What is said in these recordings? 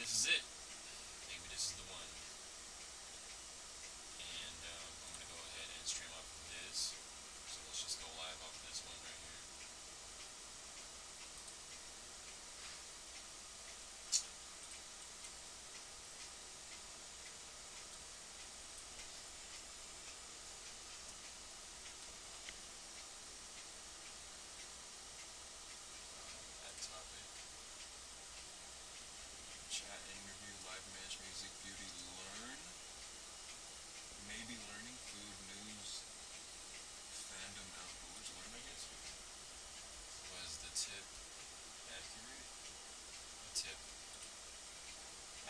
this is it. Maybe this is the one. And I'm gonna go ahead and stream off of this. So let's just go live off this one right here. That topic. Chat, interview, live match, music, beauty, learn. Maybe learning, food, news, fandom, outdoors, learn I guess. Was the tip accurate? The tip.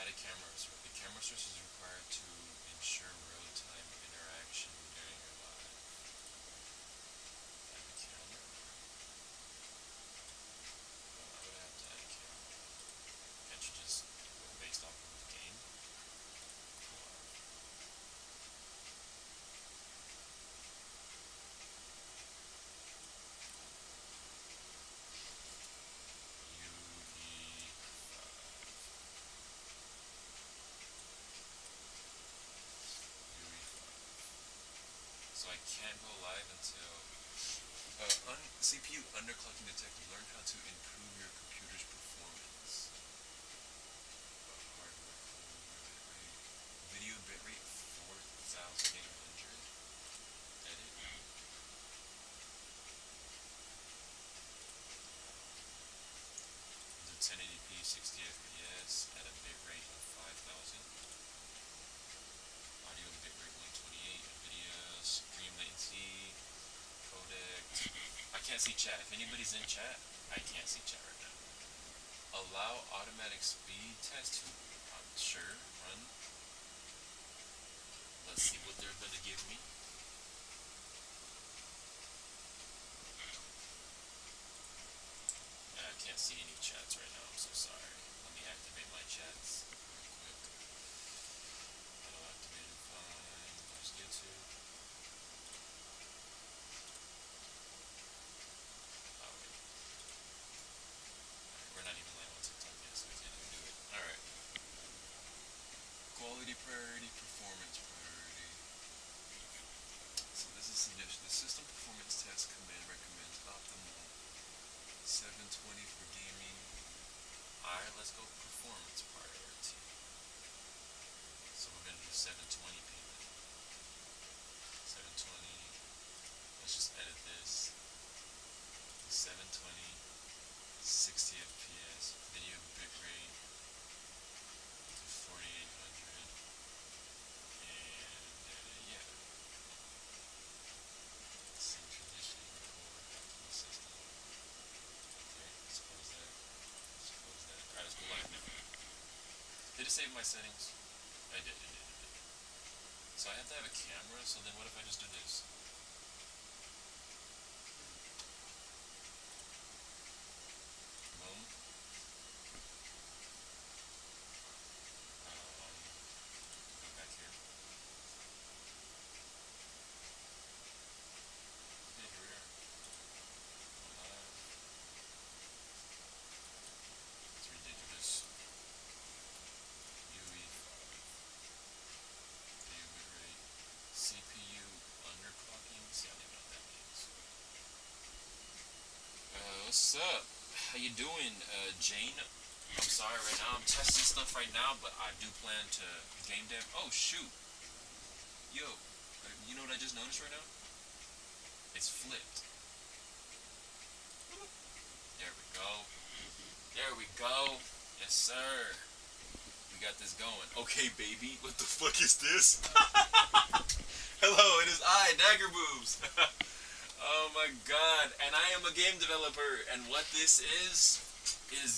Add a camera source. The camera source is required to ensure real-time interaction during your live. Add a camera? Well, I would have to add a camera. Can't you just go based off of the game? So I can't go live until CPU underclocking detected. Learn how to improve your computer's performance. Hardware bitrate. Video bitrate 4,800. Edit. The 1080p 60 FPS at a bitrate of 5,000. Audio bitrate 128. Video stream latency. Codec. I can't see chat. If anybody's in chat, I can't see chat right now. Allow automatic speed test to sure run. Let's see what they're gonna give me. I can't see any chats right now. I'm so sorry. Let me activate my chats real quick. Auto activated. Fine. There's YouTube. Oh wait. Alright, we're not even live on TikTok yet, so we can't even do it. Alright. Quality priority, performance priority. So this is suggestion. The system performance test command recommends optimal 720 for gaming. Alright, let's go performance priority. So we're gonna do 720p then. 720. Let's just edit this. 720, 60 FPS, video bitrate to 4800, and yeah. Same tradition, record, optimal system. Okay, let's close that. Let's close that. Alright, let's go live now. Did it save my settings? I did, it did, it did. So I have to have a camera, so then what if I just do this? Boom. Go back here. Okay, here we are. Live. It's ridiculous. UE5. Video bitrate. CPU underclocking. See, I don't even know what that means. What's up? How you doing, Jane? I'm sorry right now. I'm testing stuff right now, but I do plan to game dev. Oh shoot! Yo, you know what I just noticed right now? It's flipped. There we go. There we go. Yes, sir. We got this going. Okay, baby. What the fuck is this? Hello, it is I, Dagger Boobs. Oh my god. And I am a game developer. And what this is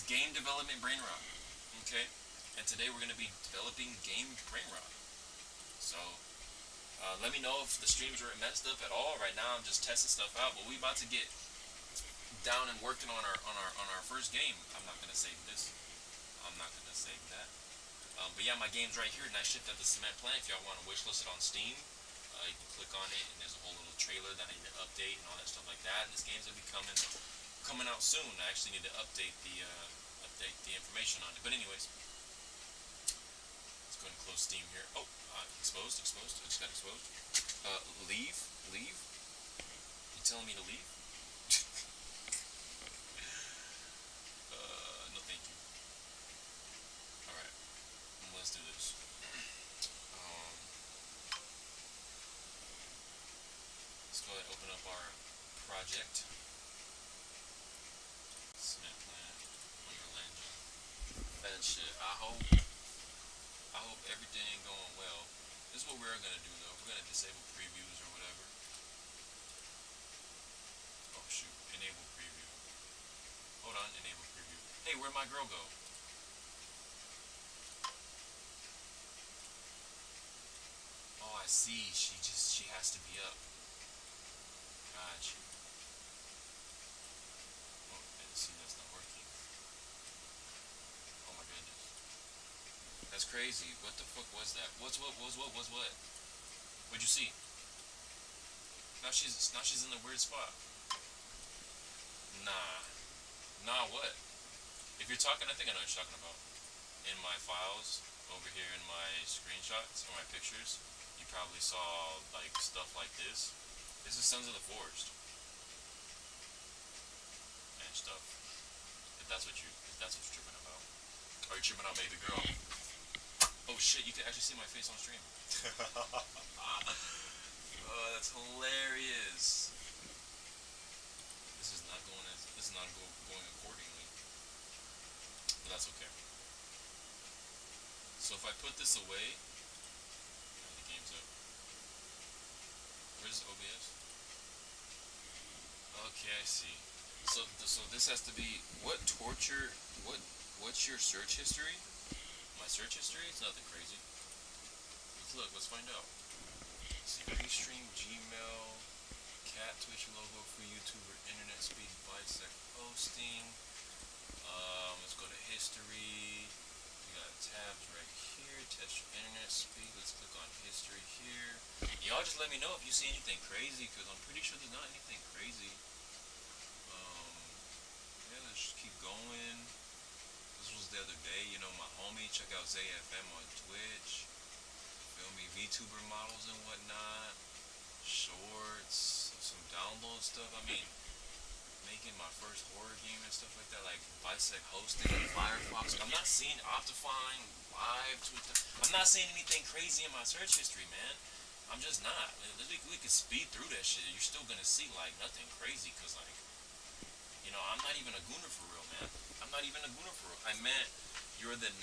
game development brain rot. Okay? And today we're going to be developing game brain rot. So, let me know if the streams are messed up at all. Right now I'm just testing stuff out, but we about to get down and working on our first game. I'm not gonna save this. I'm not gonna save that. But yeah, my game's right here. Night Shift at the Cement Plant. If y'all want to wishlist it on Steam, you can click on it, and there's a whole little trailer that I need to update and all that stuff like that. And this game's gonna be coming out soon. I actually need to update the information on it. But anyways, go ahead and close Steam here. Oh, exposed. I just got exposed. Leave. You telling me to leave? No, thank you. All right, let's do this. Um, let's go ahead and open up our project. Cement plant, Wonderland. And shit. I hope everything going well. This is what we're gonna do though. We're gonna disable previews or whatever. Oh shoot, enable preview. Hold on, enable preview. Hey, where'd my girl go? Oh, I see. She has to be up. Got you. Oh, see, that's not working. Oh my goodness. That's crazy. What the fuck was that? What's what? What'd you see? Now she's in the weird spot. Nah, what? If you're talking, I think I know what you're talking about. In my files, over here in my screenshots or my pictures, you probably saw like stuff like this. This is Sons of the Forest and stuff. If that's what you're tripping about. Are you tripping out, baby girl? Oh shit, you can actually see my face on stream. Oh, that's hilarious. This is not going accordingly. But that's okay. So if I put this away, the game's up. Where's OBS? Okay, I see. So this has to be what's your search history? My search history? It's nothing crazy. Let's find out. Restream, Gmail, cat, Twitch logo, free YouTuber, internet speed, bisect posting. Let's go to history. We got tabs right here. Test your internet speed. Let's click on history here. Y'all just let me know if you see anything crazy, because I'm pretty sure there's not anything crazy. Yeah, let's just keep going. This was the other day, my homie. Check out ZayFM on Twitch. Feel me, VTuber models and whatnot, shorts, some download stuff. I mean, making my first horror game and stuff like that, like Bisect hosting and Firefox. I'm not seeing Optifine live Twitter. I'm not seeing anything crazy in my search history, man. I'm just not. We could speed through that shit. You're still gonna see like nothing crazy, cause like, I'm not even a gooner for real, man. I'm not even a gooner for real. I meant you're the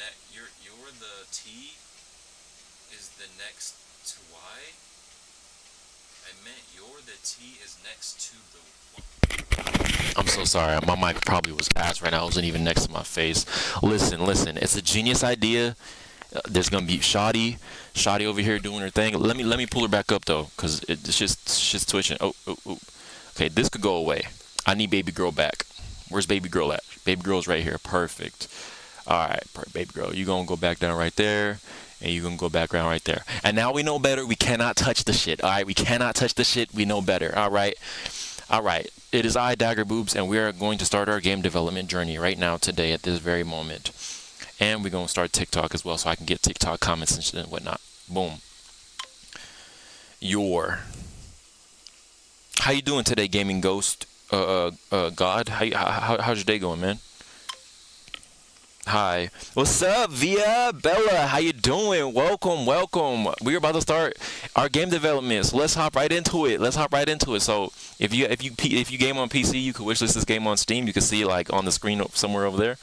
T. Is the next to Y? I meant the T is next to the Y. I'm so sorry. My mic probably was ass right now. It wasn't even next to my face. Listen. It's a genius idea. There's gonna be Shoddy over here doing her thing. Let me pull her back up though, cause it's just twitching. Oh. Okay, this could go away. I need baby girl back. Where's baby girl at? Baby girl's right here. Perfect. All right, baby girl, you gonna go back down right there. And you can go back around right there. And now we know better. We cannot touch the shit. All right, we cannot touch the shit. We know better. All right. It is I, Dagger Boobs, and we are going to start our game development journey right now, today, at this very moment. And we're going to start TikTok as well, so I can get TikTok comments and shit and whatnot. Boom. How you doing today, Gaming Ghost? God, how's your day going, man? Hi. What's up, Via Bella? How you doing? Welcome. We're about to start our game development, so let's hop right into it. So if you game on PC, you can wishlist this game on Steam. You can see it like on the screen somewhere over there.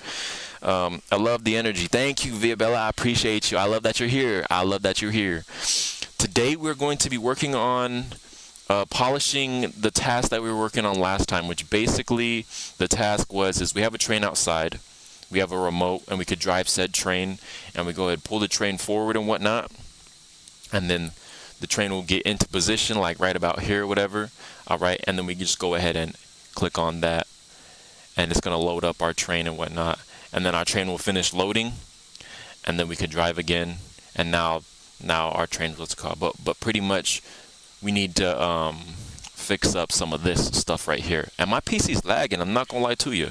I love the energy. Thank you, Via Bella. I appreciate you. I love that you're here. Today we're going to be working on polishing the task that we were working on last time, which basically the task is we have a train outside. We have a remote, and we could drive said train, and we go ahead and pull the train forward and whatnot, and then the train will get into position, like right about here or whatever. All right, and then we can just go ahead and click on that, and it's going to load up our train and whatnot, and then our train will finish loading, and then we could drive again, and now our train's what's called. But pretty much we need to fix up some of this stuff right here. And my PC's lagging, I'm not going to lie to you.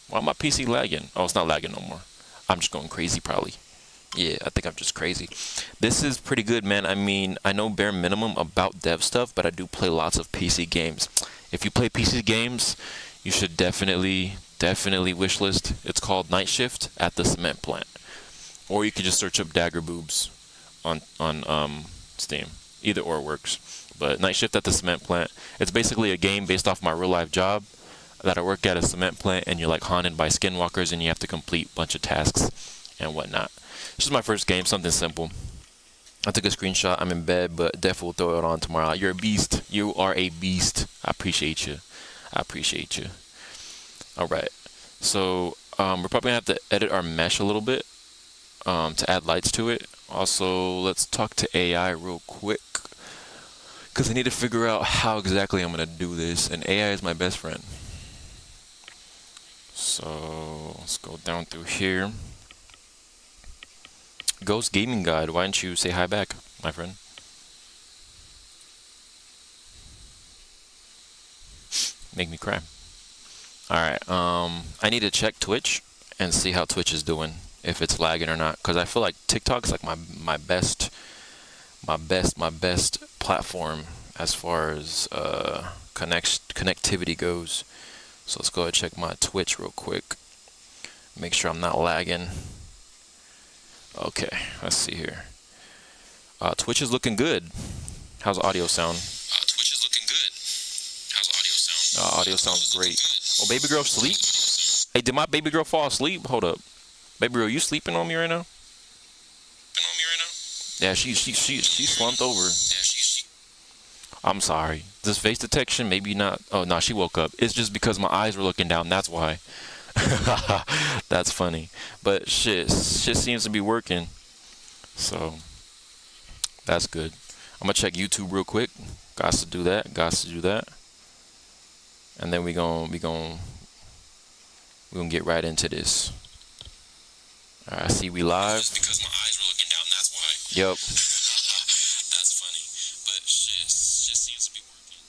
Why my PC lagging? Oh, it's not lagging no more. I'm just going crazy probably. Yeah, I think I'm just crazy. This is pretty good, man. I mean, I know bare minimum about dev stuff, but I do play lots of PC games. If you play PC games, you should definitely wishlist. It's called Night Shift at the Cement Plant, or you can just search up Dagger Boobs on Steam. Either or works. But Night Shift at the Cement Plant. It's basically a game based off my real life job that I work at a cement plant, and you're like haunted by skinwalkers, and you have to complete a bunch of tasks and whatnot. This is my first game, something simple. I took a screenshot. I'm in bed, but Def will throw it on tomorrow. You're a beast. You are a beast. I appreciate you. I appreciate you. All right. So we're probably gonna have to edit our mesh a little bit to add lights to it. Also, let's talk to AI real quick because I need to figure out how exactly I'm gonna do this. And AI is my best friend. So let's go down through here. Ghost Gaming Guide, why don't you say hi back, my friend? Make me cry. Alright, I need to check Twitch and see how Twitch is doing, if it's lagging or not, because I feel like TikTok's like my best platform as far as connectivity goes. So let's go ahead and check my Twitch real quick. Make sure I'm not lagging. Okay, let's see here. Twitch is looking good. How's audio sound? Twitch is looking good. How's audio sound? Audio sounds great. Oh, baby girl sleep? Hey, did my baby girl fall asleep? Hold up. Baby girl, you sleeping on me right now? Yeah, she slumped over. I'm sorry. This face detection, maybe not. Oh, no, she woke up. It's just because my eyes were looking down. That's why. That's funny. But shit seems to be working. So, that's good. I'm going to check YouTube real quick. Got to do that. And then we gonna get right into this. Alright, I see we live. Just because my eyes were looking down, that's why. Yep. That's funny. But shit seems to be working.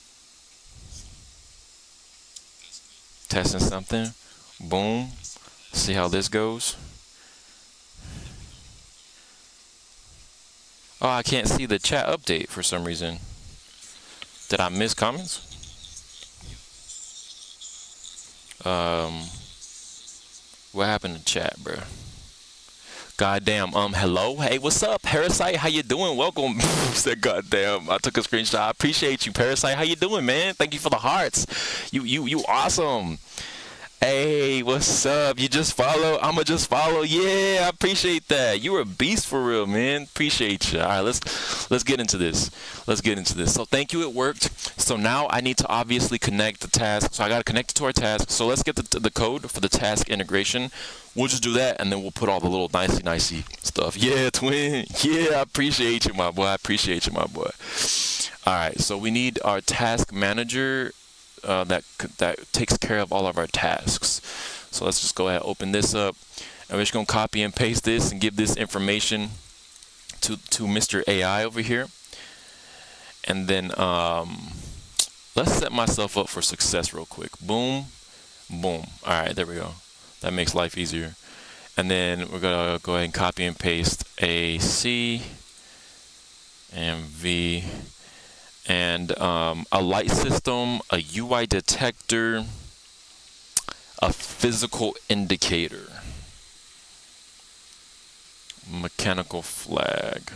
Testing something. Boom. See how this goes. Oh, I can't see the chat update for some reason. Did I miss comments? What happened to chat, bro? Goddamn. Hello. Hey, what's up, Parasite? How you doing? Welcome. Said goddamn. I took a screenshot. I appreciate you, Parasite. How you doing, man? Thank you for the hearts. You awesome. Hey, what's up? You just follow? I'ma just follow. Yeah, I appreciate that. You're a beast for real, man. Appreciate you. All right, let's get into this. So thank you. It worked. So now I need to obviously connect the task. So I gotta connect it to our task. So let's get the code for the task integration. We'll just do that, and then we'll put all the little nicey stuff. Yeah, twin. Yeah, I appreciate you, my boy. All right, so we need our task manager. That takes care of all of our tasks. So let's just go ahead and open this up, and we're just gonna copy and paste this and give this information to Mr. AI over here, and then let's set myself up for success real quick. Boom. All right, there we go. That makes life easier. And then we're gonna go ahead and copy and paste a C and V. And a light system, a UI detector, a physical indicator, mechanical flag.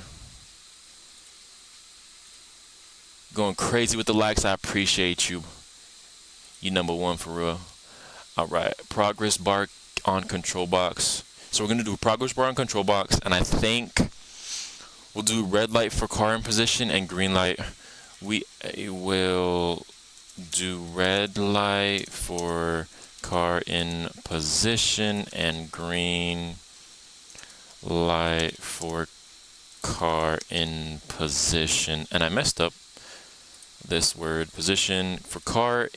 Going crazy with the likes. I appreciate you. You number one for real. All right, progress bar on control box. So we're gonna do a progress bar on control box, and I think we'll do red light for car in position and green light. We will do red light for car in position and green light for car in position. And I messed up this word, position for car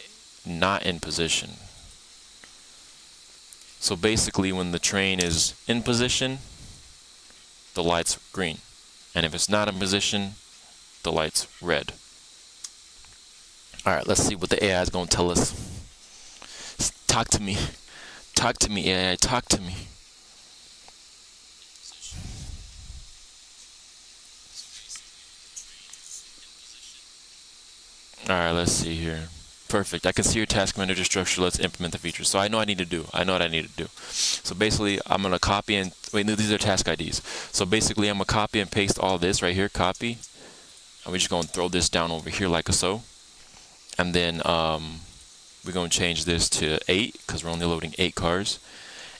not in position. So basically when the train is in position, the light's green. And if it's not in position, the light's red. All right, let's see what the AI is going to tell us. Talk to me, AI, talk to me. Alright, let's see here. Perfect. I can see your task manager structure. Let's implement the feature. So I know I need to do. I know what I need to do. So basically, I'm going to copy and... Wait, no, these are task IDs. So basically, I'm going to copy and paste all this right here. Copy. And we're just going to throw this down over here like so. And then we're going to change this to 8 because we're only loading 8 cars.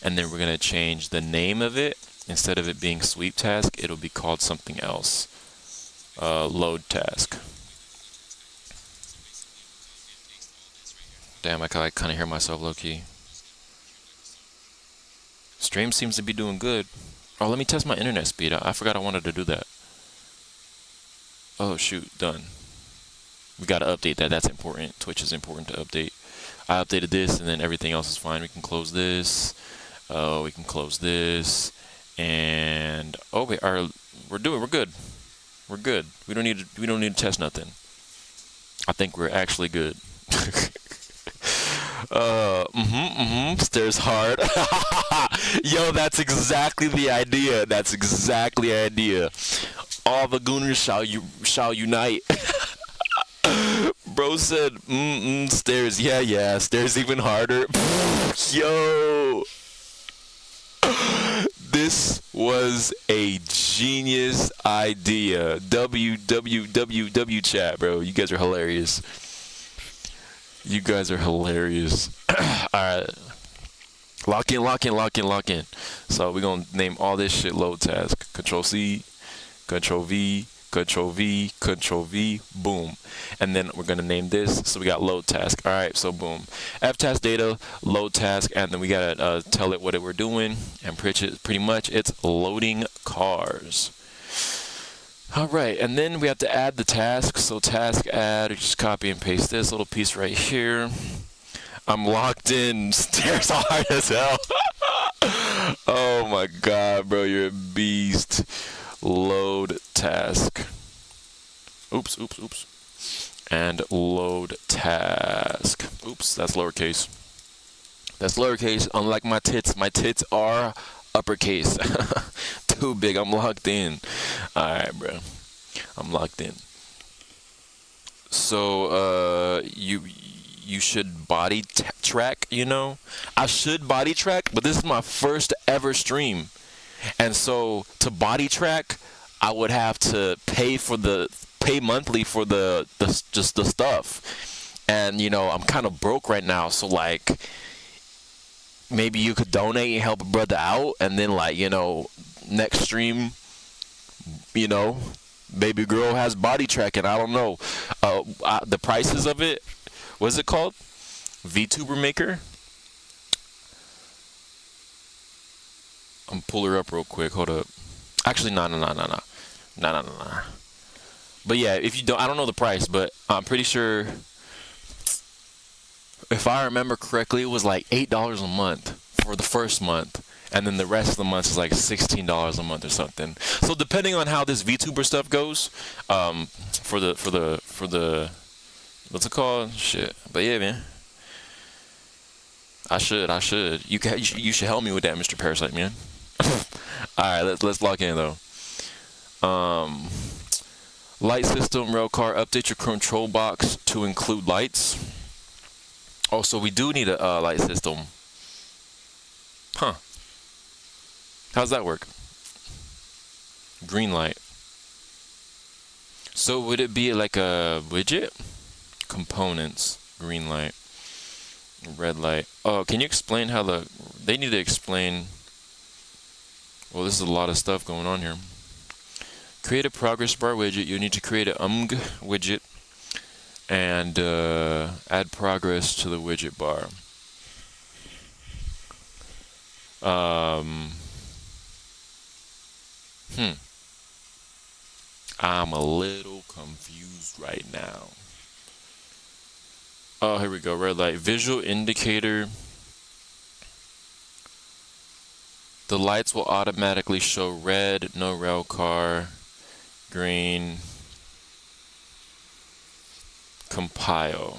And then we're going to change the name of it. Instead of it being sweep task, it'll be called something else. Load task. Damn, I kind of hear myself low-key. Stream seems to be doing good. Oh, let me test my internet speed. I forgot I wanted to do that. Oh, shoot. Done. We got to update that. That's important. Twitch is important to update. I updated this, and then everything else is fine. We can close this. We can close this. And... oh, wait. We're good. We're good. We don't need to test nothing. I think we're actually good. Stairs hard. Yo, that's exactly the idea. That's exactly the idea. All the gooners shall unite. Bro said, stairs. Yeah, stairs even harder. Yo. This was a genius idea. WWWW chat, bro. You guys are hilarious. You guys are hilarious. Alright. Lock in. So we're going to name all this shit load task. Control C, Control V, Control V, Control V, boom. And then we're going to name this. So we got load task. Alright, so boom. Ftask data, load task, and then we got to tell it what we're doing. And pretty much it's loading cars. Alright, and then we have to add the task. So task add, just copy and paste this little piece right here. I'm locked in. Stairs hard as hell. Oh my god, bro, you're a beast. Load task. Oops. And load task. Oops, that's lowercase. That's lowercase, unlike my tits. My tits are uppercase. Too big. I'm locked in. Alright, bro. I'm locked in. So, you should body track, you know? I should body track, but this is my first ever stream. And so, to body track, I would have to pay monthly for the stuff. And, you know, I'm kind of broke right now, so, like, maybe you could donate and help a brother out, and then, like, you know, next stream, you know, baby girl has body tracking. I don't know. The prices of it, what's it called? VTuber Maker? I'm pull her up real quick. Hold up. Actually, no. But yeah, if you don't, I don't know the price, but I'm pretty sure, if I remember correctly, it was like $8 a month for the first month. And then the rest of the month is like $16 a month or something. So depending on how this VTuber stuff goes, for the what's it called? Shit. But yeah, man. I should. You should help me with that, Mr. Parasite, man. All right, let's lock in though. Light system, railcar, update your control box to include lights. Oh, so we do need a light system. Huh. How's that work? Green light. So would it be like a widget? Components, green light, red light. Oh, can you explain how they need to explain. Well, this is a lot of stuff going on here. Create a progress bar widget. You need to create a widget and add progress to the widget bar. I'm a little confused right now. Oh, here we go. Red light. Visual indicator. The lights will automatically show red, no rail car, green, compile.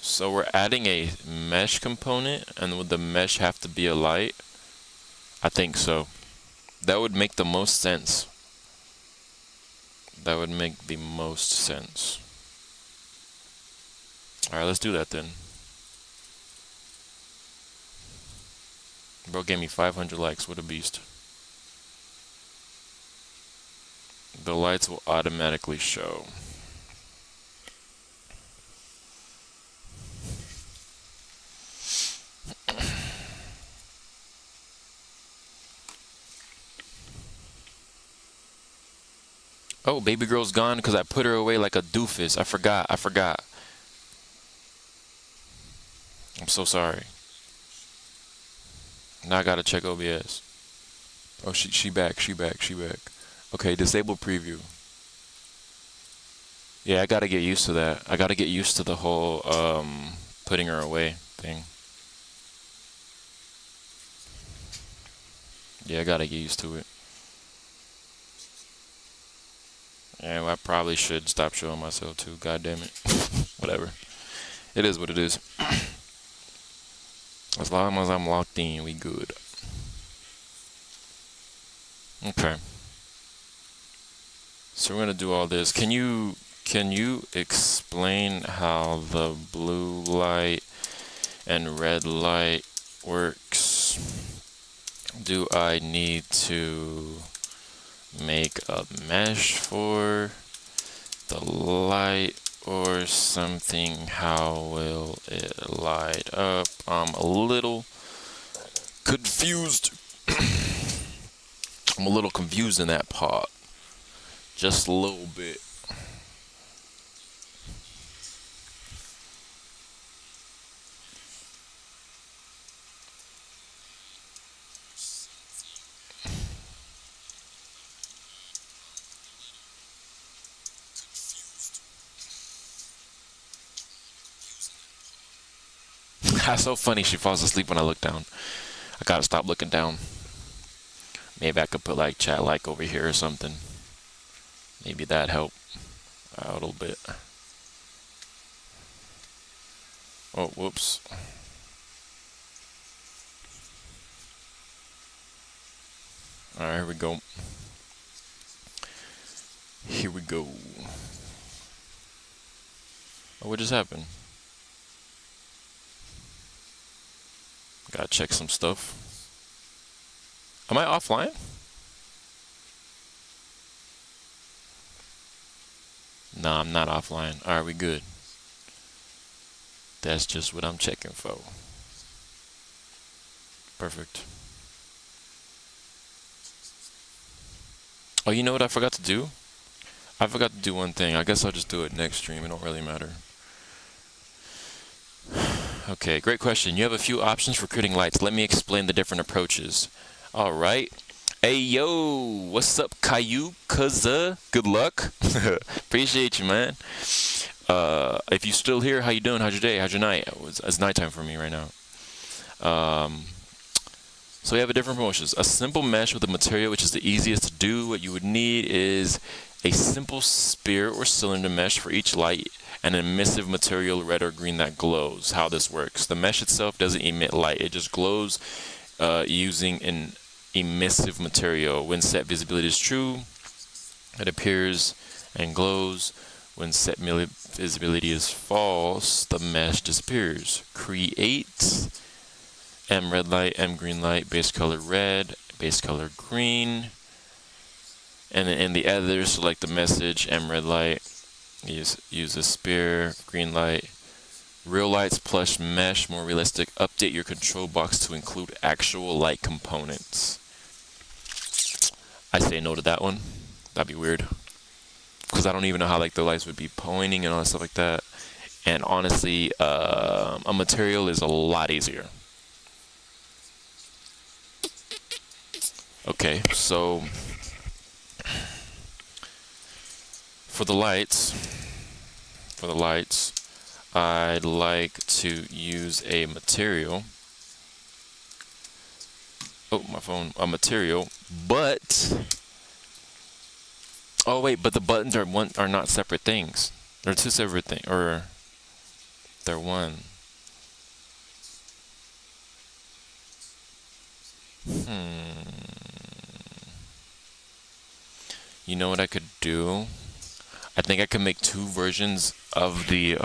So we're adding a mesh component, and would the mesh have to be a light? I think so. That would make the most sense. That would make the most sense. Alright, let's do that then. Bro gave me 500 likes. What a beast. The lights will automatically show. Oh, baby girl's gone because I put her away like a doofus. I forgot. I'm so sorry. Now I gotta check OBS. Oh, she back. Okay, disable preview. Yeah, I gotta get used to that. I gotta get used to the whole putting her away thing. Yeah, I gotta get used to it. Yeah, well, I probably should stop showing myself too. God damn it. Whatever. It is what it is. As long as I'm locked in, we good. Okay. So we're gonna do all this. Can you explain how the blue light and red light works? Do I need to make a mesh for the light or something? How will it light up? I'm a little confused. I'm a little confused in that part. Just a little bit. That's so funny. She falls asleep when I look down. I gotta stop looking down. Maybe I could put like chat like over here or something. Maybe that'd help out a little bit. Oh, whoops. Alright, here we go. Here we go. Oh, what just happened? Gotta check some stuff. Am I offline? Nah, I'm not offline. Alright, we good. That's just what I'm checking for. Perfect. Oh, you know what I forgot to do? I forgot to do one thing. I guess I'll just do it next stream. It don't really matter. Okay, great question. You have a few options for creating lights. Let me explain the different approaches. Alright. Hey, yo. What's up, Caillou? Cuzza? Good luck. Appreciate you, man. If you still here, how you doing? How's your day? How's your night? It's nighttime for me right now. So we have a different promotions. A simple mesh with a material which is the easiest to do. What you would need is a simple sphere or cylinder mesh for each light and an emissive material, red or green, that glows. How this works. The mesh itself doesn't emit light. It just glows using an emissive material. When set visibility is true, it appears and glows. When set visibility is false, the mesh disappears. Create M red light, M green light, base color red, base color green. And then in the editor, select the message, M red light, use a spear, green light, real lights plus mesh, more realistic. Update your control box to include actual light components. I say no to that one. That'd be weird. Because I don't even know how like the lights would be pointing and all that stuff like that. And honestly, a material is a lot easier. Okay, so for the lights, I'd like to use a material. Oh, my phone. A material, but oh wait, but the buttons are not separate things. They're two separate things, or they're one. You know what I could do? I think I could make two versions of the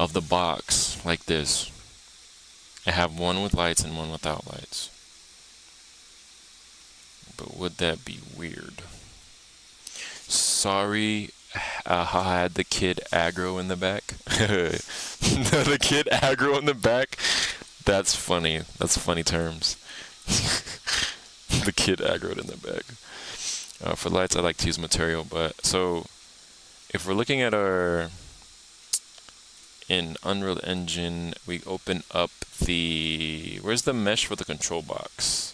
of the box like this. I have one with lights and one without lights. But would that be weird? Sorry, I had the kid aggro in the back. The kid aggro in the back. That's funny. That's funny terms. The kid aggroed in the back. For lights, I like to use material, but so if we're looking at our in Unreal Engine, we open up the where's the mesh for the control box?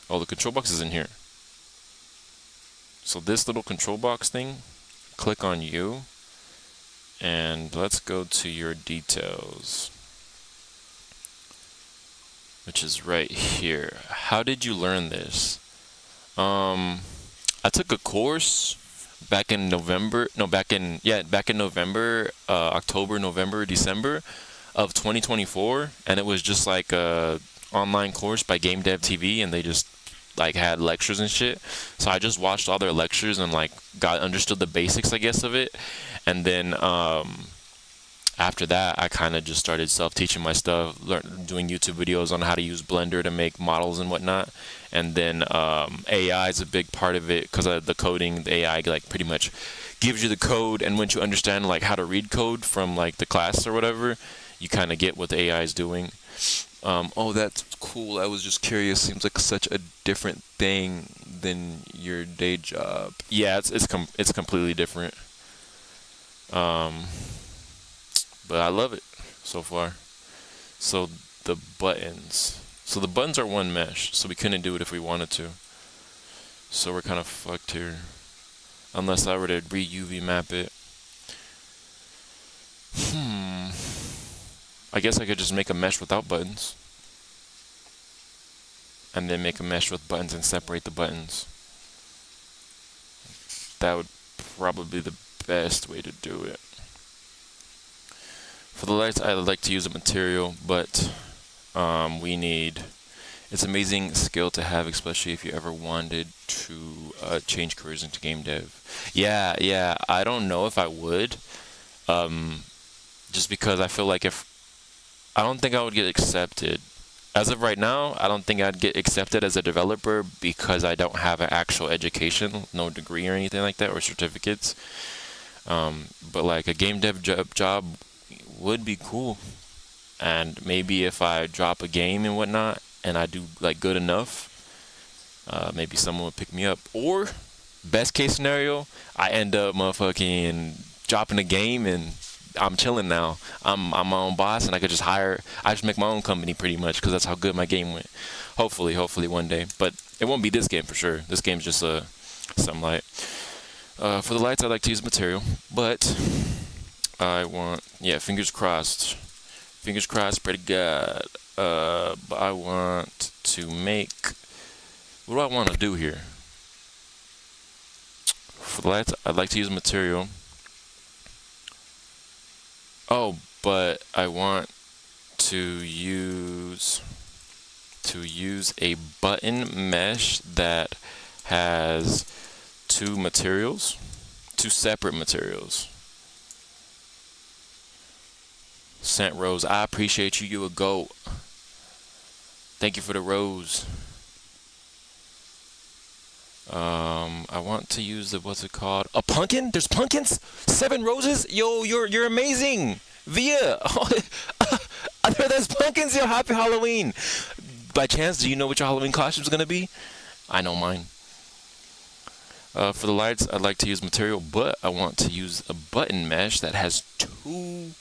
Oh, the control box is in here. So this little control box thing, click on you, and let's go to your details, which is right here. How did you learn this? I took a course back in November, October, November, December of 2024, and it was just like a online course by Game Dev TV, and they just like had lectures and shit. So I just watched all their lectures and like understood the basics, I guess, of it. And then after that, I kind of just started self-teaching my stuff, doing YouTube videos on how to use Blender to make models and whatnot. And then AI is a big part of it because of the coding. The AI like pretty much gives you the code, and once you understand like how to read code from like the class or whatever, you kind of get what the AI is doing. Oh, that's cool. I was just curious. Seems like such a different thing than your day job. Yeah, it's completely different. But I love it so far. So the buttons. So the buttons are one mesh, so we couldn't do it if we wanted to. So we're kind of fucked here. Unless I were to re-UV map it. I guess I could just make a mesh without buttons. And then make a mesh with buttons and separate the buttons. That would probably be the best way to do it. For the lights, I like to use a material, but it's an amazing skill to have, especially if you ever wanted to change careers into game dev. Yeah, I don't know if I would, just because I feel like I don't think I would get accepted. As of right now, I don't think I'd get accepted as a developer because I don't have an actual education, no degree or anything like that, or certificates. But like a game dev job would be cool. And maybe if I drop a game and whatnot, and I do like good enough, maybe someone would pick me up. Or, best case scenario, I end up motherfucking dropping a game and I'm chilling now. I'm my own boss, and I could I just make my own company pretty much, because that's how good my game went. Hopefully one day. But it won't be this game for sure. This game's just some light. For the lights, I like to use material, but fingers crossed. Fingers crossed, pray to God. But I want to make, what do I want to do here? For the lights, I'd like to use material. Oh, but I want to use a button mesh that has two separate materials. Sent Rose, I appreciate you. You a goat. Thank you for the rose. I want to use what's it called? A pumpkin? There's pumpkins? 7 roses? Yo, you're amazing. Via. I heard there's pumpkins. Yo, happy Halloween. By chance, do you know what your Halloween costume's gonna be? I know mine. For the lights, I'd like to use material, but I want to use a button mesh that has 2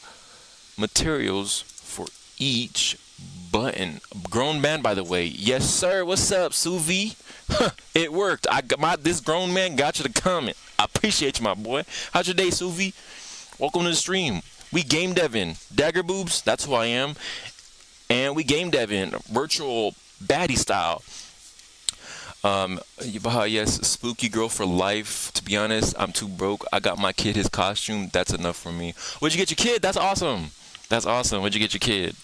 materials for each button. Grown man, by the way. Yes, sir. What's up, Suvi? It worked. This grown man got you to comment. I appreciate you, my boy. How's your day, Suvi? Welcome to the stream. We game devin. Dagger boobs, that's who I am. And we game devin, virtual baddie style. Yes, spooky girl for life. To be honest, I'm too broke. I got my kid his costume. That's enough for me. Where'd you get your kid? That's awesome. That's awesome. Where'd you get your kid?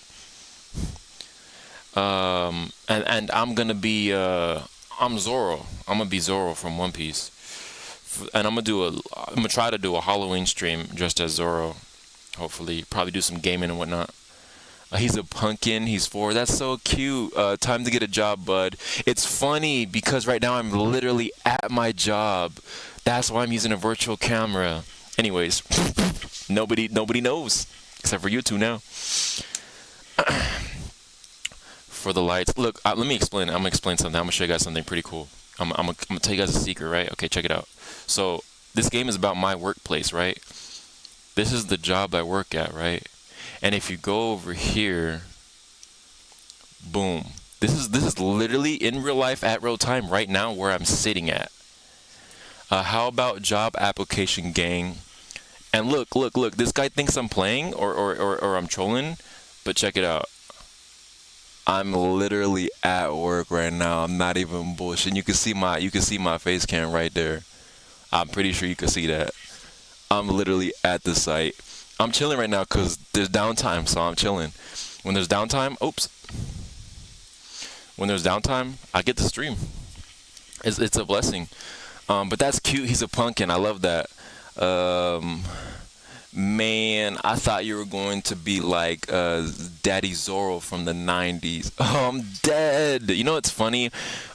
And I'm gonna be I'm Zoro. I'm gonna be Zoro from One Piece, and I'm gonna try to do a Halloween stream just as Zoro. Hopefully, probably do some gaming and whatnot. He's a pumpkin. He's 4. That's so cute. Time to get a job, bud. It's funny because right now I'm literally at my job. That's why I'm using a virtual camera. Anyways, nobody knows except for you two now. For the lights, look. Let me explain. I'm gonna explain something. I'm gonna show you guys something pretty cool. I'm gonna tell you guys a secret, right? Okay, check it out. So this game is about my workplace, right? This is the job I work at, right? And if you go over here, boom. This is literally in real life at real time right now where I'm sitting at. How about job application gang? And look. This guy thinks I'm playing or I'm trolling, but check it out. I'm literally at work right now. I'm not even bullshitting. You can see my face cam right there. I'm pretty sure you can see that. I'm literally at the site. I'm chilling right now because there's downtime, so I'm chilling. When there's downtime, when there's downtime, I get to stream. It's a blessing. But that's cute. He's a pumpkin. I love that. Man, I thought you were going to be like Daddy Zorro from the 90s. Oh, I'm dead. You know what's funny?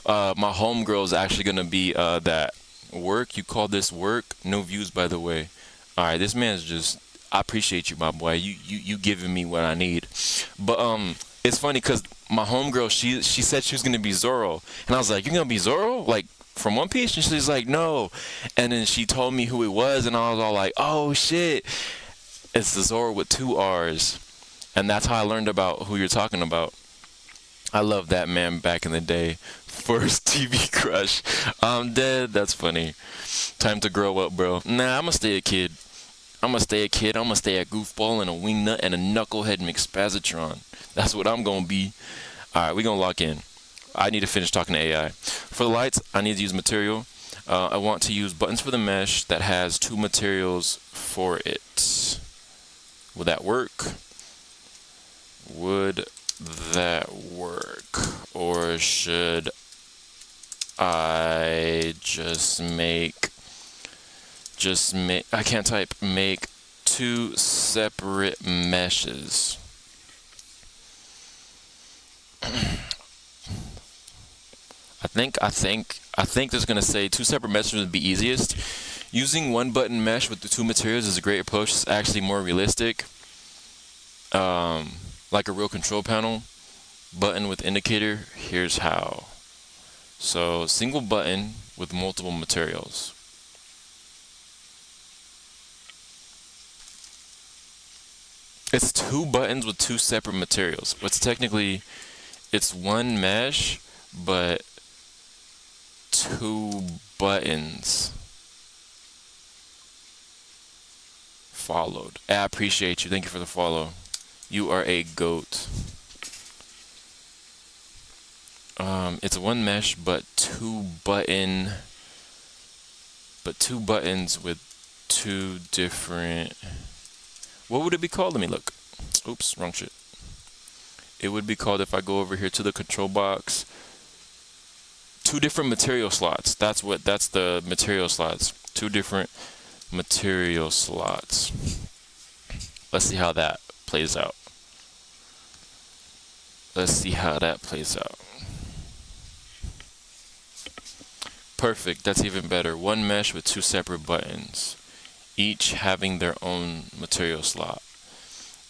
My homegirl is actually going to be that work. You call this work? No views, by the way. All right, this man's just... I appreciate you, my boy. You giving me what I need. But it's funny because my homegirl, she said she was going to be Zorro. And I was like, you're going to be Zorro? Like, from One Piece? And she's like, no. And then she told me who it was, and I was all like, oh shit, it's the Zoro with 2 R's. And that's how I learned about who you're talking about. I love that man back in the day. First TV crush. I'm dead. That's funny. Time to grow up, bro. Nah, I'm gonna stay a kid. I'm gonna stay a goofball and a wingnut and a knucklehead McSpazatron. That's what I'm gonna be. Alright, we gonna lock in. I need to finish talking to AI. For the lights, I need to use material. I want to use buttons for the mesh that has 2 materials for it. Would that work? Would that work? Or should I just make, I can't type, make 2 separate meshes? I think there's gonna say 2 separate meshes would be easiest. Using 1 button mesh with the 2 materials is a great approach. It's actually more realistic. Like a real control panel. Button with indicator. Here's how. So single button with multiple materials. It's 2 buttons with 2 separate materials. But technically, it's 1 mesh, but 2 buttons followed. I appreciate you. Thank you for the follow. You are a goat. It's 1 mesh, but 2 buttons with 2 different. What would it be called? Let me look. Oops, wrong shit. It would be called, if I go over here to the control box, 2 different material slots. That's the material slots. 2 different material slots. Let's see how that plays out. Perfect. That's even better. 1 mesh with 2 separate buttons, each having their own material slot.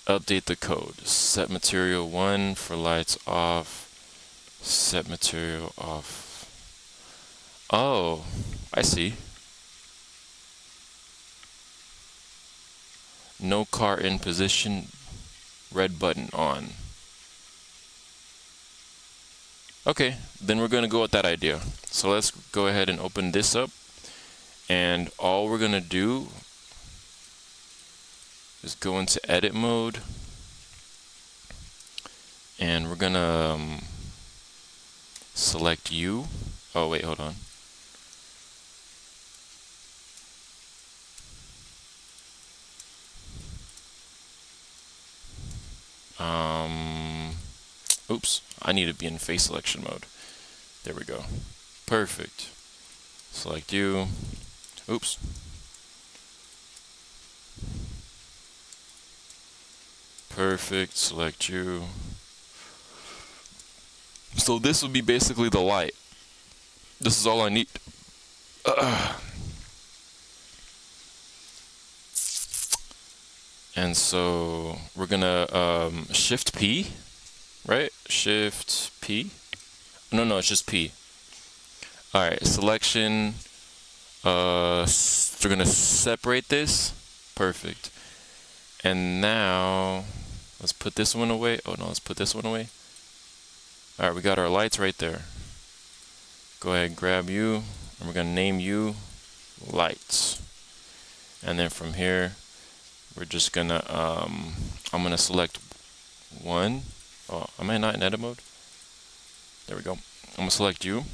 Update the code. Set material 1 for lights off. Set material off. Oh, I see. No car in position. Red button on. Okay, then we're going to go with that idea. So let's go ahead and open this up. And all we're going to do is go into edit mode. And we're going to select you. Oh, wait, hold on. Oops, I need to be in face selection mode. There we go. Perfect. Select you. Oops. Perfect. Select you. So this would be basically the light. This is all I need. And so we're gonna Shift P, right? Shift P. No, it's just P. All right, selection. We're gonna separate this. Perfect. And now let's put this one away. Oh no, let's put this one away. All right, we got our lights right there. Go ahead, grab you, and we're gonna name you lights. And then from here, we're just gonna I'm gonna select one. Oh, am I not in edit mode? There we go. I'm gonna select you,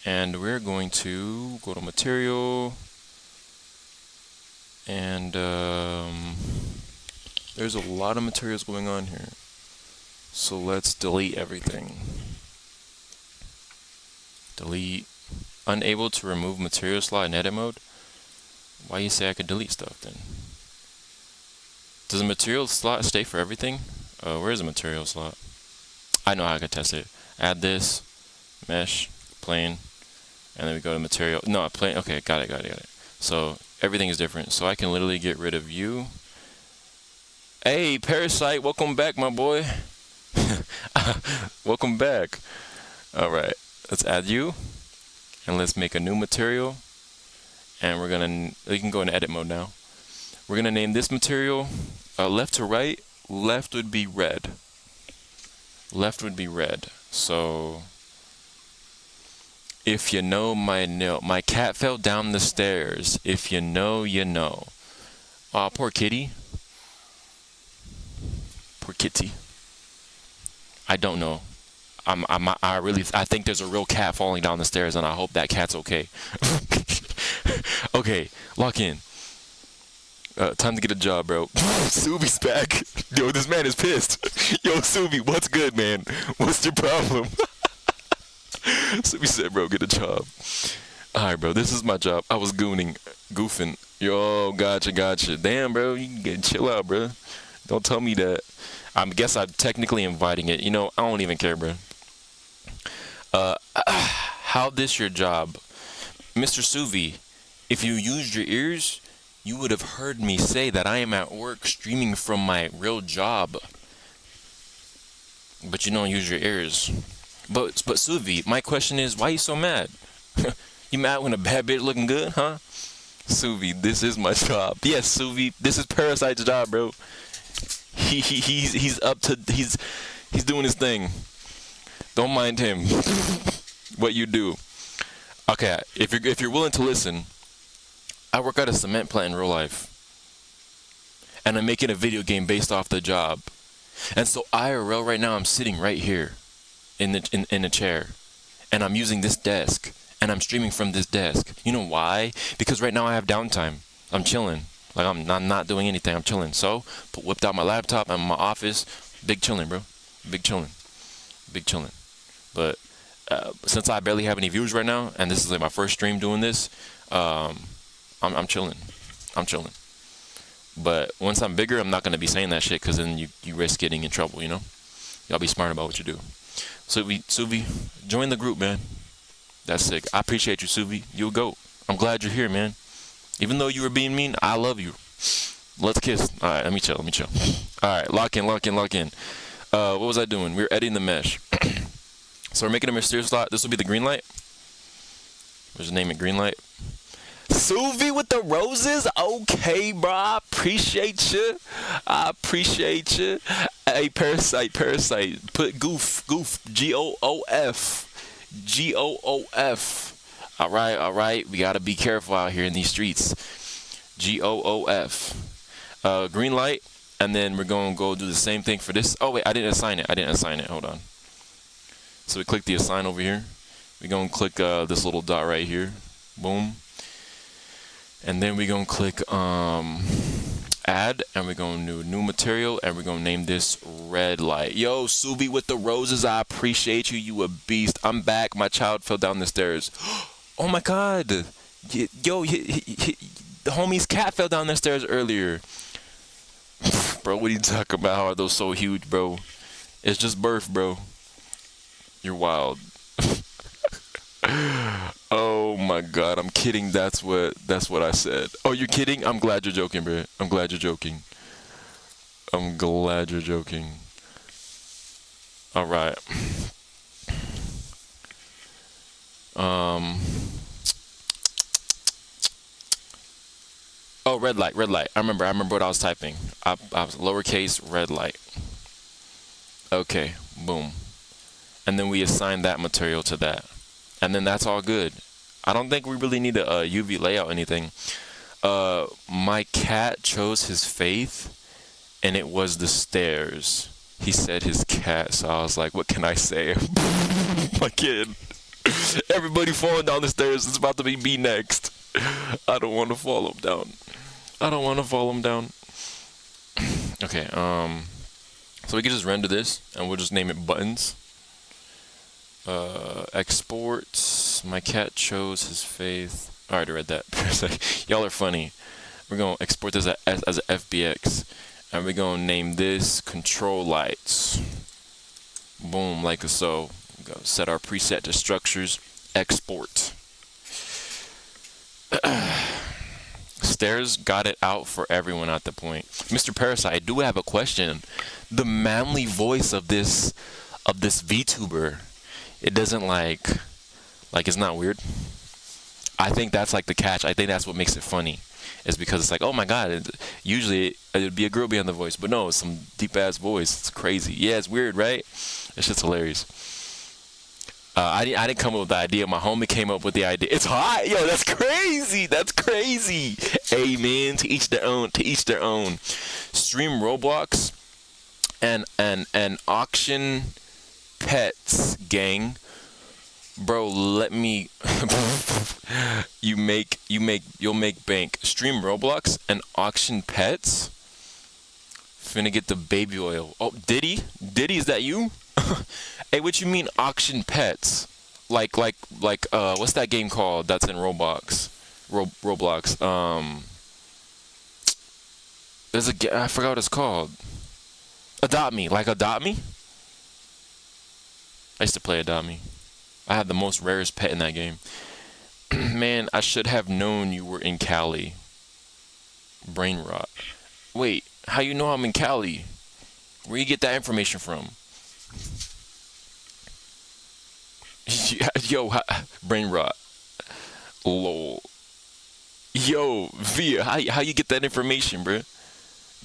and we're going to go to material, and there's a lot of materials going on here. So let's delete everything. Delete. Unable to remove material slot in edit mode. Why you say I could delete stuff then? Does the material slot stay for everything? Where is the material slot? I know how I can test it. Add this, mesh, plane, and then we go to material. No, plane. Okay, got it. So everything is different. So I can literally get rid of you. Hey, Parasite, welcome back, my boy. Welcome back. All right, let's add you, and let's make a new material. And we can go into edit mode now. We're gonna name this material left to right. Left would be red. Left would be red. So if you know, my cat fell down the stairs. If you know, you know. Aw, poor kitty. Poor kitty. I don't know. I think there's a real cat falling down the stairs, and I hope that cat's okay. Okay, lock in. Time to get a job, bro. Subi's back. Yo, this man is pissed. Yo, Subi, what's good, man? What's your problem? Subi said, bro, get a job. Alright, bro, this is my job. I was goofing. Yo, gotcha. Damn, bro, you can chill out, bro. Don't tell me that. I guess I'm technically inviting it. You know, I don't even care, bro. How this your job? Mr. Suvi, if you used your ears, you would have heard me say that I am at work streaming from my real job. But you don't use your ears. But Suvi, my question is, why you so mad? You mad when a bad bitch looking good, huh? Suvi, this is my job. Yes, Suvi, this is Parasite's job, bro. He's doing his thing. Don't mind him. What you do. Okay, if you're willing to listen, I work at a cement plant in real life, and I'm making a video game based off the job. And so IRL right now, I'm sitting right here in the chair, and I'm using this desk, and I'm streaming from this desk. You know why? Because right now I have downtime. I'm chilling. Like I'm not doing anything. I'm chilling. So whipped out my laptop. I'm in my office. Big chilling, bro. Big chilling. But since I barely have any views right now, and this is like my first stream doing this, I'm chilling. But once I'm bigger, I'm not gonna be saying that shit, because then you risk getting in trouble. You know. Y'all be smart about what you do. Suvi, join the group, man. That's sick. I appreciate you, Suvi. You a goat. I'm glad you're here, man. Even though you were being mean, I love you. Let's kiss. All right, let me chill. All right, lock in. What was I doing? We were editing the mesh. So we're making a mysterious slot. This will be the green light. We'll just name it green light. Suvi with the roses? Okay, bro. I appreciate you. Hey, Parasite. Put goof. Goof. All right. We gotta be careful out here in these streets. GOOF. Green light, and then we're gonna go do the same thing for this. Oh wait, I didn't assign it. Hold on. So we click the assign over here. We're gonna click this little dot right here. Boom. And then we're gonna click add, and we're gonna do new material, and we're gonna name this red light. Yo, Subi with the roses, I appreciate you. You a beast. I'm back. My child fell down the stairs. Oh my god. Yo, the homie's cat fell down the stairs earlier. Bro, what are you talking about? How are those so huge, bro? It's just birth, bro. You're wild. Oh my god, I'm kidding. That's what I said. Oh, you're kidding? I'm glad you're joking, bro. I'm glad you're joking. I'm glad you're joking. All right. Oh, red light, red light. I remember what I was typing. I was lowercase red light. Okay, boom. And then we assign that material to that. And then that's all good. I don't think we really need a UV layout anything. My cat chose his faith, and it was the stairs. He said his cat, so I was like, what can I say? My kid. Everybody falling down the stairs. It's about to be me next. I don't want to fall him down. Okay, so we can just render this, and we'll just name it buttons. Export. My cat chose his faith. I already read that. Y'all are funny. We're going to export this as a FBX. And we're going to name this control lights. Boom, like so. We're going to set our preset to structures. Export. Stairs got it out for everyone at the point. Mr. Parasite, I do have a question. The manly voice of this VTuber, it doesn't like it's not weird. I think that's like the catch. I think that's what makes it funny. Is because it's like, oh my god, usually it'd be a girl behind the voice, but no, it's some deep ass voice. It's crazy. Yeah, it's weird, right? It's just hilarious. I didn't come up with the idea. My homie came up with the idea. It's hot, yo. That's crazy. That's crazy. Amen. To each their own. To each their own. Stream Roblox and auction pets, gang. Bro, let me. You'll make bank. Stream Roblox and auction pets. Finna get the baby oil. Oh, Diddy, is that you? Hey, what you mean auction pets? Like what's that game called that's in Roblox? Roblox. There's I forgot what it's called. Adopt Me. Like Adopt Me? I used to play Adopt Me. I had the most rarest pet in that game. Man, I should have known you were in Cali. Brain rot. Wait, how you know I'm in Cali? Where you get that information from? Yo, brain rot. Lol. Yo, Via, how you get that information, bruh?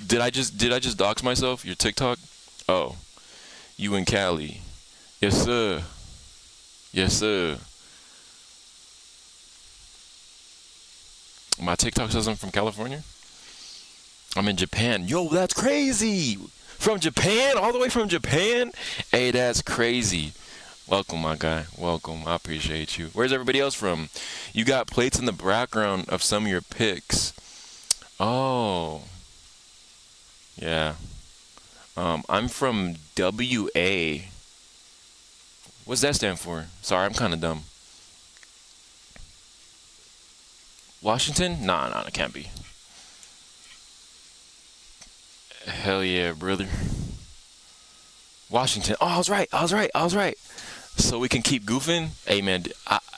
Did I just dox myself? Your TikTok? Oh, you in Cali? Yes, sir. Yes, sir. My TikTok says I'm from California. I'm in Japan. Yo, that's crazy. From Japan, all the way from Japan. Hey, that's crazy. Welcome, my guy. Welcome. I appreciate you. Where's everybody else from? You got plates in the background of some of your pics. Oh. Yeah. I'm from WA. What's that stand for? Sorry, I'm kind of dumb. Washington? Nah, it can't be. Hell yeah, brother. Washington. Oh, I was right. So we can keep goofing. Hey, man,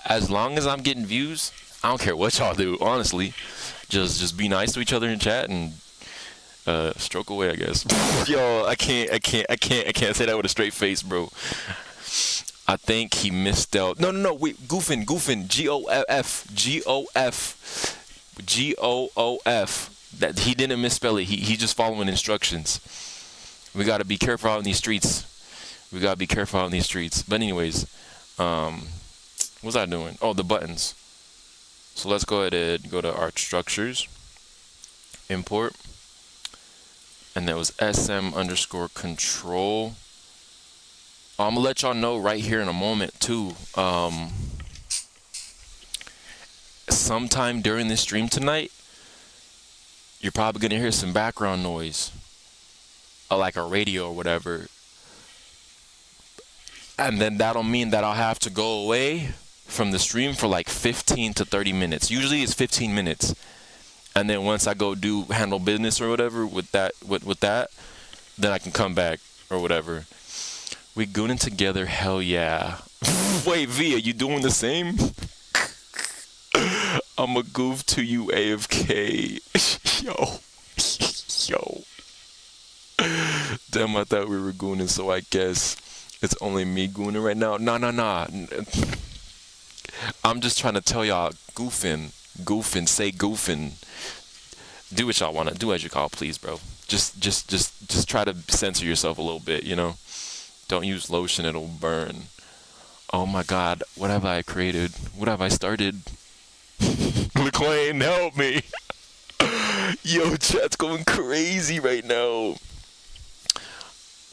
as long as I'm getting views, I don't care what y'all do, honestly. Just be nice to each other in chat and stroke away, I guess. Yo, I can't say that with a straight face, bro. I think he misspelled. No, wait, goofing. Goof. That he didn't misspell it. He just following instructions. We gotta be careful out in these streets. But anyways, what was I doing? Oh, the buttons. So let's go ahead and go to our structures. Import. And that was SM_control. I'm gonna let y'all know right here in a moment too. Sometime during this stream tonight, you're probably gonna hear some background noise, like a radio or whatever. And then that'll mean that I'll have to go away from the stream for like 15 to 30 minutes. Usually it's 15 minutes. and then once I go handle business or whatever with that, then I can come back or whatever. We gooning together, hell yeah. Wait, V, are you doing the same? I'm a goof to you, AFK. Yo. Damn, I thought we were gooning, so I guess it's only me gooning right now. Nah. I'm just trying to tell y'all, goofing, say goofing. Do what y'all wanna do, as you call, please, bro. Just try to censor yourself a little bit, you know. Don't use lotion; it'll burn. Oh my God, what have I created? What have I started? McLean, help me! Yo, chat's going crazy right now.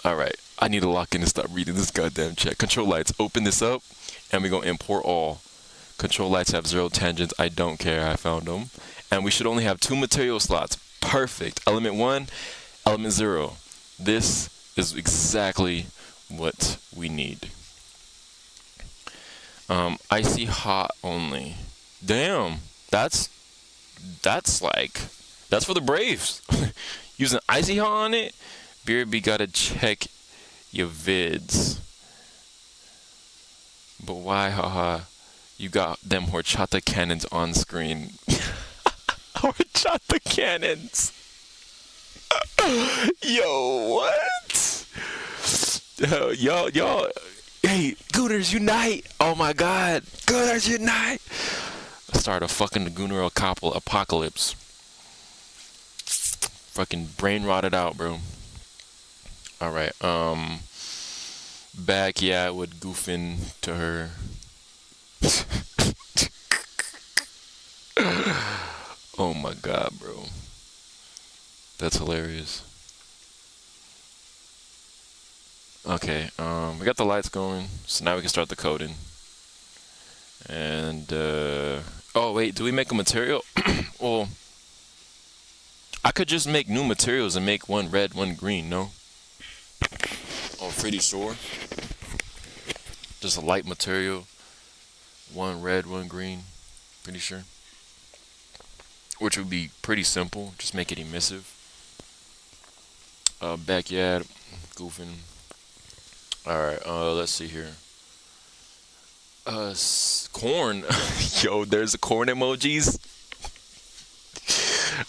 All right, I need to lock in and stop reading this goddamn chat. Control lights, open this up, and we're gonna import all. Control lights have 0 tangents. I don't care. I found them. And we should only have 2 material slots. Perfect. Element 1, element 0. This is exactly what we need. Icy hot only. Damn. That's for the Braves. Using icy hot on it. BRB gotta check your vids. But why, haha? You got them horchata cannons on screen. Horchata cannons. Yo, what? Y'all. Hey, Gooners unite! Oh my God, Gooners unite! Start a fucking Gooner apocalypse. Fucking brain rotted out, bro. All right, back, yeah, with goofing to her. Oh my God, bro. That's hilarious. Okay, we got the lights going, so now we can start the coding. And, oh wait, do we make a material? Well, I could just make new materials and make one red, one green, no? Oh, pretty sure. Just a light material, one red, one green, pretty sure. Which would be pretty simple, just make it emissive. Backyard, goofing. Alright, let's see here. Corn. Yo, there's the corn emojis.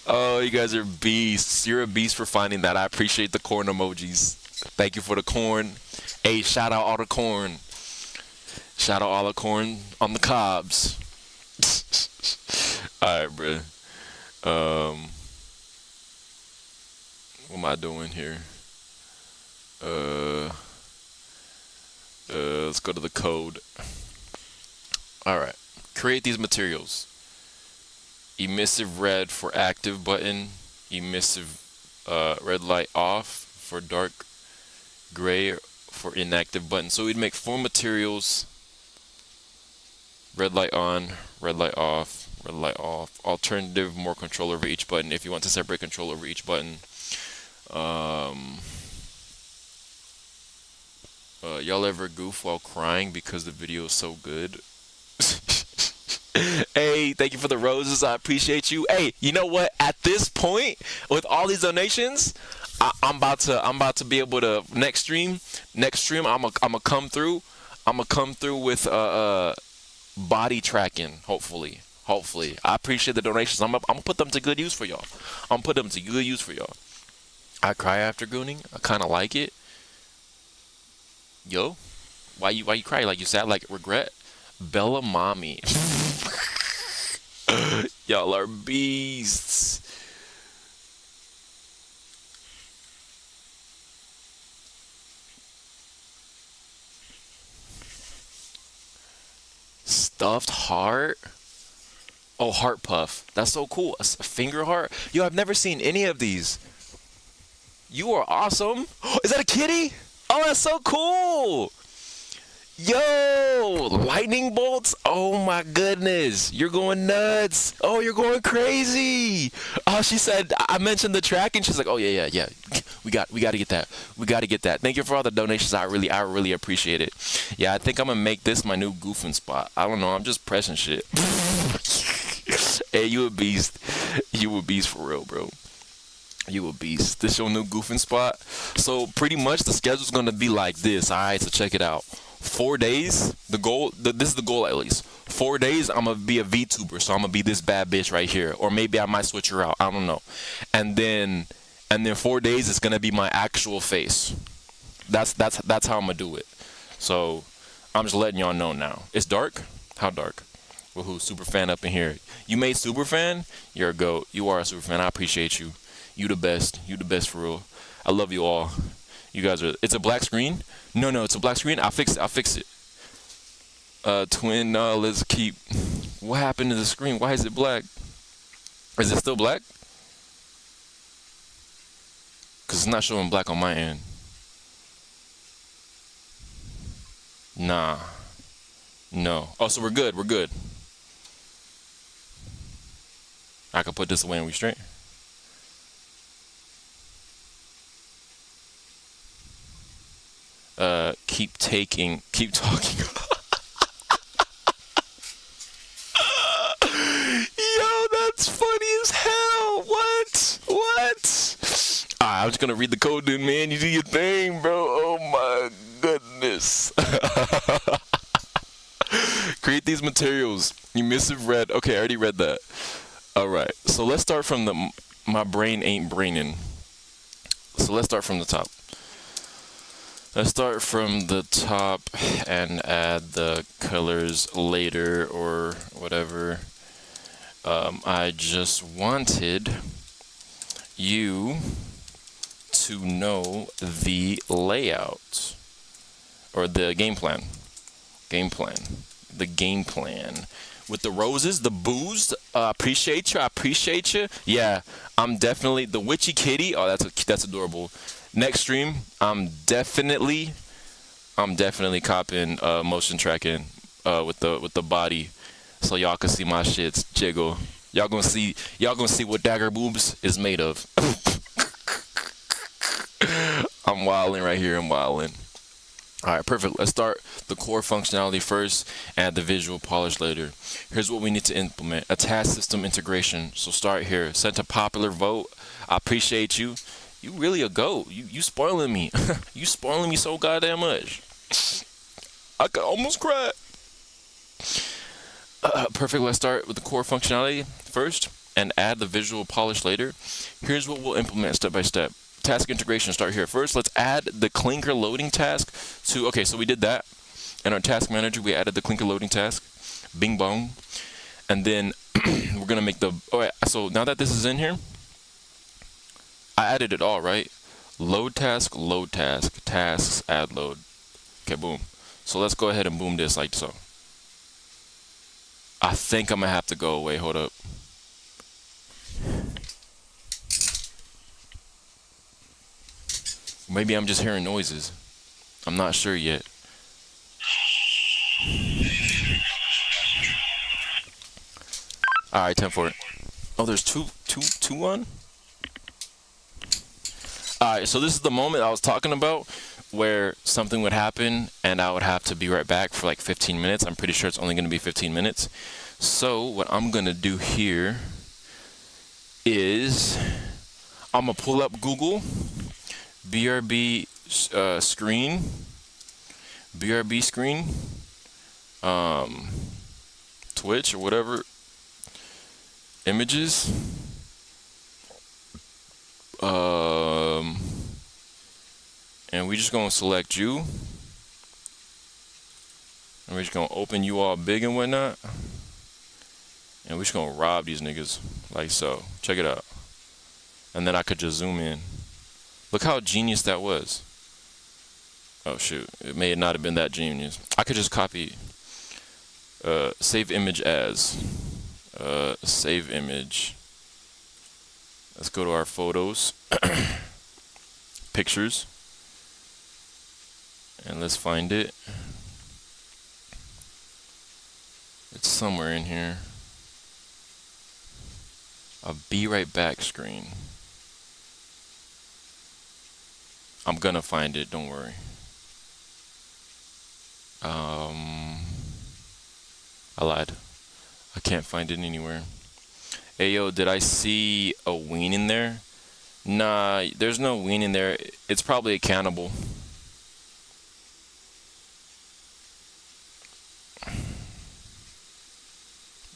Oh, you guys are beasts. You're a beast for finding that. I appreciate the corn emojis. Thank you for the corn. Hey, shout out all the corn. Shout out all the corn on the cobs. Alright, bruh. What am I doing here? Let's go to the code. Alright. Create these materials. Emissive red for active button. Emissive red light off for dark gray for inactive button. So we'd make 4 materials. Red light on, red light off, red light off. Alternative, more control over each button if you want to separate control over each button. Y'all ever goof while crying because the video is so good? Hey, thank you for the roses. I appreciate you. Hey, you know what? At this point, with all these donations, I'm about to be able to next stream. I'm gonna come through. I'm gonna come through with body tracking. Hopefully. I appreciate the donations. I'm gonna put them to good use for y'all. I cry after gooning. I kind of like it. Yo, why you cry? Like you sad? Like regret? Bella mommy. Y'all are beasts. Stuffed heart? Oh, heart puff. That's so cool. A finger heart? Yo, I've never seen any of these. You are awesome. Is that a kitty? Oh, that's so cool. Yo, lightning bolts. Oh my goodness. You're going nuts. Oh, you're going crazy. Oh, she said, I mentioned the tracking. She's like, oh yeah. We got to get that. Thank you for all the donations. I really appreciate it. Yeah, I think I'm gonna make this my new goofing spot. I don't know. I'm just pressing shit. Hey, you a beast. You a beast for real, bro. You a beast. This your new goofing spot. So pretty much the schedule's gonna be like this. All right, so check it out. 4 days. The goal. This is the goal at least. 4 days. I'm gonna be a VTuber. So I'm gonna be this bad bitch right here, or maybe I might switch her out. I don't know. And then 4 days it's gonna be my actual face. That's how I'm gonna do it. So I'm just letting y'all know now. It's dark. How dark? Well, who's super fan up in here? You made super fan. You're a goat. You are a super fan. I appreciate you. You the best. You the best for real. I love you all. You guys are. It's a black screen. No, it's a black screen. I'll fix it. I'll fix it. Twin. Let's keep. What happened to the screen? Why is it black? Is it still black? Cause it's not showing black on my end. Nah. No. Oh, so we're good. We're good. I can put this away and we straight. Keep talking. Yo, that's funny as hell. What? I'm just gonna read the code, dude, man. You do your thing, bro. Oh my goodness. Create these materials. You missive read. Okay, I already read that. All right. So let's start from the. My brain ain't braining. So let's start from the top. Let's start from the top and add the colors later or whatever. I just wanted you to know the layout or the game plan. The game plan. With the roses, the booze. Appreciate you. Yeah, I'm definitely the witchy kitty. Oh, that's adorable. Next stream, I'm definitely copping motion tracking with the body, so y'all can see my shits jiggle. Y'all gonna see what Dagger Boobs is made of. I'm wilding right here. All right, perfect. Let's start the core functionality first, add the visual polish later. Here's what we need to implement: a task system integration. So start here. Sent a popular vote. I appreciate you. You really a goat. You spoiling me. You spoiling me so goddamn much. I could almost cry. Perfect. Let's start with the core functionality first and add the visual polish later. Here's what we'll implement step by step. Task integration. Start here. First, let's add the Clinker loading task to. Okay, so we did that. In our task manager, we added the Clinker loading task. Bing bong. And then we're gonna make the. Alright, so now that this is in here, I added it all, right? Load task, tasks, add load. Okay, boom. So let's go ahead and boom this like so. I think I'm gonna have to go away. Hold up. Maybe I'm just hearing noises. I'm not sure yet. Alright, 10 for it. Oh, there's two on? Alright, so this is the moment I was talking about where something would happen and I would have to be right back for like 15 minutes. I'm pretty sure it's only going to be 15 minutes. So what I'm going to do here is I'm going to pull up Google, BRB screen, Twitch or whatever, images, and we just gonna select you, and we're just gonna open you all big and whatnot, and we're just gonna rob these niggas like so. Check it out. And then I could just zoom in. Look how genius that was. Oh shoot, it may not have been that genius. I could just copy, save image as, save image. Let's go to our photos, pictures, and let's find it. It's somewhere in here. A be right back screen. I'm gonna find it, don't worry. I lied. I can't find it anywhere. Hey yo, did I see a ween in there? Nah, there's no ween in there. It's probably a cannibal.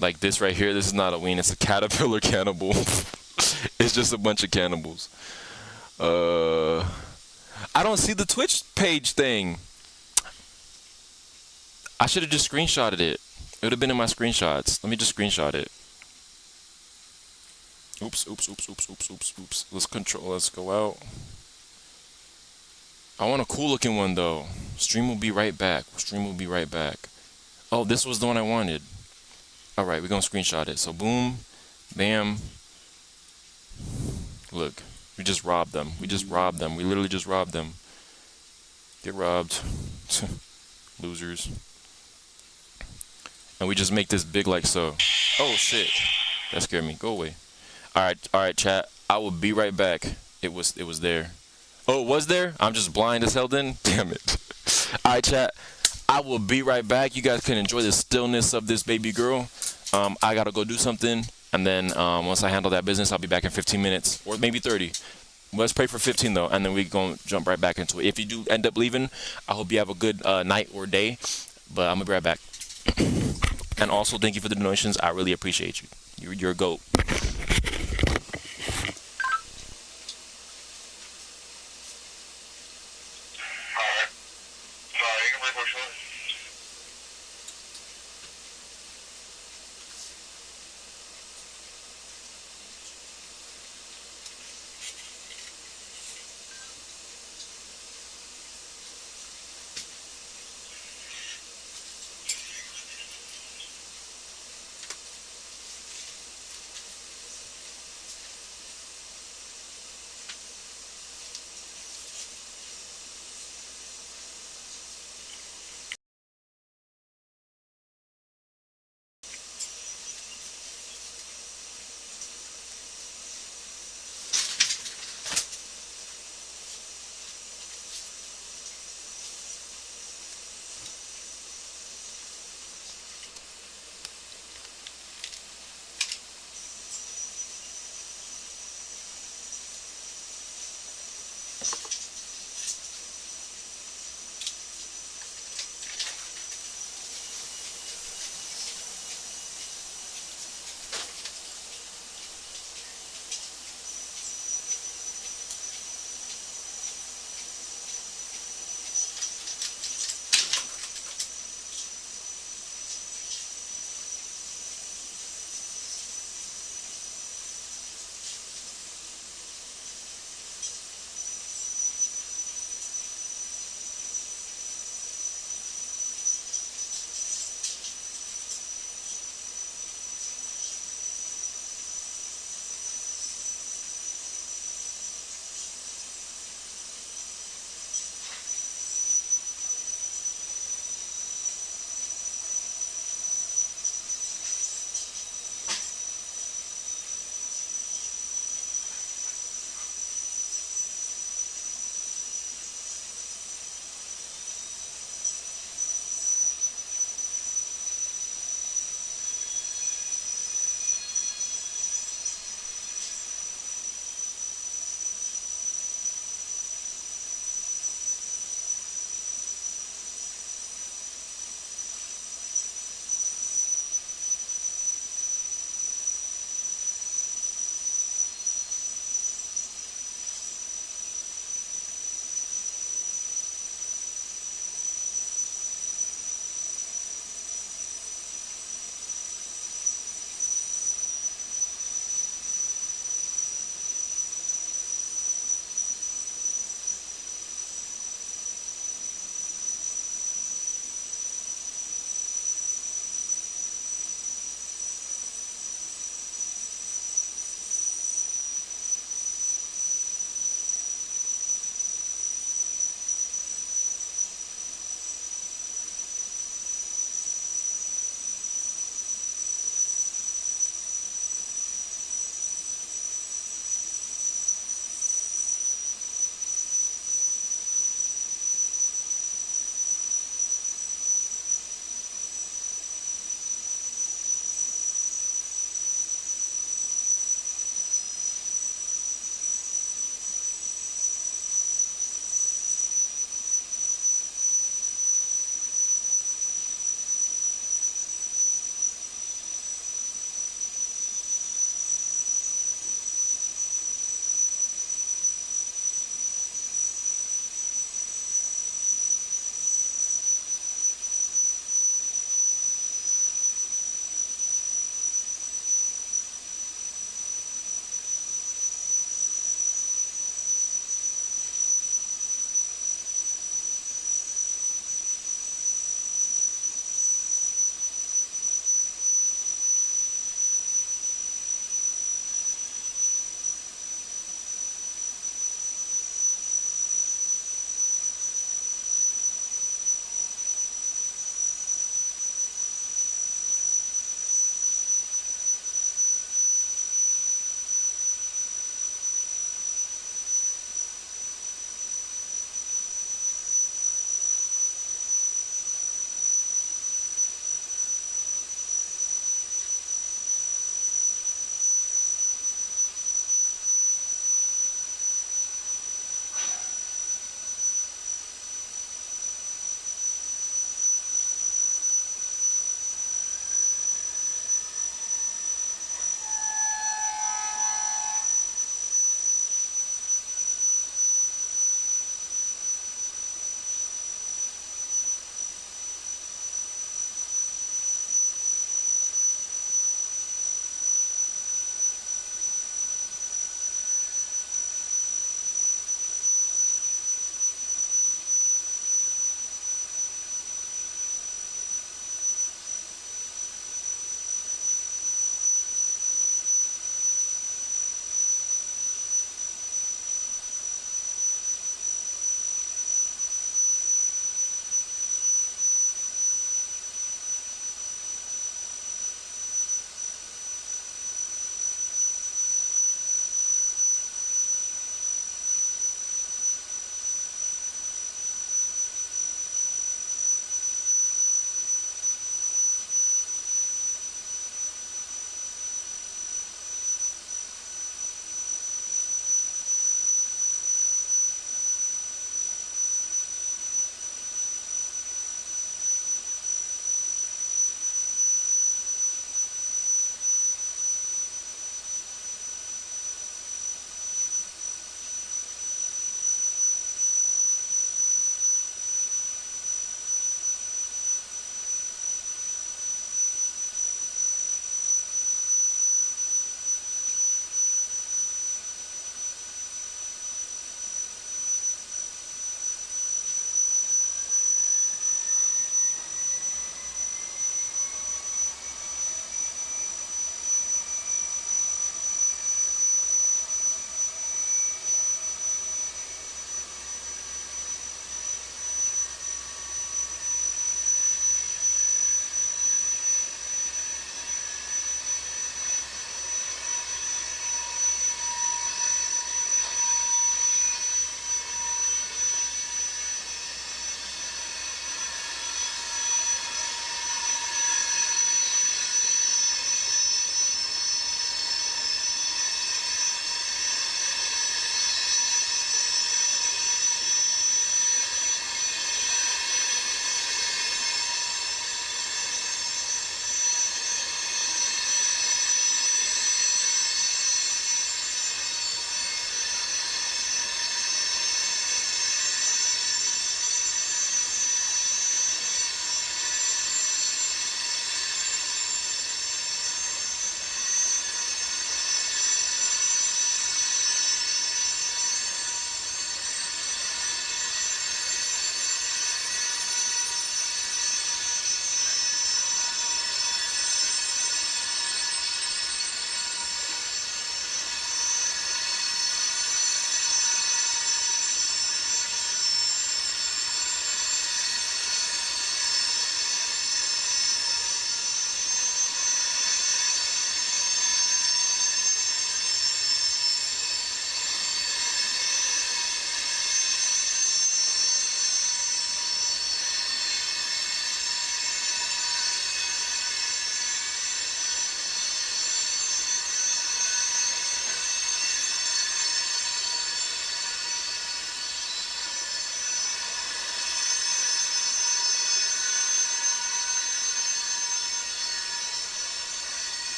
Like this right here, this is not a ween, it's a caterpillar cannibal. It's just a bunch of cannibals. Uh, I don't see the Twitch page thing. I should have just screenshotted it. It would have been in my screenshots. Let me just screenshot it. Oops, oops, oops, oops, oops, oops, oops. Let's go out. I want a cool looking one though. Stream will be right back. Stream will be right back. Oh, this was the one I wanted. Alright, we're gonna screenshot it. So boom, bam. Look, we just robbed them. We just robbed them. We literally just robbed them. Get robbed. Losers. And we just make this big like so. Oh shit. That scared me. Go away. Alright, chat. I will be right back. It was there. Oh, it was there? I'm just blind as hell then? Damn it. Alright, chat. I will be right back. You guys can enjoy the stillness of this baby girl. I gotta go do something. And then once I handle that business, I'll be back in 15 minutes. Or maybe 30. Let's pray for 15 though. And then we gonna jump right back into it. If you do end up leaving, I hope you have a good night or day. But I'm gonna be right back. And also, thank you for the donations. I really appreciate you. You're a GOAT.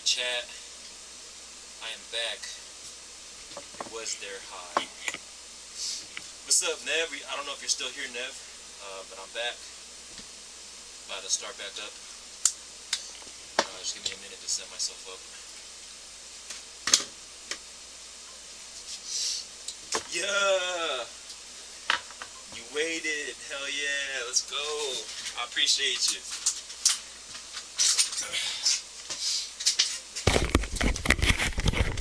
chat. I am back. It was there high. What's up, Nev? I don't know if you're still here, Nev, but I'm back. About to start back up. Just give me a minute to set myself up. Yeah! You waited. Hell yeah. Let's go. I appreciate you.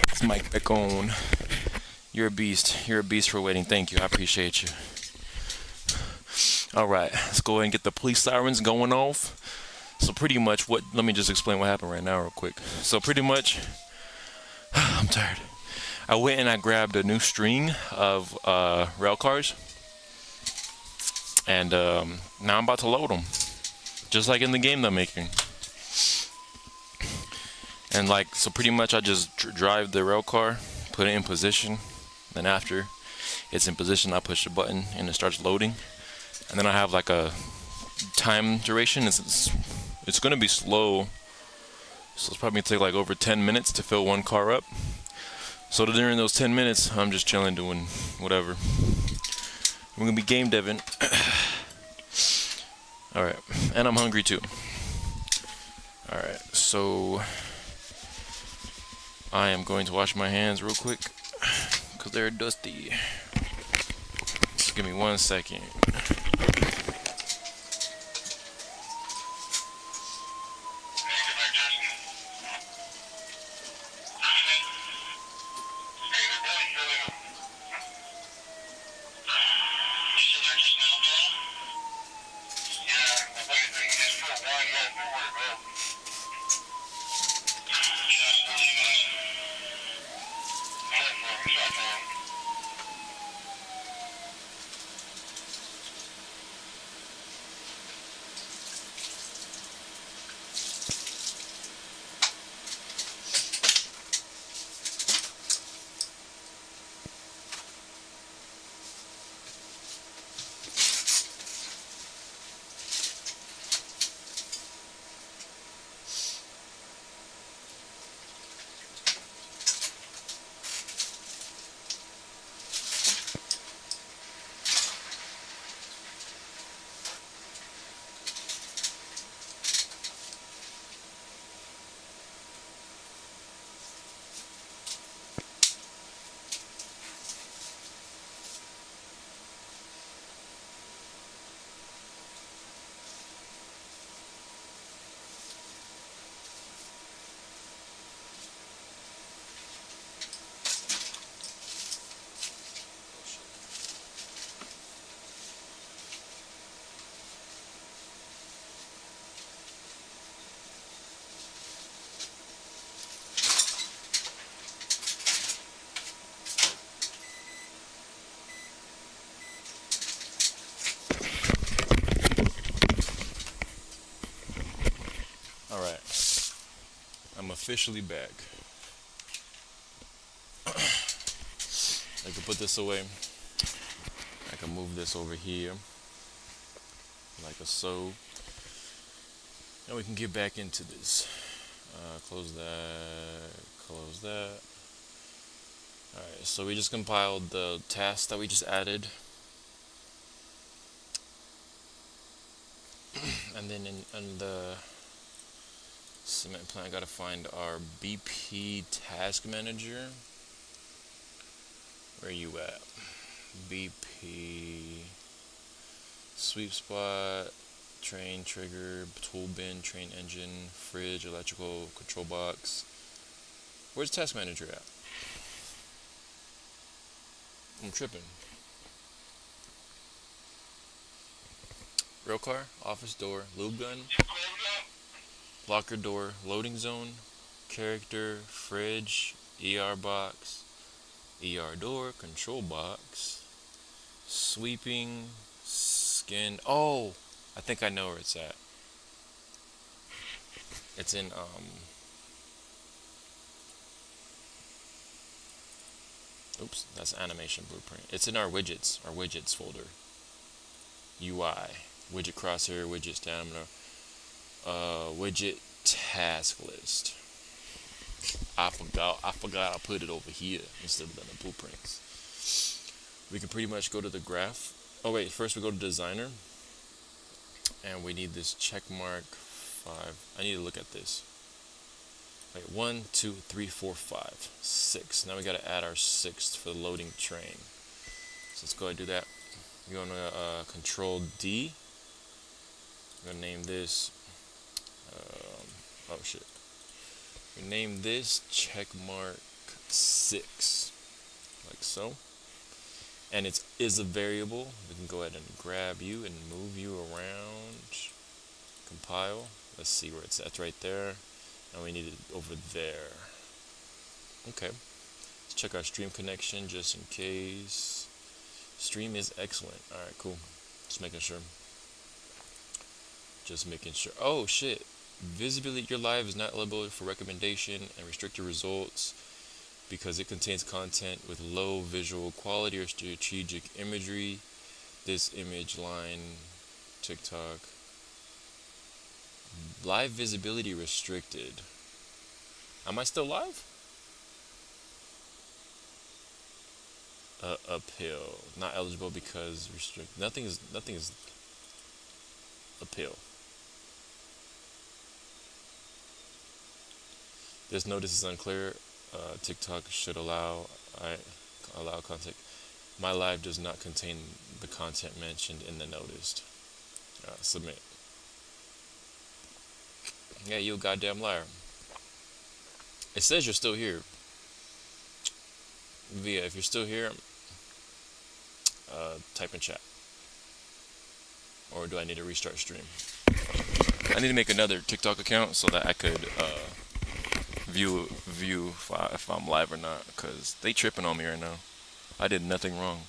It's mic back on. You're a beast. You're a beast for waiting. Thank you. I appreciate you. Alright. Let's go ahead and get the police sirens going off. So pretty much let me just explain what happened right now real quick. So pretty much, I'm tired. I went and I grabbed a new string of rail cars. And now I'm about to load them. Just like in the game they're making. And like, so pretty much I just drive the rail car, put it in position. Then after it's in position, I push the button and it starts loading. And then I have like a time duration. It's going to be slow. So it's probably going to take like over 10 minutes to fill one car up. So during those 10 minutes, I'm just chilling doing whatever. I'm going to be game deving. Alright. And I'm hungry too. Alright. So I am going to wash my hands real quick. Because they're dusty. Just give me 1 second. Alright. I'm officially back. I can put this away. I can move this over here. Like so. And we can get back into this. Close that. Close that. Alright, so we just compiled the task that we just added. And then in the cement plant, I gotta find our BP task manager. Where you at? BP sweep spot, train trigger, tool bin, train engine, fridge, electrical control box. Where's task manager at? I'm tripping. Rail car, office door, lube gun, locker door, loading zone, character, fridge, ER box, ER door, control box, sweeping, skin. Oh, I think I know where it's at. It's in oops, that's animation blueprint. It's in our widgets folder. UI, widget crosshair, widget stamina, widget task list. I forgot I put it over here instead of the blueprints. We can pretty much go to the graph. Oh wait, first we go to designer, and we need this check mark 5. I need to look at this. Wait, 1, 2, 3, 4, 5, 6. Now we got to add our 6th for the loading train. So let's go ahead and do that. You're gonna Control D. I'm gonna name this. Oh shit. We name this check mark 6, like so. And it is a variable. We can go ahead and grab you and move you around. Compile. Let's see where it's at. Right there. And we need it over there. Okay. Let's check our stream connection just in case. Stream is excellent. Alright, cool. Just making sure. Just making sure. Oh shit. Visibility. Your live is not eligible for recommendation and restricted results because it contains content with low visual quality or strategic imagery. This image line, TikTok. Live visibility restricted. Am I still live? Uphill. Not eligible because restrict. Nothing is uphill. This notice is unclear. TikTok should allow content. My live does not contain the content mentioned in the notice. Submit. Yeah, you a goddamn liar. It says you're still here. Via, if you're still here, type in chat. Or do I need to restart stream? I need to make another TikTok account so that I could view if I'm live or not, because they tripping on me right now. I did nothing wrong.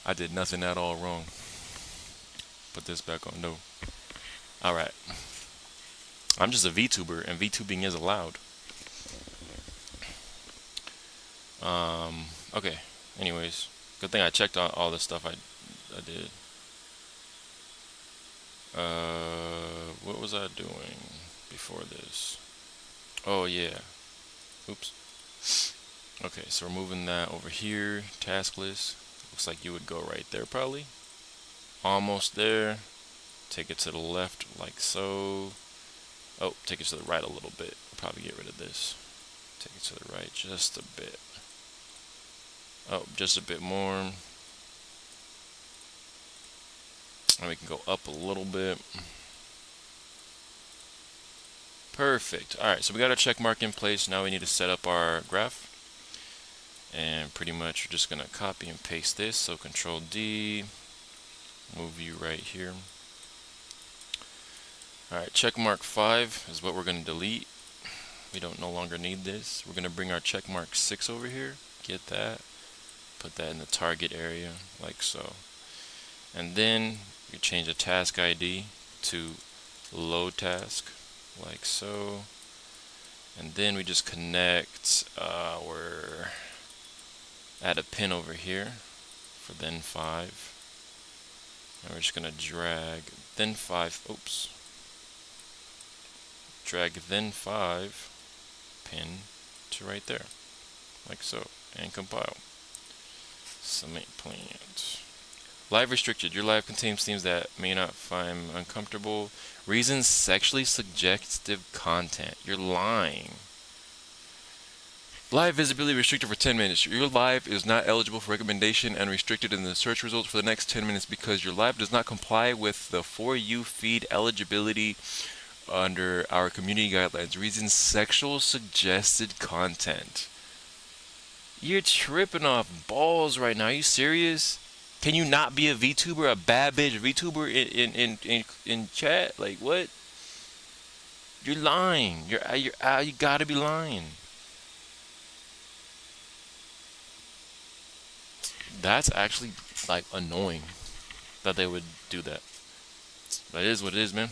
I did nothing at all wrong. Put this back on. No. Alright. I'm just a VTuber, and VTubing is allowed. Okay. Anyways, good thing I checked on all the stuff I did. What was I doing before this? Oh yeah. Oops. Okay, so we're moving that over here. Task list. Looks like you would go right there probably. Almost there. Take it to the left like so. Oh, take it to the right a little bit. Probably get rid of this. Take it to the right just a bit. Oh, just a bit more. And we can go up a little bit. Perfect. Alright, so we got our check mark in place. Now we need to set up our graph. And pretty much we're just going to copy and paste this. So Control D. Move you right here. Alright, check mark 5 is what we're going to delete. We don't no longer need this. We're going to bring our check mark 6 over here. Get that. Put that in the target area like so. And then you change the task ID to load task like so. And then we just connect our add a pin over here for then 5. And we're just gonna drag then 5. Oops. Drag then 5 pin to right there like so, and compile. Submit plant. Live restricted. Your live contains themes that may not find uncomfortable. Reasons sexually suggestive content. You're lying. Live visibility restricted for 10 minutes. Your live is not eligible for recommendation and restricted in the search results for the next 10 minutes because your live does not comply with the For You feed eligibility under our community guidelines. Reasons sexual suggested content. You're tripping off balls right now. Are you serious? Can you not be a VTuber, a bad bitch VTuber in chat? Like what? You're lying. You gotta be lying. That's actually like annoying that they would do that. But it is what it is, man.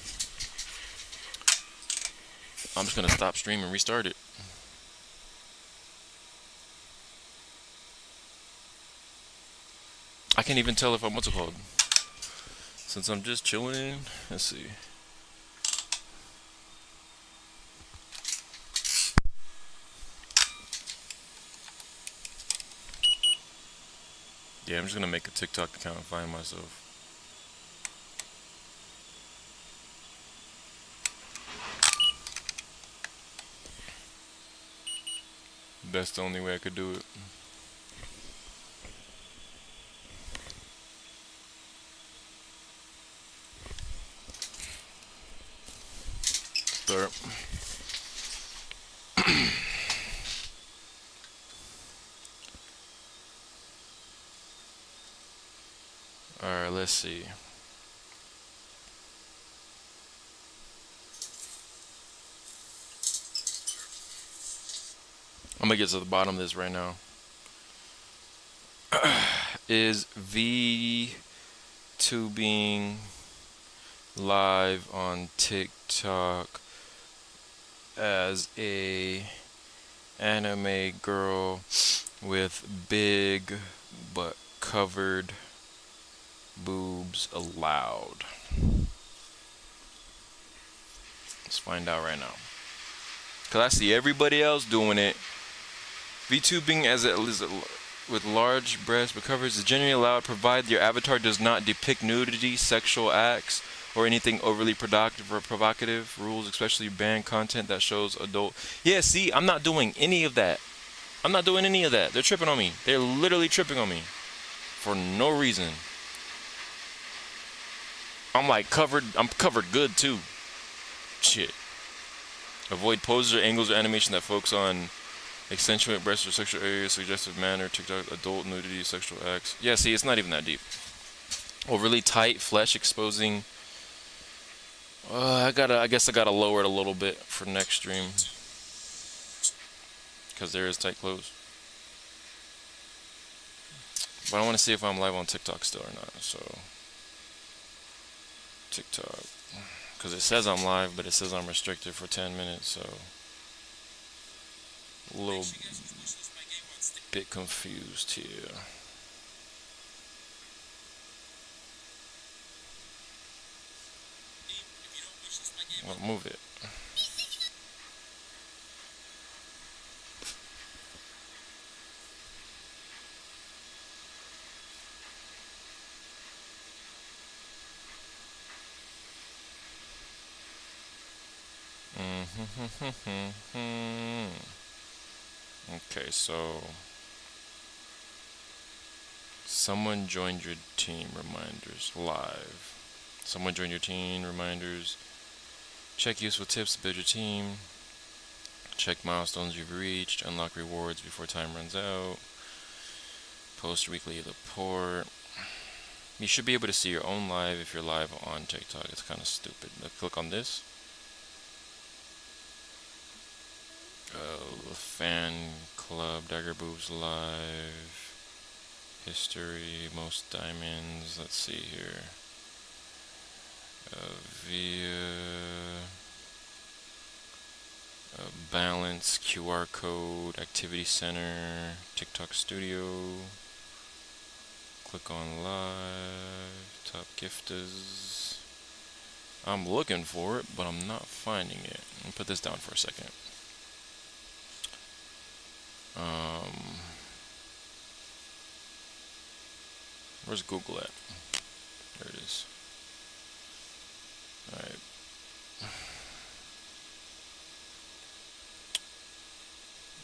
I'm just gonna stop streaming and restart it. I can't even tell if I'm what's it called. Since I'm just chilling, let's see. Okay, I'm just gonna make a TikTok account and find myself. That's the only way I could do it. Start. Alright, let's see. I'm gonna get to the bottom of this right now. Is VTubing live on TikTok as a anime girl with big but covered boobs allowed? Let's find out right now. Cause I see everybody else doing it. VTubing as it is with large breasts but covers is generally allowed provided your avatar does not depict nudity, sexual acts, or anything overly productive or provocative. Rules especially ban content that shows adult. Yeah, see, I'm not doing any of that. I'm not doing any of that. They're tripping on me. They're literally tripping on me for no reason. I'm like covered. I'm covered good too. Shit. Avoid poses or angles or animation that focus on accentuate breasts or sexual areas, suggestive manner, TikTok, adult nudity, sexual acts. Yeah, see, it's not even that deep. Overly tight flesh exposing. I guess I gotta lower it a little bit for next stream. Because there is tight clothes. But I want to see if I'm live on TikTok still or not. So, TikTok. Because it says I'm live, but it says I'm restricted for 10 minutes, so. A little bit confused here. Well, move it. Okay, so someone joined your team reminders live. Someone joined your team reminders. Check useful tips to build your team. Check milestones you've reached. Unlock rewards before time runs out. Post weekly report. You should be able to see your own live if you're live on TikTok. It's kind of stupid. Click on this. Fan club, Dagger Boobs live. History, most diamonds. Let's see here. Via balance, QR code, activity center, TikTok studio. Click on live, top gifters. I'm looking for it, but I'm not finding it. Let me put this down for a second. Where's Google at? There it is. Alright.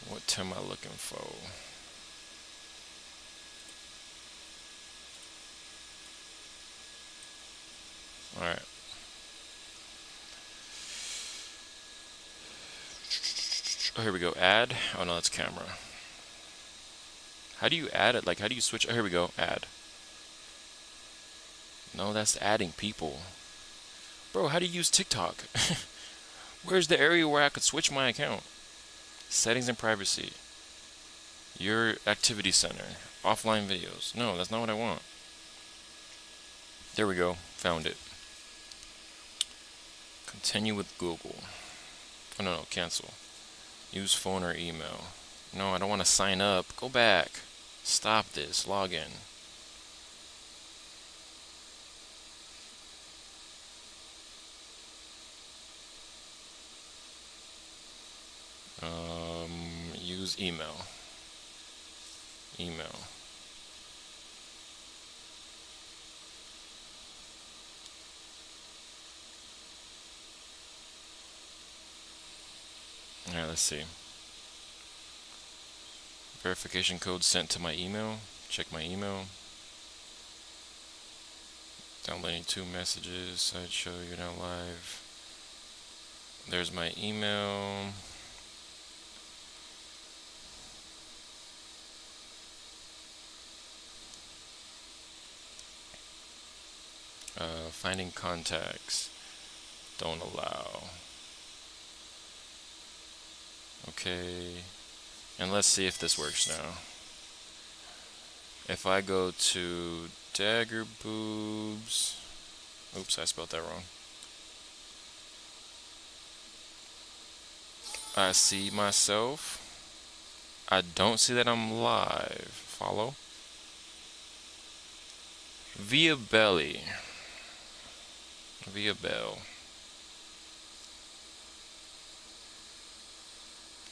What am I looking for? Alright. Oh, here we go. Add. Oh no, that's camera. How do you add it? Like, how do you switch? Oh, here we go. Add. No, that's adding people. Bro, how do you use TikTok? Where's the area where I could switch my account? Settings and privacy. Your activity center. Offline videos. No, that's not what I want. There we go. Found it. Continue with Google. Oh, no, cancel. Use phone or email. No, I don't want to sign up. Go back. Stop this. Log in. Use email. Email. Alright, let's see. Verification code sent to my email. Check my email. Downloading 2 messages. Sideshow, you're now live. There's my email. Finding contacts. Don't allow. Okay. And let's see if this works now. If I go to Dagger Boobs. Oops, I spelled that wrong. I see myself. I don't see that I'm live. Follow. Via belly. Via bell.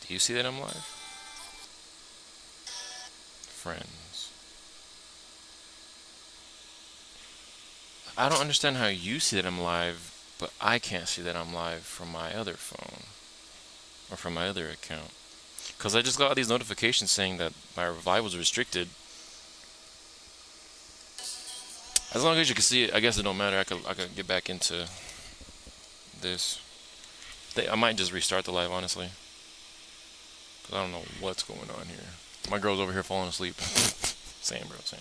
Do you see that I'm live? Friends. I don't understand how you see that I'm live, but I can't see that I'm live from my other phone. Or from my other account. Because I just got all these notifications saying that my live was restricted. As long as you can see it, I guess it don't matter. I could get back into this. I might just restart the live, honestly. Because I don't know what's going on here. My girl's over here falling asleep. Same, bro, same.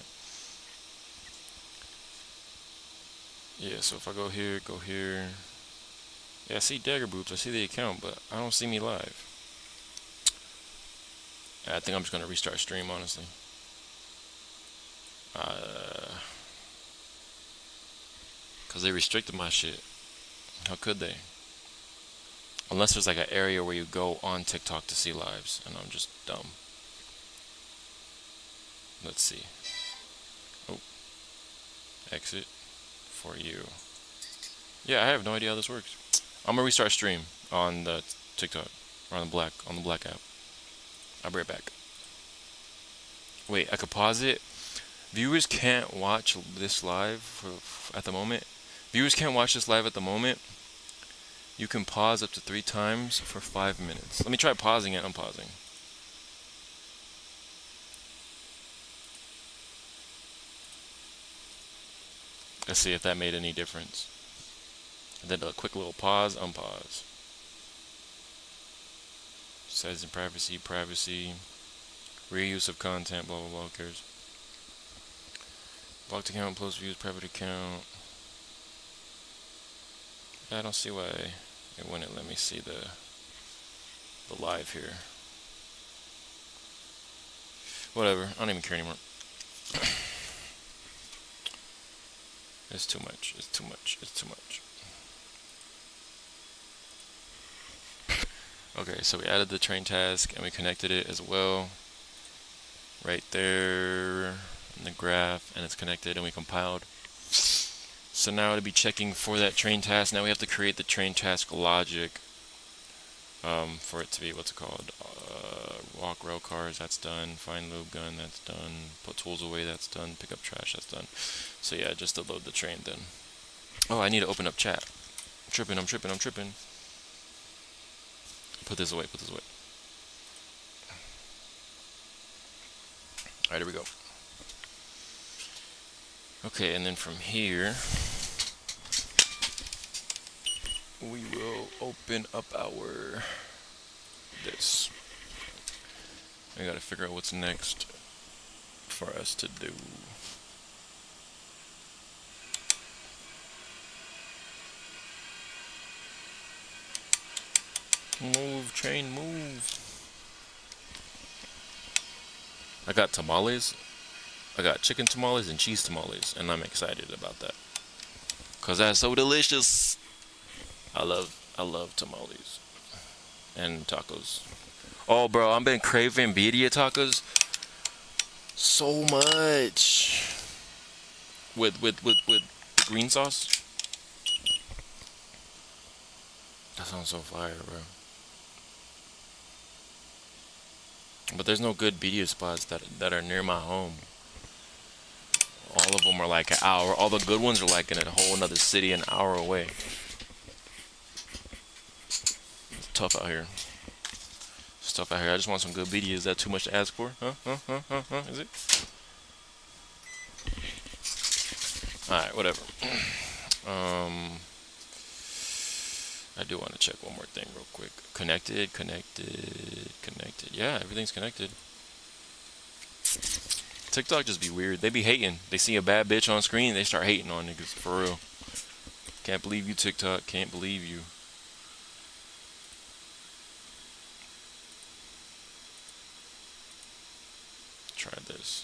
Yeah, so if I go here, yeah, I see Dagger Boobs, I see the account, but I don't see me live. I think I'm just gonna restart stream, honestly. Cause they restricted my shit. How could they? Unless there's like an area where you go on TikTok to see lives, and I'm just dumb. Let's see. Oh. Exit. For you. Yeah, I have no idea how this works. I'm gonna restart stream on the TikTok or on the black app. I'll be right back. Wait, I could pause it. Viewers can't watch this live at the moment. Viewers can't watch this live at the moment. You can pause up to 3 times for 5 minutes. Let me try pausing it. I'm pausing. Let's see if that made any difference. I did a quick little pause, unpause. Says in privacy, reuse of content, blah blah blah, who cares? Blocked account, post views, private account. I don't see why it wouldn't let me see the live here. Whatever, I don't even care anymore. It's too much, it's too much, it's too much. Okay, so we added the train task and we connected it as well. Right there in the graph, and it's connected, and we compiled. So now to be checking for that train task, now we have to create the train task logic for it to be, what's it called? Walk rail cars, that's done. Find lube gun, that's done. Put tools away, that's done. Pick up trash, that's done. So yeah, just to load the train then. Oh, I need to open up chat. I'm tripping. Put this away. Alright, here we go. Okay, and then from here, we will open up our this. I gotta figure out what's next for us to do. Move, train, move. I got tamales. I got chicken tamales and cheese tamales, and I'm excited about that. Cause that's so delicious. I love tamales. And tacos. Oh bro, I've been craving birria tacos so much. With green sauce. That sounds so fire, bro. But there's no good birria spots that are near my home. All of them are like an hour. All the good ones are like in a whole another city, an hour away. It's tough out here. stuff out here. I just want some good BD. Is that too much to ask for? Huh? Is it? Alright, whatever. I do want to check one more thing real quick. Connected. Yeah, everything's connected. TikTok just be weird. They be hating. They see a bad bitch on screen, they start hating on niggas. For real. Can't believe you, TikTok. Can't believe you. Try this.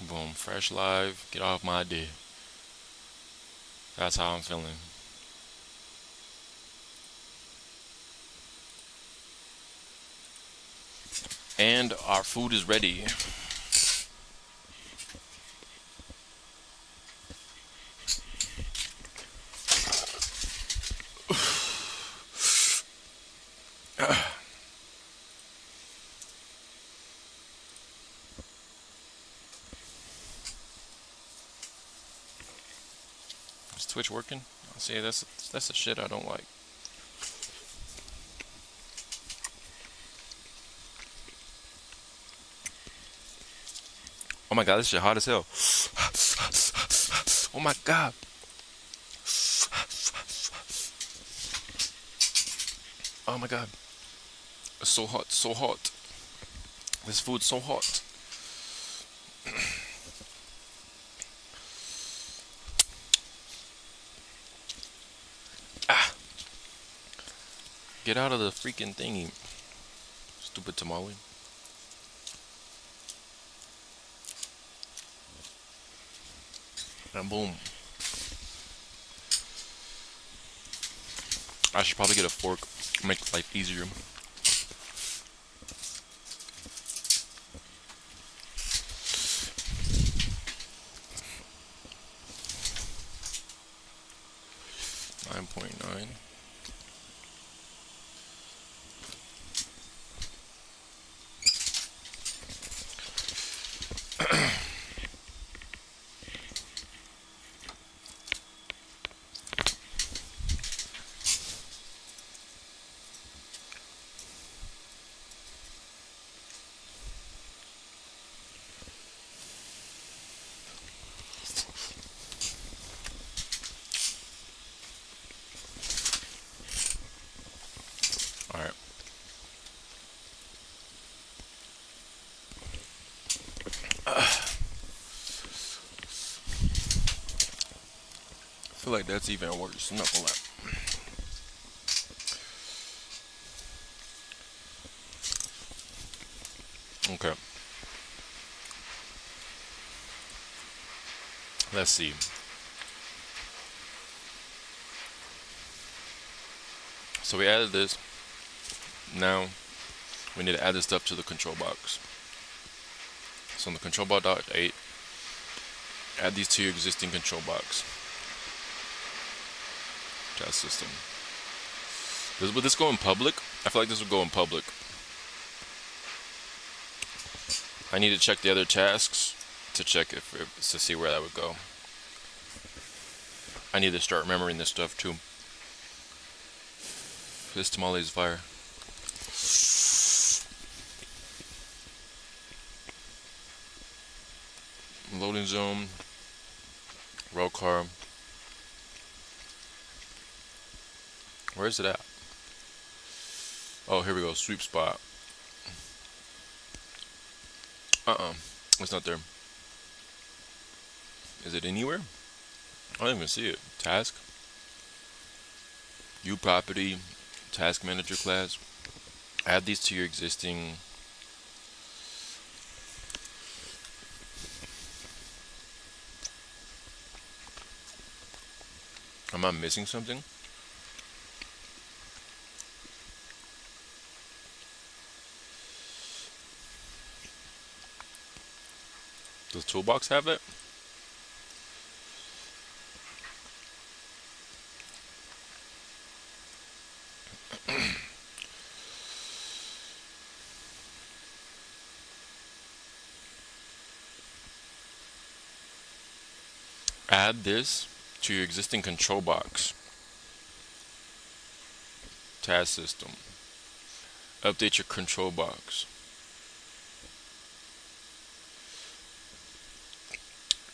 Boom, fresh live. Get off my dick. That's how I'm feeling. And our food is ready. Is Twitch working? I see that's the shit I don't like. Oh my god, this shit hot as hell. Oh my god. Oh my god. It's so hot, so hot. This food's so hot. Ah. Get out of the freaking thingy. Stupid tamale. And boom. I should probably get a fork. Make life easier. .9. Alright. I feel like that's even worse. I'm not gonna lie. Okay. Let's see. So we added this. Now we need to add this stuff to the control box. So in the control box .8, add these to your existing control box. Task system. Would this go in public? I feel like this would go in public. I need to check the other tasks to check to see where that would go. I need to start remembering this stuff too. This tamale is fire. Loading zone. Roll car. Where is it at? Oh, here we go. Sweep spot. It's not there. Is it anywhere? I don't even see it. Task. View property. Task manager class. Add these to your existing. Am I missing something? Does Toolbox have it? Add this to your existing control box. Task system. Update your control box.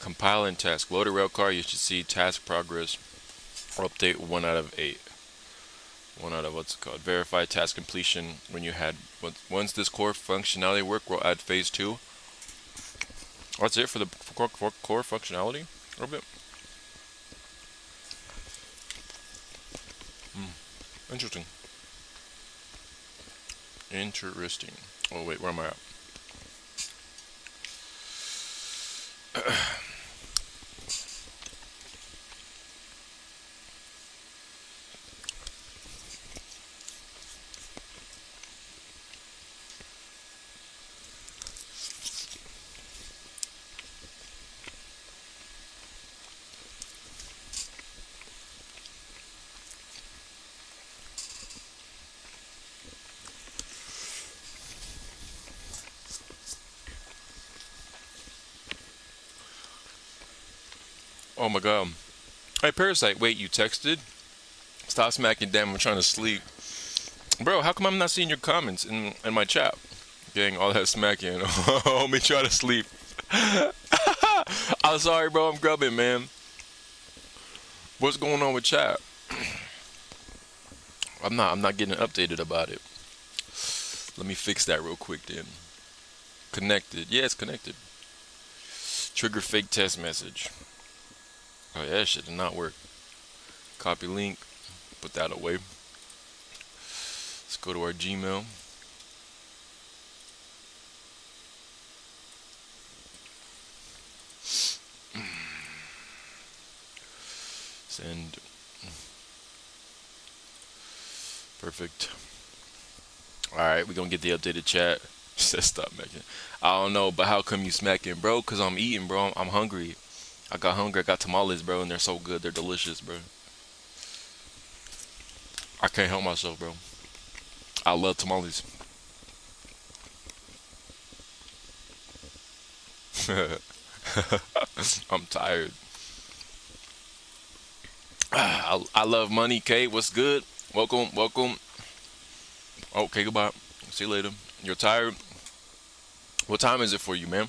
Compile and task. Load a railcar. You should see task progress. Update 1 out of 8. 1 out of what's it called? Verify task completion when you had. Once this core functionality work, we'll add phase 2. That's it for the core functionality. A little bit. Interesting. Interesting. Oh wait, where am I at? Oh my god. Hey Parasite, wait, you texted? Stop smacking, damn, I'm trying to sleep. Bro, how come I'm not seeing your comments in my chat? Getting all that smacking. Homie, try to sleep. I'm sorry, bro, I'm grubbing, man. What's going on with chat? I'm not getting updated about it. Let me fix that real quick then. Connected. Yeah, it's connected. Trigger fake test message. Oh yeah, that shit did not work. Copy link. Put that away. Let's go to our Gmail. Send. Perfect. Alright, we're gonna get the updated chat. Says stop making. I don't know, but how come you smacking, bro? Cause I'm eating, bro. I'm hungry. I got hungry. I got tamales, bro, and they're so good. They're delicious, bro. I can't help myself, bro. I love tamales. I'm tired. I love money, Kate. What's good? Welcome, welcome. Okay, goodbye. See you later. You're tired? What time is it for you, man?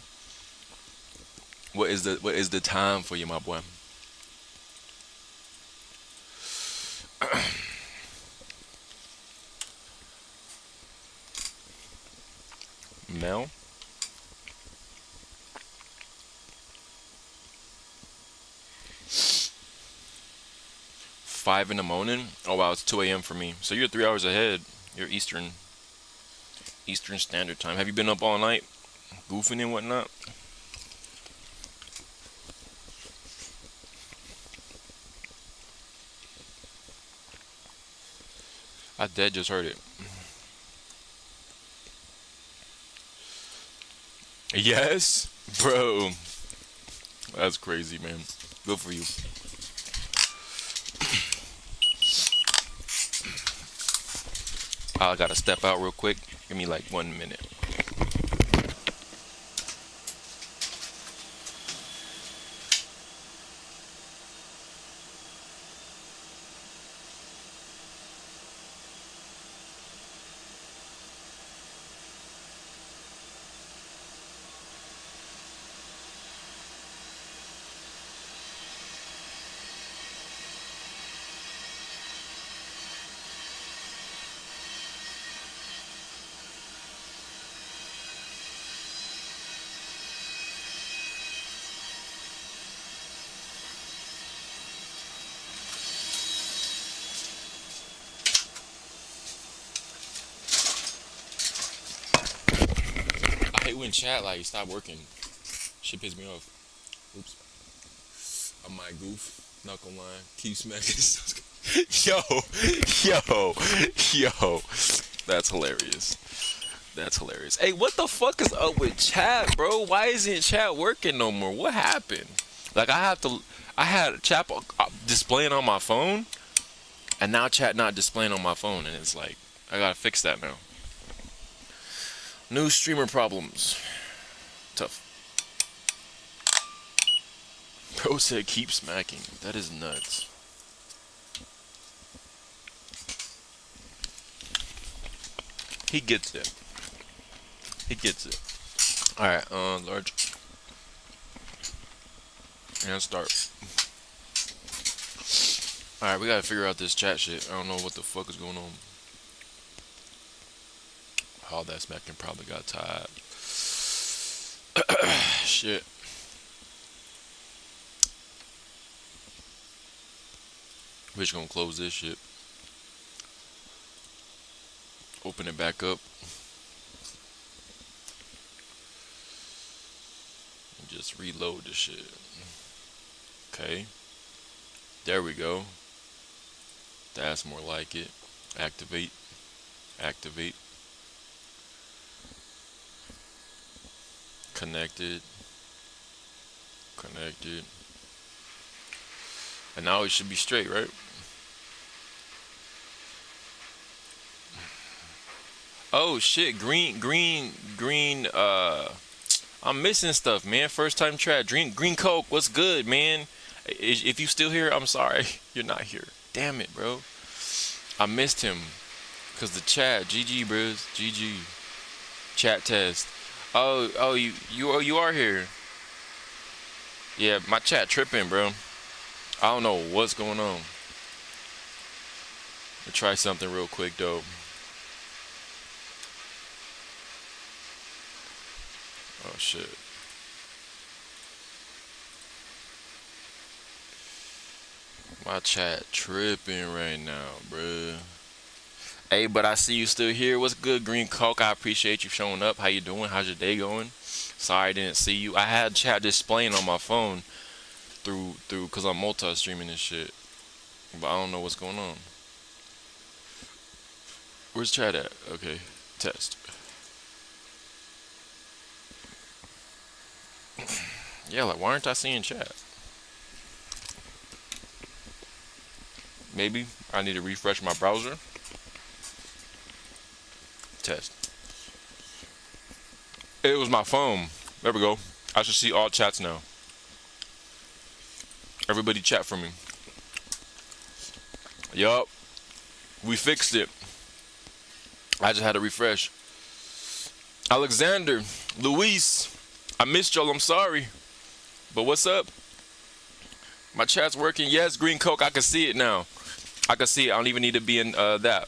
What is the time for you, my boy? Mel? 5 in the morning? Oh wow, it's 2 a.m. for me. So you're 3 hours ahead. You're Eastern Standard Time. Have you been up all night, goofing and whatnot? I dead just heard it. Yes, bro. That's crazy, man. Good for you. I gotta step out real quick. Give me like 1 minute. I hate when chat like stop working. Shit piss me off. Oops. I might goof. Not gonna lie. Keep smacking. Yo. That's hilarious. That's hilarious. Hey, what the fuck is up with chat, bro? Why isn't chat working no more? What happened? Like I had chat displaying on my phone, and now chat not displaying on my phone, and it's like I gotta fix that now. New streamer problems. Tough. Bro said keep smacking. That is nuts. He gets it. He gets it. Alright, large. And start. Alright, we gotta figure out this chat shit. I don't know what the fuck is going on. Oh, that smacking probably got tied. Shit. We're just gonna close this shit. Open it back up. And just reload the shit. Okay. There we go. That's more like it. Activate. Activate. Connected. Connected. And now it should be straight, right? Oh shit, green, I'm missing stuff, man. First time chat. Green Coke, what's good, man? If you still here, I'm sorry. You're not here. Damn it, bro. I missed him. Cause the chat. GG, bros. GG. Chat test. Oh, you are here. Yeah, my chat tripping, bro. I don't know what's going on. Let's try something real quick, though. Oh, shit. My chat tripping right now, bruh. Hey, but I see you still here. What's good, Green Coke? I appreciate you showing up. How you doing? How's your day going? Sorry I didn't see you. I had chat displaying on my phone through because I'm multi-streaming this shit. But I don't know what's going on. Where's chat at? Okay, test. Yeah, like why aren't I seeing chat? Maybe I need to refresh my browser. Test. It was my phone. There we go. I should see all chats now. Everybody chat for me. Yup. We fixed it. I just had to refresh. Alexander, Luis, I missed y'all. I'm sorry. But what's up? My chat's working. Yes, Green Coke. I can see it now. I can see it. I don't even need to be in that.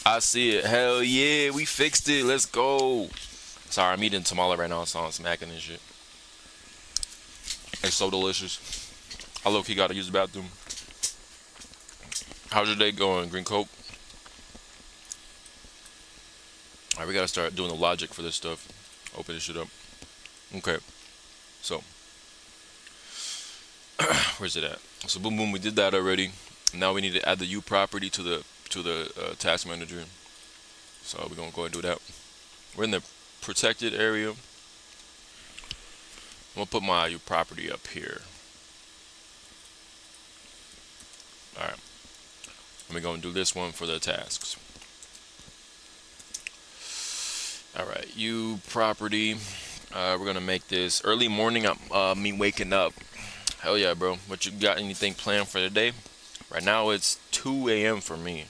I see it. Hell yeah. We fixed it. Let's go. Sorry, I'm eating tamale right now, so I'm smacking this shit. It's so delicious. I low-key gotta use the bathroom. How's your day going, Green Coke? Alright, we gotta start doing the logic for this stuff. Open this shit up. Okay. So. Where's it at? So boom boom, we did that already. Now we need to add the U property to the task manager. So we're gonna go ahead and do that. We're in the protected area. I'm gonna put my U property up here. Alright. We're gonna do this one for the tasks. Alright, U property. We're gonna make this early morning. Me waking up. Hell yeah, bro. What you got? Anything planned for the day? Right now it's 2 a.m. for me,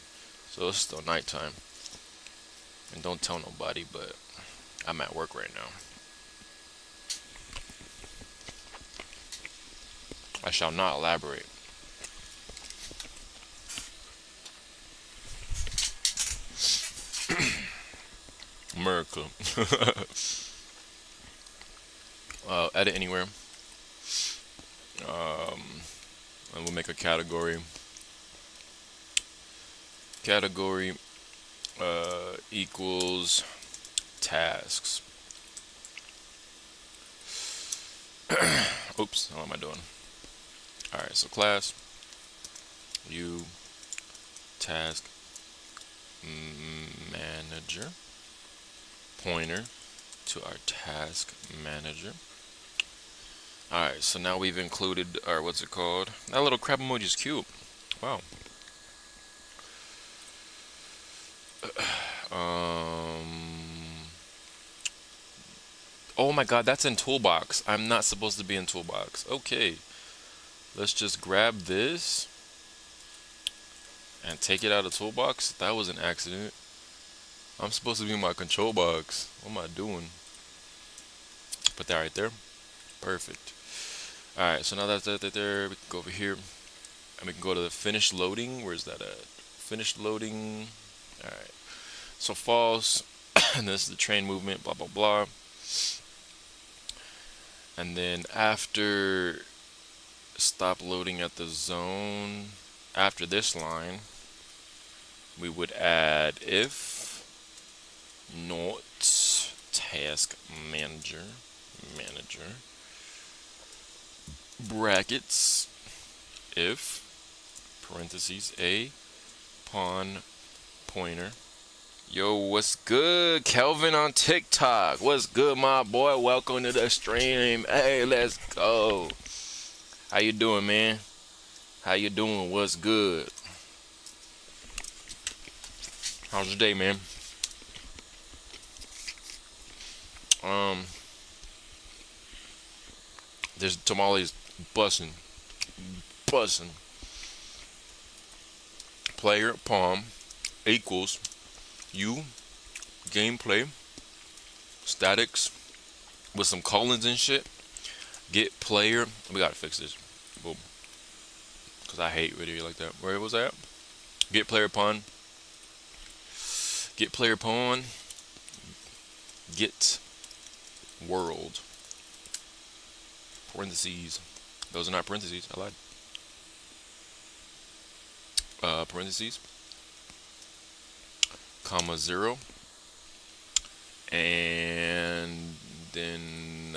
so it's still nighttime. And don't tell nobody, but I'm at work right now. I shall not elaborate. America. Edit anywhere. And we'll make a category. Category equals tasks. Oops, how am I doing? Alright, so class U task manager pointer to our task manager. Alright, so now we've included our, what's it called? That little crab emoji is cute. Wow. Oh my god, that's in toolbox. I'm not supposed to be in toolbox. Okay. Let's just grab this and take it out of toolbox. That was an accident. I'm supposed to be in my control box. What am I doing? Put that right there. Perfect. Alright, so now that's that there, we can go over here and we can go to the finished loading. Where's that at? Finished loading. Alright. So false. And this is the train movement, blah blah blah. And then after stop loading at the zone, after this line, we would add if not task manager brackets if parentheses a pawn pointer. Yo, what's good? Kelvin on TikTok. What's good, my boy? Welcome to the stream. Hey, let's go. How you doing, man? How you doing? What's good? How's your day, man? There's tamales bussin'. Player pawn equals you gameplay statics with some colons and shit. Get player. We gotta fix this. Boom. Cause I hate video like that. Where was that? Get player pawn. Get player pawn. Get world. Parentheses. Those are not parentheses. I lied. Parentheses. Comma 0. And then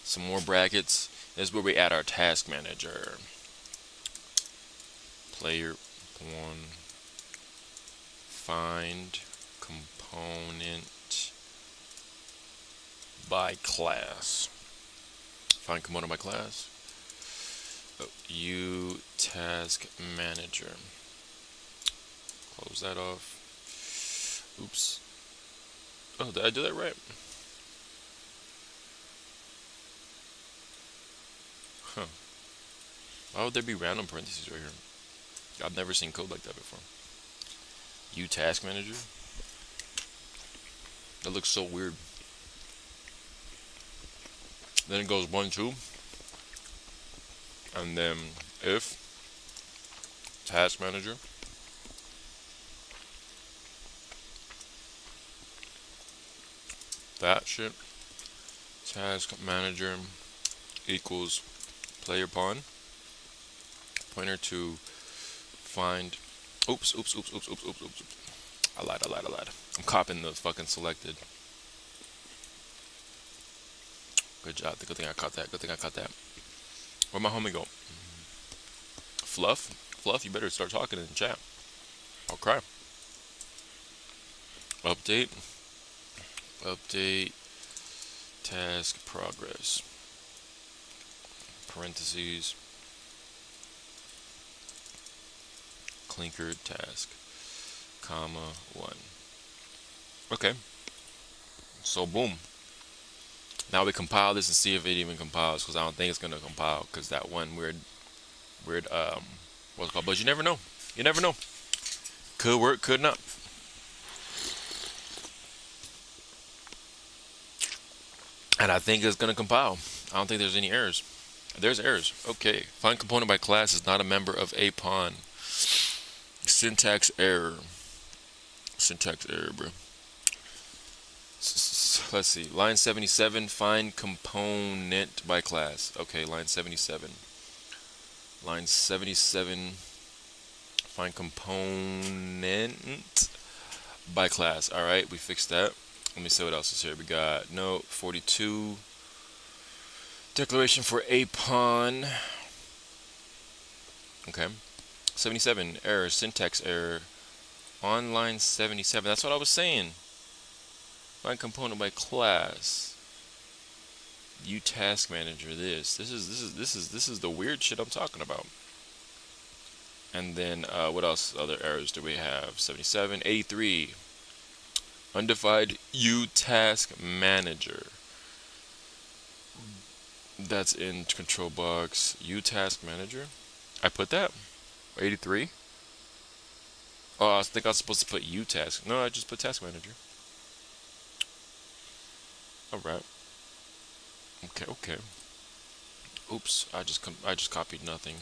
some more brackets. This is where we add our task manager. Player 1. Find component by class. Find component by class. U task manager. Close that off. Oops. Oh, did I do that right? Huh. Why would there be random parentheses right here? I've never seen code like that before. U task manager? That looks so weird. Then it goes 1, 2. And then if task manager that shit task manager equals player pawn pointer to find oops. I lied. I'm copying the fucking selected. Good job. Good thing I caught that. Where'd my homie go? Fluff, you better start talking in the chat. I'll cry. Update task progress. Parentheses. Clinker task. Comma 1. Okay. So boom. Now we compile this and see if it even compiles, because I don't think it's gonna compile, because that one weird what's it called? But you never know. Could work, could not. And I think it's gonna compile. I don't think there's any errors. There's errors. Okay. Find component by class is not a member of a pawn. Syntax error, bro. Let's see. Line 77. Find component by class. Okay, line 77. Line 77. Find component by class. All right, we fixed that. Let me see what else is here. We got note 42. Declaration for a pawn. Okay. 77. Error. Syntax error. On line 77. That's what I was saying. Find component by class. U task manager. This is the weird shit I'm talking about. And then what else? Other errors do we have? 77, 83. Undefined U task manager. That's in control box. U task manager. I put that. 83. Oh, I think I was supposed to put U task. No, I just put task manager. All right. Okay. Okay. Oops. I just copied nothing.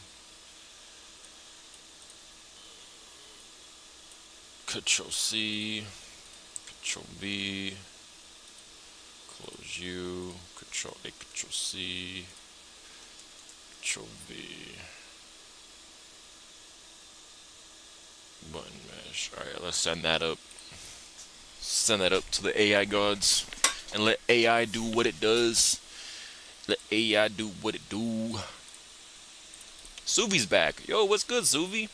Control C. Control V. Close U. Control A. Control C. Control V. Button mesh. Alright, let's send that up. Send that up to the AI gods. And let AI do what it does. Let AI do what it do. Suvi's back. Yo, what's good, Suvi?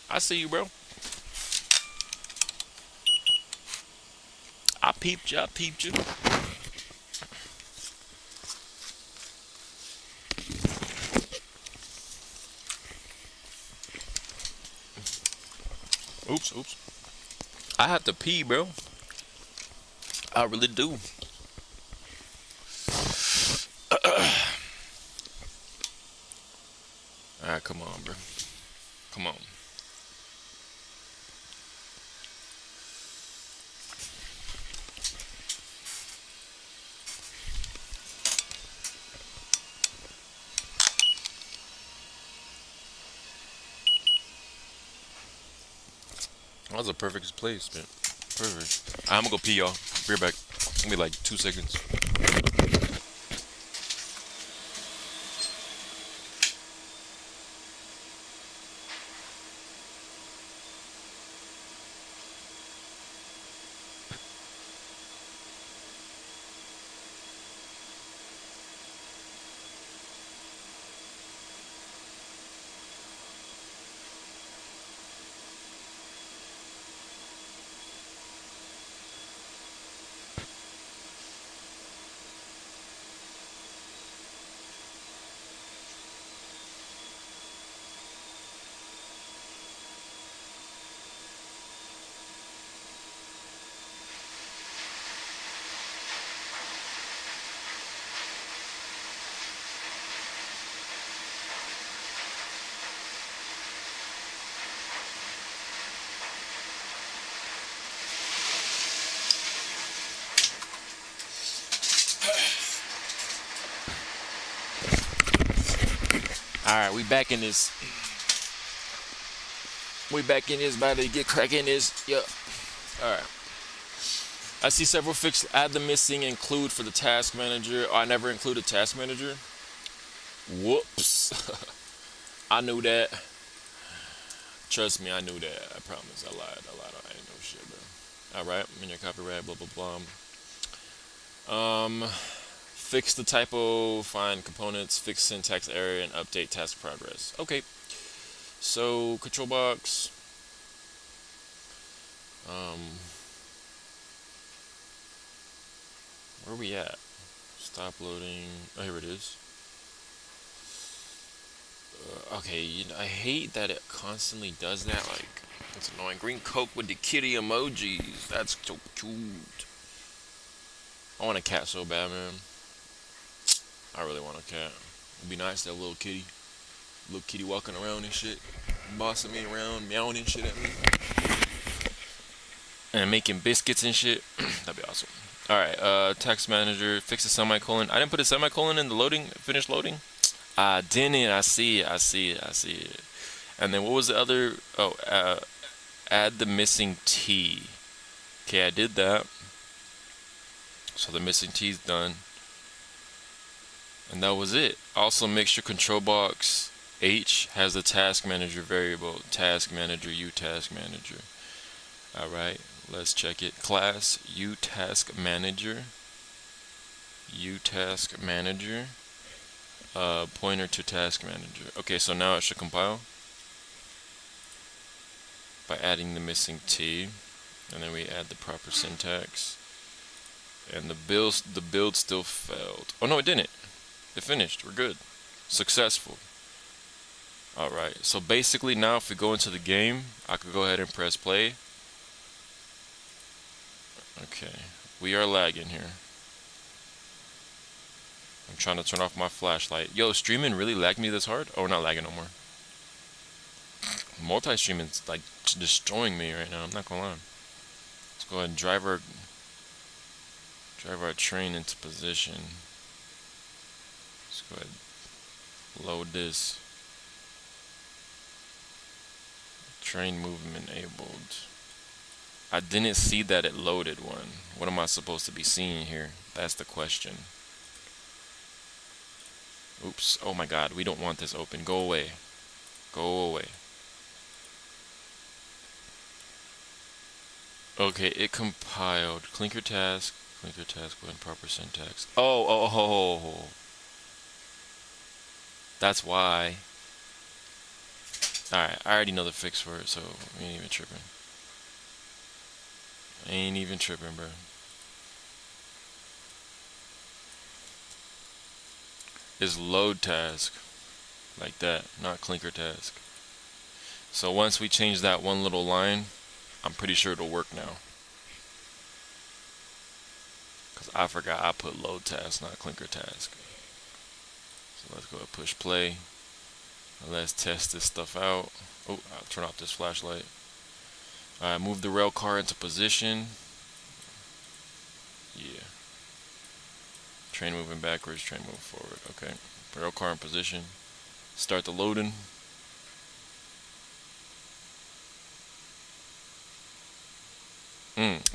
I see you, bro. I peeped you. I peeped you. Oops, oops. I have to pee, bro. I really do. Alright, come on, bro. Come on. That was a perfect placement. Perfect. I'm gonna go pee, y'all. Be right back. Give me like 2 seconds. Alright, we back in this. We back in this, about to get cracking this. Yup. Alright. I see several fixes. Add the missing include for the task manager. Oh, I never included task manager. Whoops. I knew that. Trust me, I knew that. I promise. I lied. I ain't no shit, bro. Alright. In your copyright, blah, blah, blah. Fix the typo, find components, fix syntax error, and update task progress. Okay. So, control box. Where are we at? Stop loading. Oh, here it is. Okay, I hate that it constantly does that. Like, it's annoying. Green Coke with the kitty emojis. That's so cute. I want a cat so bad, man. I really want a cat. It'd be nice to have a little kitty walking around and shit, bossing me around, meowing and shit at me, and making biscuits and shit. That'd be awesome. Alright, text manager, fix the semicolon. I didn't put a semicolon in the loading, finish loading. I didn't. I see it. And then what was the other? Oh, add the missing T. Okay, I did that. So the missing T is done. And that was it. Also, make sure control box H has the task manager variable. Task manager, U task manager. Alright, let's check it. Class U task manager. U task manager. Pointer to task manager. Okay, so now it should compile by adding the missing T. And then we add the proper syntax. And the build still failed. Oh no, it didn't. It finished. We're good. Successful. Alright, so basically now if we go into the game, I could go ahead and press play. Okay, we are lagging here. I'm trying to turn off my flashlight. Yo, streaming really lagged me this hard? Oh, we're not lagging no more. Multi-streaming's like destroying me right now, I'm not gonna lie. Let's go ahead and drive our train into position. Let's go ahead and load this. Train movement enabled. I didn't see that it loaded one. What am I supposed to be seeing here? That's the question. Oops. Oh my god, we don't want this open. Go away. Go away. Okay, it compiled. Clinker task with proper syntax. Oh. That's why. Alright, I already know the fix for it, so we ain't even tripping. Bro. Is load task. Like that, not clinker task. So once we change that one little line, I'm pretty sure it'll work now. Because I forgot I put load task, not clinker task. So let's go ahead and push play. Let's test this stuff out. Oh, I'll turn off this flashlight. Alright, move the rail car into position. Yeah. Train moving backwards, train moving forward. Okay. Rail car in position. Start the loading.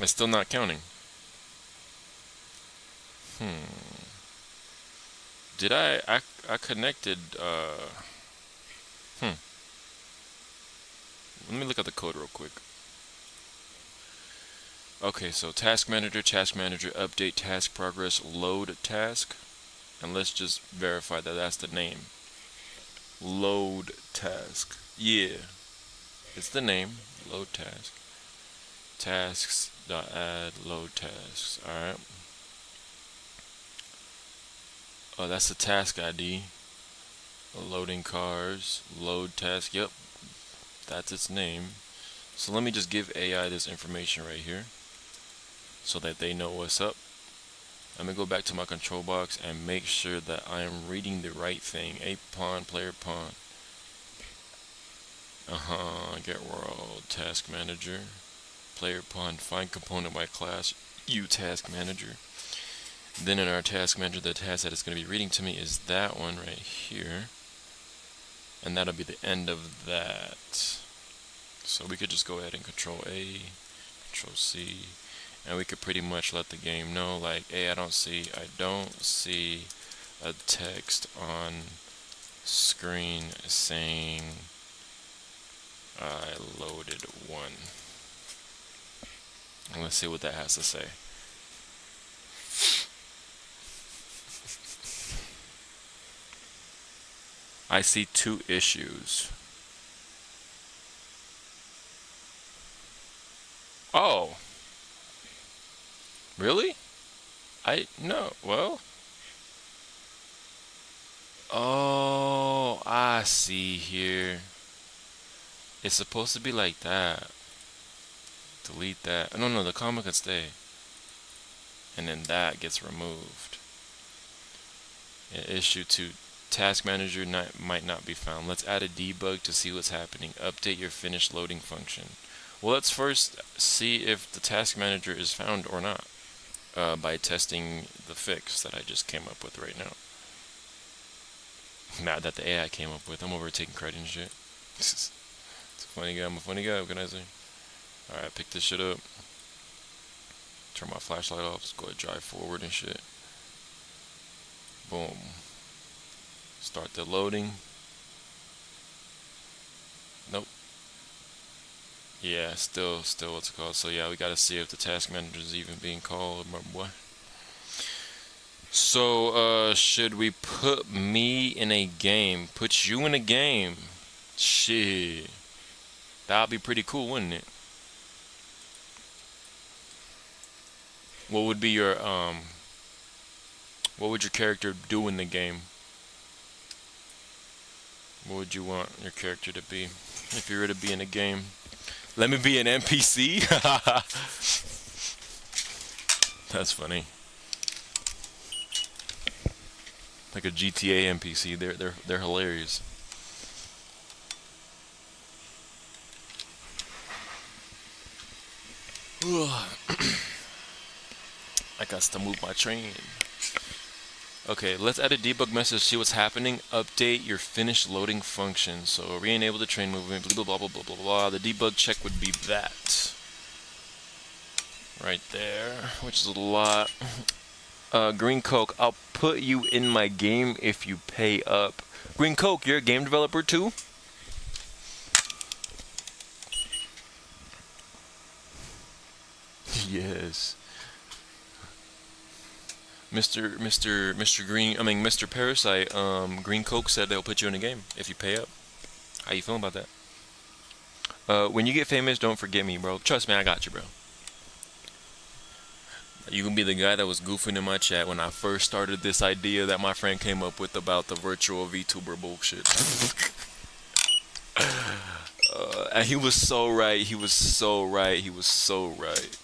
It's still not counting. Did I connected, Let me look at the code real quick. Okay, so task manager, update task progress, load task. And let's just verify that that's the name. Load task. Yeah. It's the name. Load task. Tasks.add load tasks. Alright. Oh, that's the task ID. Loading cars. Load task. Yep. That's its name. So let me just give AI this information right here, so that they know what's up. Let me go back to my control box and make sure that I am reading the right thing. A pawn, player pawn. Get world, task manager. Player pawn, find component by class, task manager. Then in our task manager, the task that it's going to be reading to me is that one right here. And that'll be the end of that. So we could just go ahead and control A, control C, and we could pretty much let the game know, like, hey, I don't see a text on screen saying I loaded one. And let's see what that has to say. I see 2 issues. Oh. Really? No. Well. Oh, I see here. It's supposed to be like that. Delete that. No, the comma could stay. And then that gets removed. Issue 2. Task manager might not be found. Let's add a debug to see what's happening. Update your finished loading function. Well, let's first see if the task manager is found or not, by testing the fix that I just came up with right now. Not that the AI came up with. I'm over taking credit and shit. It's a funny guy. I'm a funny guy. What can I say? Alright, pick this shit up. Turn my flashlight off. Let's go ahead and drive forward and shit. Boom. Start the loading. Nope. Yeah, still what's it called? So yeah, we gotta see if the task manager is even being called, my boy. So, should we put me in a game? Put you in a game? Shit. That'd be pretty cool, wouldn't it? What would be your what would your character do in the game? What would you want your character to be if you were to be in a game? Let me be an NPC? That's funny. Like a GTA NPC. They're hilarious. I got to move my train. Okay, let's add a debug message, see what's happening. Update your finished loading function. So re-enable the train movement, blah blah blah blah blah blah. The debug check would be that. Right there, which is a lot. Green Coke, I'll put you in my game if you pay up. Green Coke, you're a game developer too? Yes. Mr. Parasite, Green Coke said they'll put you in a game if you pay up. How you feeling about that? When you get famous, don't forget me, bro. Trust me, I got you, bro. You can be the guy that was goofing in my chat when I first started this idea that my friend came up with about the virtual VTuber bullshit. And he was so right. He was so right. He was so right.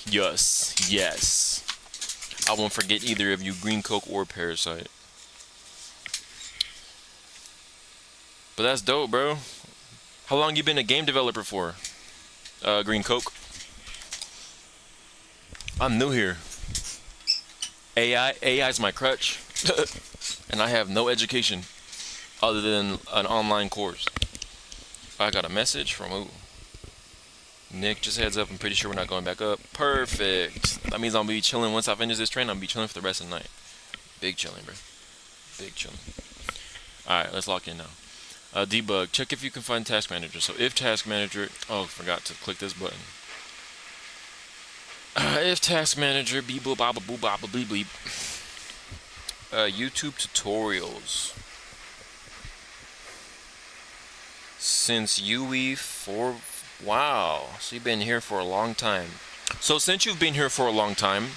Yes. Yes. I won't forget either of you, Green Coke or Parasite. But that's dope, bro. How long you been a game developer for? Green Coke. I'm new here. AI's my crutch. And I have no education other than an online course. I got a message from who? Nick, just heads up, I'm pretty sure we're not going back up. Perfect. That means I'll be chilling once I finish this train. I'll be chilling for the rest of the night. Big chilling, bro. Big chilling. Alright, let's lock in now. Debug. Check if you can find Task Manager. So if Task Manager... Oh, forgot to click this button. If Task Manager... Beep boop bop boop bop bleep bleep. YouTube tutorials. Since UE 4... Wow, so you've been here for a long time. So since you've been here for a long time,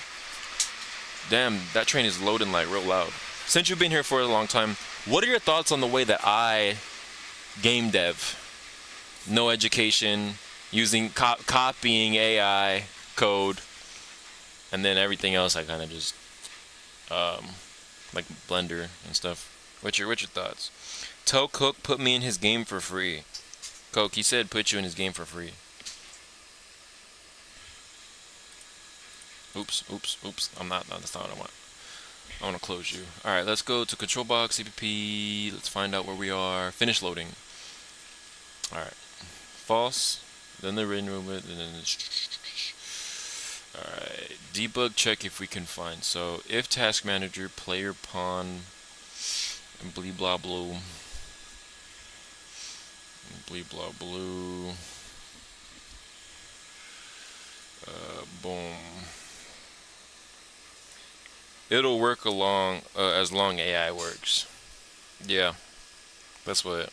damn, that train is loading like real loud. Since you've been here for a long time, what are your thoughts on the way that I game dev? No education, using copying AI code, and then everything else I kind of just like Blender and stuff. What's your thoughts? Tell Cook put me in his game for free. Coke, he said put you in his game for free. Oops. That's not what I want. I want to close you. Alright, let's go to control box, CPP. Let's find out where we are. Finish loading. Alright. False. Then the rain movement. And then alright. Debug check if we can find. So, if task manager, player pawn, and blee blah blue. Blee blah blue. Boom. It'll work along as long AI works. Yeah, that's what.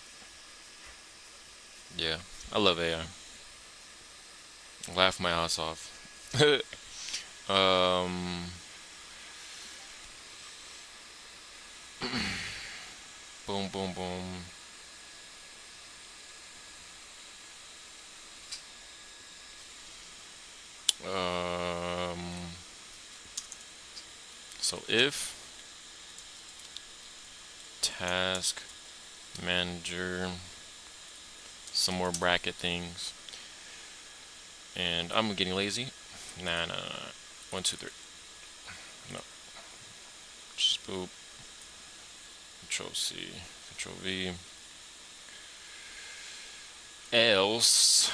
Yeah, I love AI. Laugh my ass off. Boom, boom, boom. So if task manager, some more bracket things, and I'm getting lazy. Nah. 1, 2, 3. No. Just boop. Control C, Control V. Else,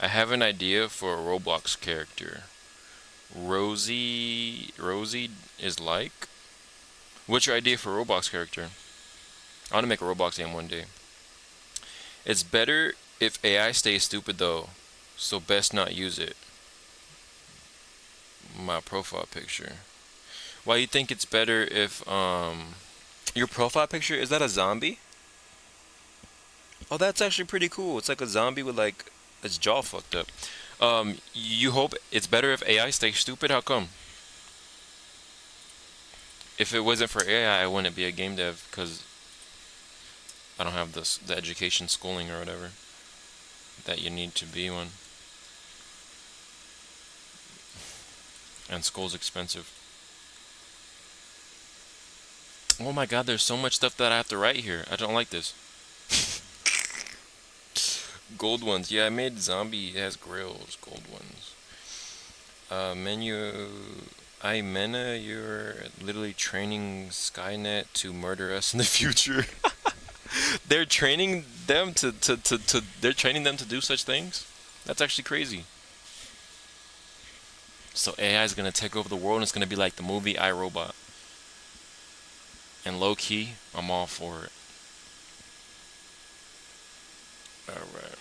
I have an idea for a Roblox character. Rosie is like. What's your idea for a Roblox character? I want to make a Roblox game one day. It's better if AI stays stupid though, so best not use it. My profile picture. Why you think it's better if your profile picture, is that a zombie? Oh, that's actually pretty cool. It's like a zombie with like its jaw fucked up. You hope it's better if AI stays stupid? How come? If it wasn't for AI, I wouldn't be a game dev because I don't have the education schooling or whatever that you need to be one. And school's expensive. Oh my god, there's so much stuff that I have to write here. I don't like this. Gold ones. Yeah, I made zombie. It has grills. Gold ones. Menu. Mena, you're literally training Skynet to murder us in the future. They're training them they're training them to do such things? That's actually crazy. So AI is gonna take over the world and it's gonna be like the movie iRobot. And low key, I'm all for it. Alright.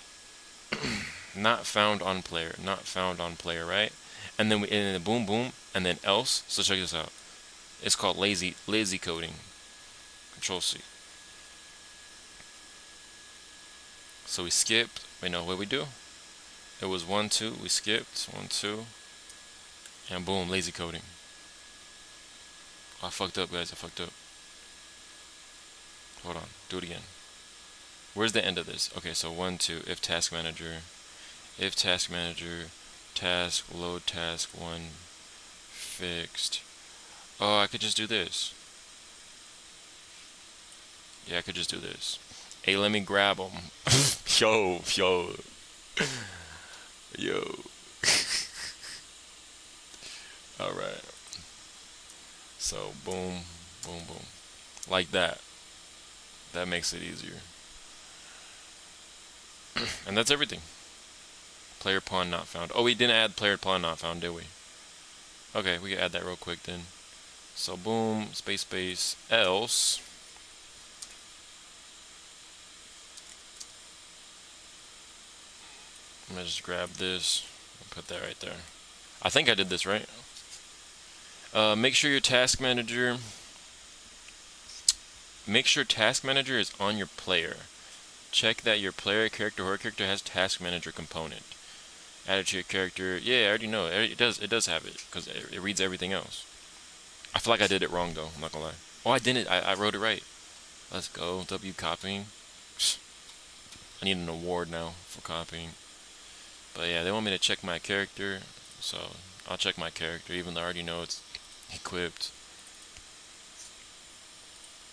Not found on player. Not found on player, right? And then boom boom and then else. So check this out. It's called lazy coding. Control C. So we skipped. Wait, no, what we do? It was 1 2. We skipped 1 2. And boom, lazy coding. I fucked up, guys. I fucked up. Hold on. Do it again. Where's the end of this? Okay, so 1 2. If task manager. If task manager. Task load task 1 fixed. Oh, I could just do this. Yeah, I could just do this. Hey, let me grab them. Yo. Alright. So, boom. Like that. That makes it easier. And that's everything. Player pawn not found. Oh, we didn't add player pawn not found, did we? Okay, we can add that real quick then. So, boom, space, else. I'm gonna just grab this and put that right there. I think I did this right. Make sure your task manager. Make sure task manager is on your player. Check that your player character or character has task manager component. Add it to your character. Yeah, I already know. It does have it because it reads everything else. I feel like I did it wrong though. I'm not gonna lie. Oh, I didn't. I wrote it right. Let's go. W copying. I need an award now for copying. But yeah, they want me to check my character, so I'll check my character even though I already know it's equipped.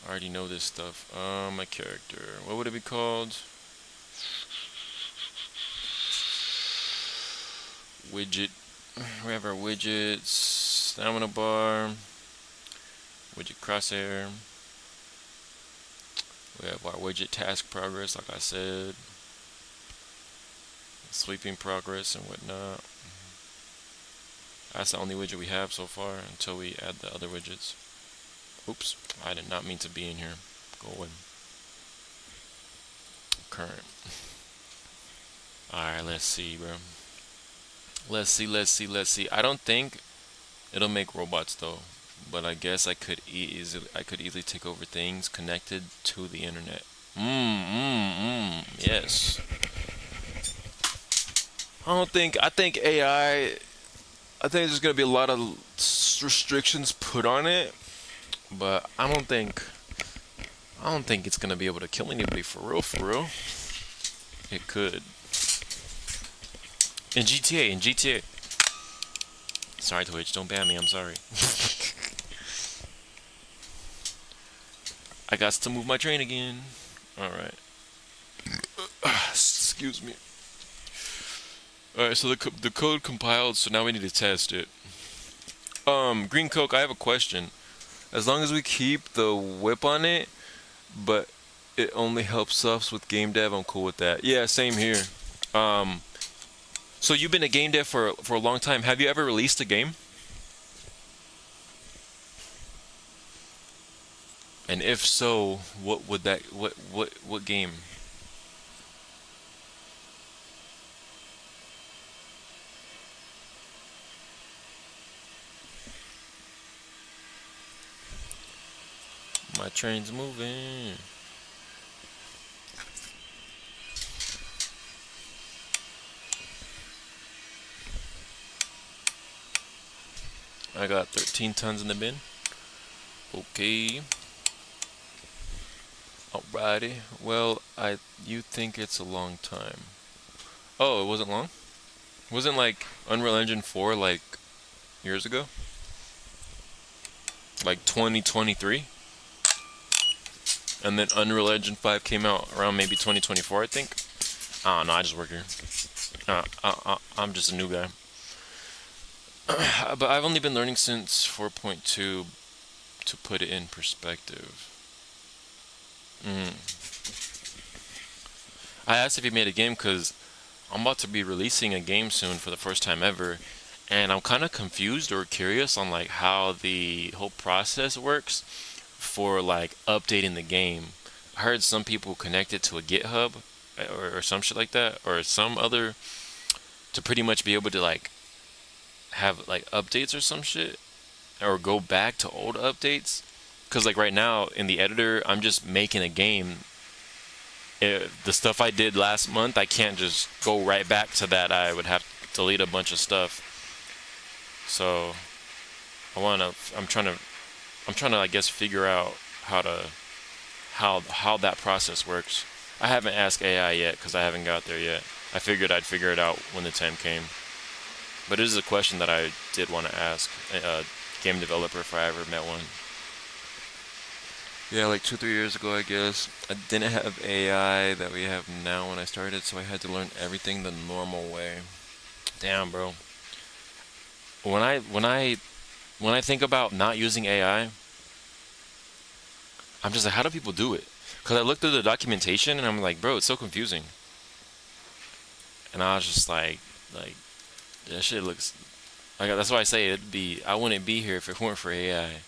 I already know this stuff. My character. What would it be called? Widget. We have our widgets. Stamina bar. Widget crosshair. We have our widget task progress, like I said. Sweeping progress and whatnot. That's the only widget we have so far until we add the other widgets. Oops, I did not mean to be in here. Go away. Current. Alright, let's see, bro. Let's see. I don't think it'll make robots though, but I guess I could easily take over things connected to the internet. Yes. I think AI. I think there's gonna be a lot of restrictions put on it, but I don't think it's gonna be able to kill anybody for real. It could. In GTA. Sorry, Twitch, don't ban me. I'm sorry. I got to move my train again. All right. Excuse me. Alright, so the code compiled, so now we need to test it. Green Coke, I have a question. As long as we keep the whip on it, but it only helps us with game dev, I'm cool with that. Yeah, same here. So you've been a game dev for a long time. Have you ever released a game? And if so, what would that what game? My train's moving. I got 13 tons in the bin. Okay. Alrighty. Well, you think it's a long time. Oh, it wasn't long? Wasn't like Unreal Engine 4 like years ago? Like 2023? And then Unreal Engine 5 came out around maybe 2024, I think. I don't know, I just work here. I'm just a new guy. But I've only been learning since 4.2 to put it in perspective. I asked if he made a game because I'm about to be releasing a game soon for the first time ever, and I'm kind of confused or curious on like how the whole process works for like updating the game. I heard some people connect it to a GitHub or some shit like that, or some other, to pretty much be able to like have like updates or some shit, or go back to old updates. Cause like right now in the editor, I'm just making a game. The stuff I did last month, I can't just go right back to that. I would have to delete a bunch of stuff. So I'm trying to I guess figure out how that process works. I haven't asked AI yet because I haven't got there yet. I figured I'd figure it out when the time came. But it is a question that I did want to ask a game developer if I ever met one. Yeah, like 2-3 years ago, I guess. I didn't have AI that we have now when I started, so I had to learn everything the normal way. Damn, bro. When I think about not using AI, I'm just like, how do people do it? Because I looked through the documentation and I'm like, bro, it's so confusing. And I was just like that shit looks. That's why I say I wouldn't be here if it weren't for AI.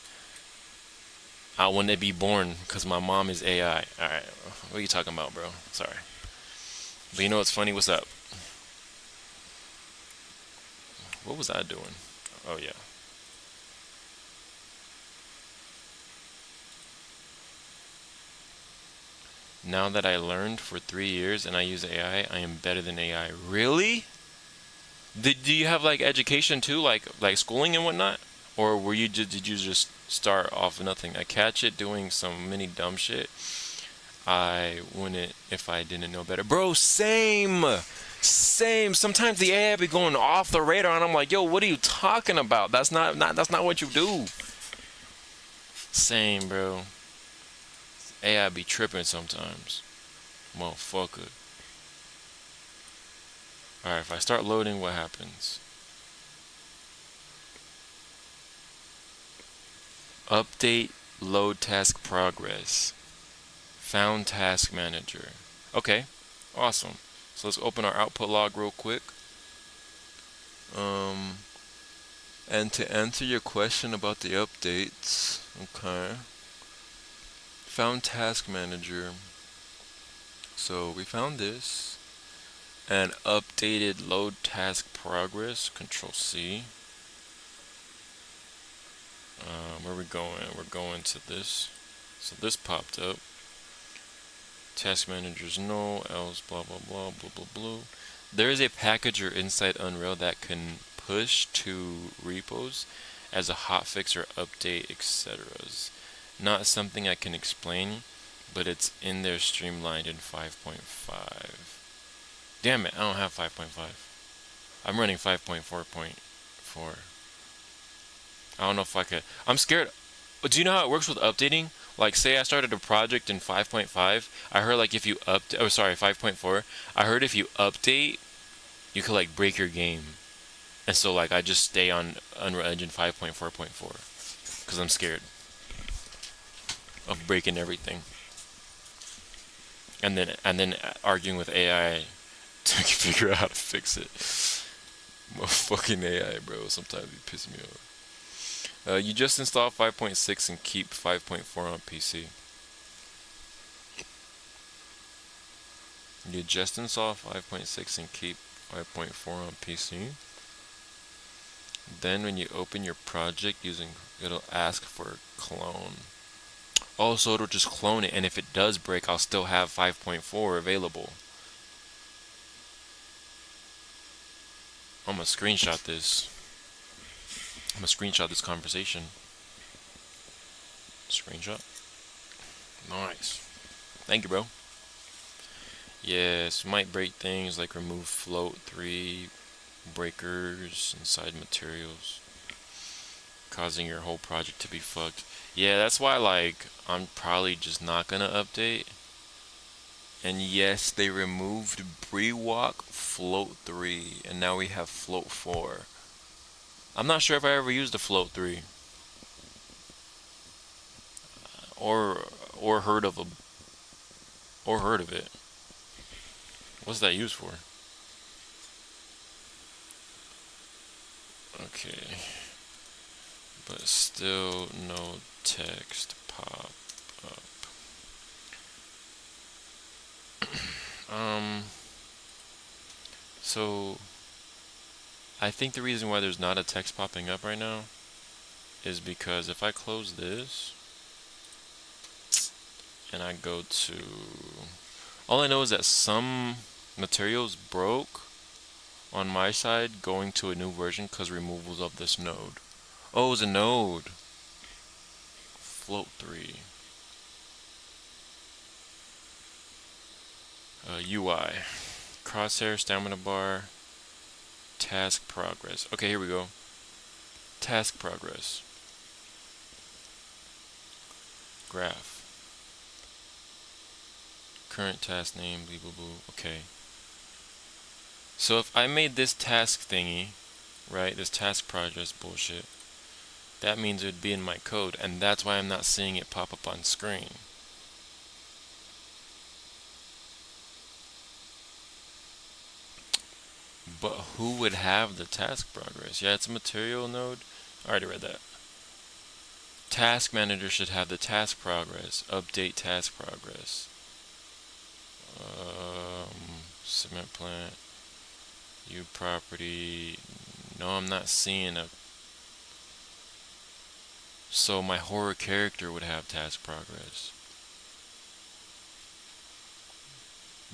I wouldn't be born because my mom is AI. Alright, what are you talking about, bro? Sorry. But you know what's funny? What's up? What was I doing? Oh, yeah. Now that I learned for 3 years and I use AI, I am better than AI. Really? Do you have like education too, like schooling and whatnot, or did you just start off nothing? I catch it doing some mini dumb shit. I wouldn't if I didn't know better, bro. Same. Sometimes the AI be going off the radar, and I'm like, yo, what are you talking about? That's not what you do. Same, bro. AI be tripping sometimes, motherfucker. Alright, if I start loading, what happens? Update load task progress. Found task manager. Okay, awesome. So let's open our output log real quick. And to answer your question about the updates, okay. Found task manager. So we found this. And updated load task progress. Control C. Where are we going? We're going to this. So this popped up. Task managers no, else blah blah blah blah blah blah. There is a packager inside Unreal that can push to repos as a hotfix or update, etc. Not something I can explain, but it's in there streamlined in 5.5. Damn it, I don't have 5.5. I'm running 5.4.4. I don't know if I could. I'm scared. Do you know how it works with updating? Like, say I started a project in 5.5. I heard like if you 5.4. I heard if you update, you could like break your game. And so like I just stay on Unreal Engine 5.4.4 because I'm scared of breaking everything. And then arguing with AI to figure out how to fix it. Fucking AI, bro. Sometimes it pisses me off. You just install 5.6 and keep 5.4 on PC. You just install 5.6 and keep 5.4 on PC. Then when you open your project it'll ask for clone. Oh, so it'll just clone it, and if it does break, I'll still have 5.4 available. I'm gonna screenshot this. I'm gonna screenshot this conversation. Screenshot. Nice. Thank you, bro. Yes, might break things like remove float 3 breakers inside materials, causing your whole project to be fucked. Yeah, that's why, like, I'm probably just not gonna update. And yes, they removed Brewalk Float 3, and now we have Float 4. I'm not sure if I ever used a Float 3. Or heard of it. What's that used for? Okay. But still no text pop up. So I think the reason why there's not a text popping up right now is because if I close this and I go to, all I know is that some materials broke on my side going to a new version because removals of this node. Oh, it was a node. Float 3. UI. Crosshair, stamina bar, task progress. Okay, here we go. Task progress. Graph. Current task name, blah blah blah. Okay. So if I made this task thingy, right, this task progress bullshit, that means it would be in my code, and that's why I'm not seeing it pop up on screen. But who would have the task progress? Yeah, it's a material node. I already read that. Task manager should have the task progress. Update task progress. Cement plant. U property. No, I'm not seeing a. So my horror character would have task progress.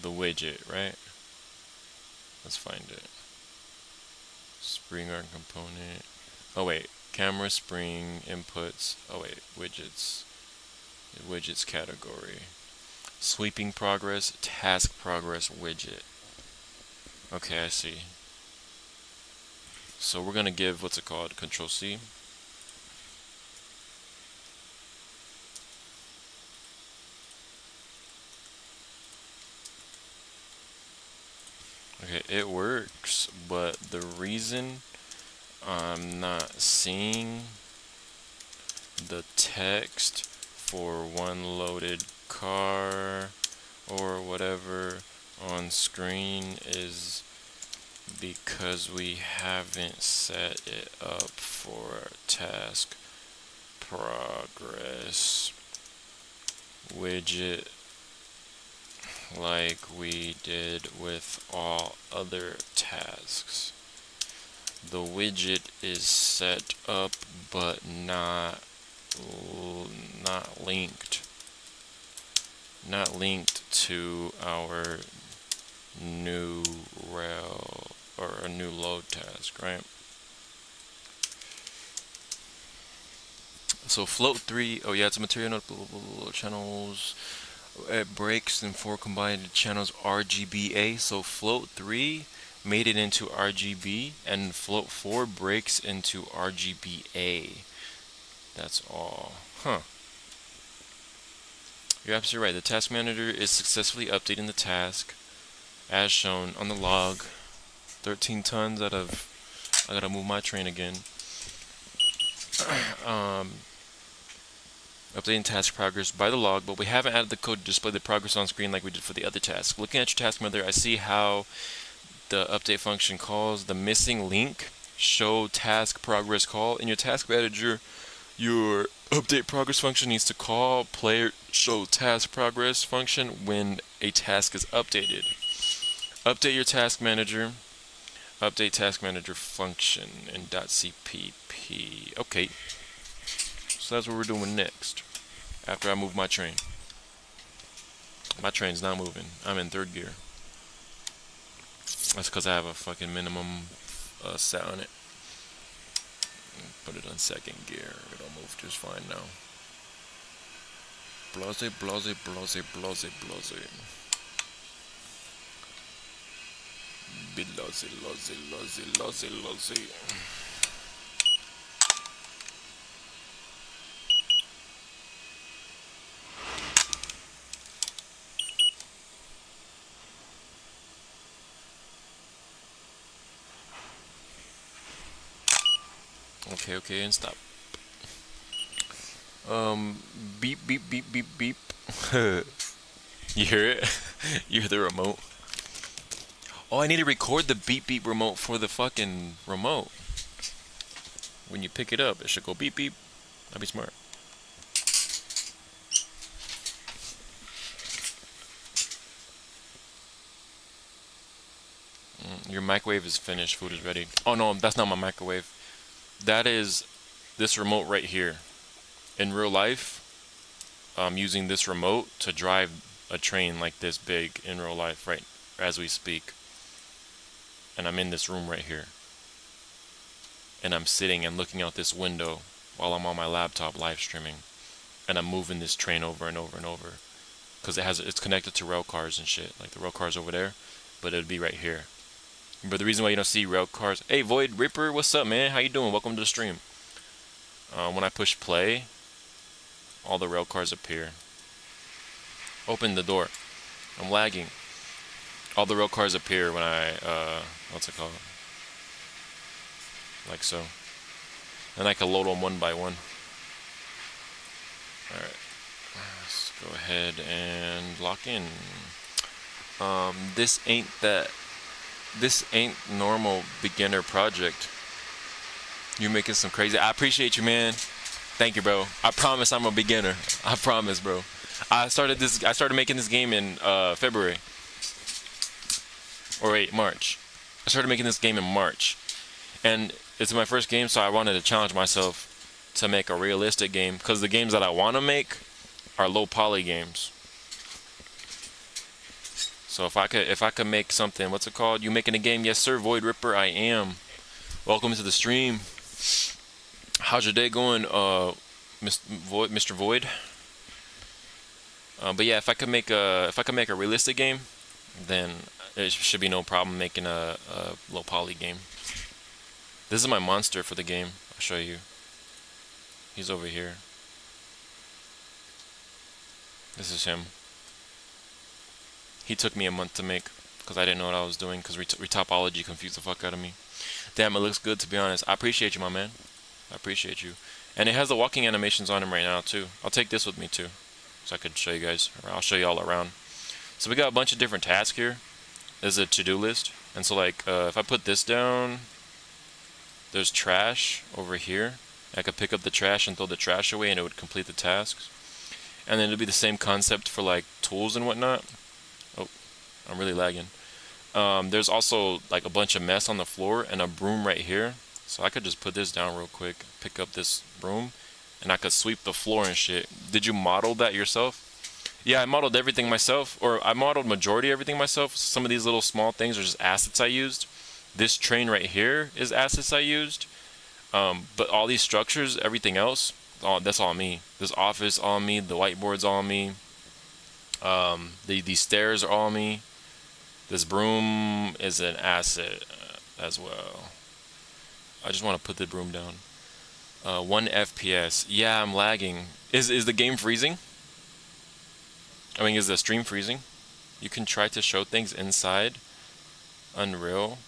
The widget, right? Let's find it. Spring art component. Oh wait, camera spring inputs. Oh wait, widgets. Widgets category. Sweeping progress, task progress widget. Okay, I see. So we're gonna give, what's it called? Control C. Okay, it works, but the reason I'm not seeing the text for one loaded car or whatever on screen is because we haven't set it up for task progress widget like we did with all other tasks. The widget is set up but not linked to our new rail or a new load task, right? So float 3, oh yeah, it's a material node, blah, blah, blah, blah, channels. It breaks in 4 combined channels RGBA. So float 3 made it into RGB, and float 4 breaks into RGBA. That's all. Huh. You're absolutely right. The task manager is successfully updating the task as shown on the log. 13 tons out of. I gotta move my train again. Updating task progress by the log, but we haven't added the code to display the progress on screen like we did for the other task. Looking at your task manager, I see how the update function calls the missing link show task progress call. In your task manager, your update progress function needs to call player show task progress function when a task is updated. Update your task manager. Update task manager function in .cpp. Okay. So that's what we're doing next. After I move my train. My train's not moving. I'm in 3rd gear. That's because I have a fucking minimum set on it. Put it on second gear. It'll move just fine now. Blase, blase, blase, blase, blase. Blase, blase, blase, blase, blase. Okay, okay, and stop. Beep, beep, beep, beep, beep. You hear it? You hear the remote? Oh, I need to record the beep, beep remote for the fucking remote. When you pick it up, it should go beep, beep. That'd be smart. Your microwave is finished. Food is ready. Oh no, that's not my microwave. That is this remote right here. In real life, I'm using this remote to drive a train like this big in real life right as we speak. And I'm in this room right here. And I'm sitting and looking out this window while I'm on my laptop live streaming. And I'm moving this train over and over and over. Because it's connected to rail cars and shit. Like the rail cars over there. But it'd be right here. But the reason why you don't see rail cars... Hey, Void Ripper, what's up, man? How you doing? Welcome to the stream. When I push play, all the rail cars appear. Open the door. I'm lagging. All the rail cars appear when I... what's it called? Like so. And I can load them one by one. Alright. Let's go ahead and lock in. This ain't normal beginner project. You making some crazy... I appreciate you, man. Thank you, bro. I promise I'm a beginner. I promise, bro. I started making this game in February. Or wait, March. I started making this game in March. And it's my first game, so I wanted to challenge myself to make a realistic game. Because the games that I want to make are low poly games. So if I could make something, what's it called? You making a game? Yes, sir, Void Ripper, I am. Welcome to the stream. How's your day going, Mr. Void? But yeah, if I could make a realistic game, then it should be no problem making a low poly game. This is my monster for the game. I'll show you. He's over here. This is him. He took me a month to make because I didn't know what I was doing because retopology confused the fuck out of me. Damn, it looks good, to be honest. I appreciate you, my man. I appreciate you. And it has the walking animations on him right now too. I'll take this with me too, so I could show you guys. I'll show you all around. So we got a bunch of different tasks here. There's a to-do list, and so like if I put this down, there's trash over here. I could pick up the trash and throw the trash away, and it would complete the tasks. And then it'd be the same concept for like tools and whatnot. Oh, I'm really lagging. There's also like a bunch of mess on the floor and a broom right here. So I could just put this down real quick, pick up this broom, and I could sweep the floor and shit. Did you model that yourself? Yeah, I modeled everything myself, or I modeled majority everything myself. Some of these little small things are just assets I used. This train right here is assets I used. But all these structures, everything else, that's all me. This office, all me. The whiteboard's all me. These stairs are all me. This broom is an asset as well. I just want to put the broom down. 1 FPS. Yeah, I'm lagging. Is the game freezing? I mean, is the stream freezing? You can try to show things inside Unreal.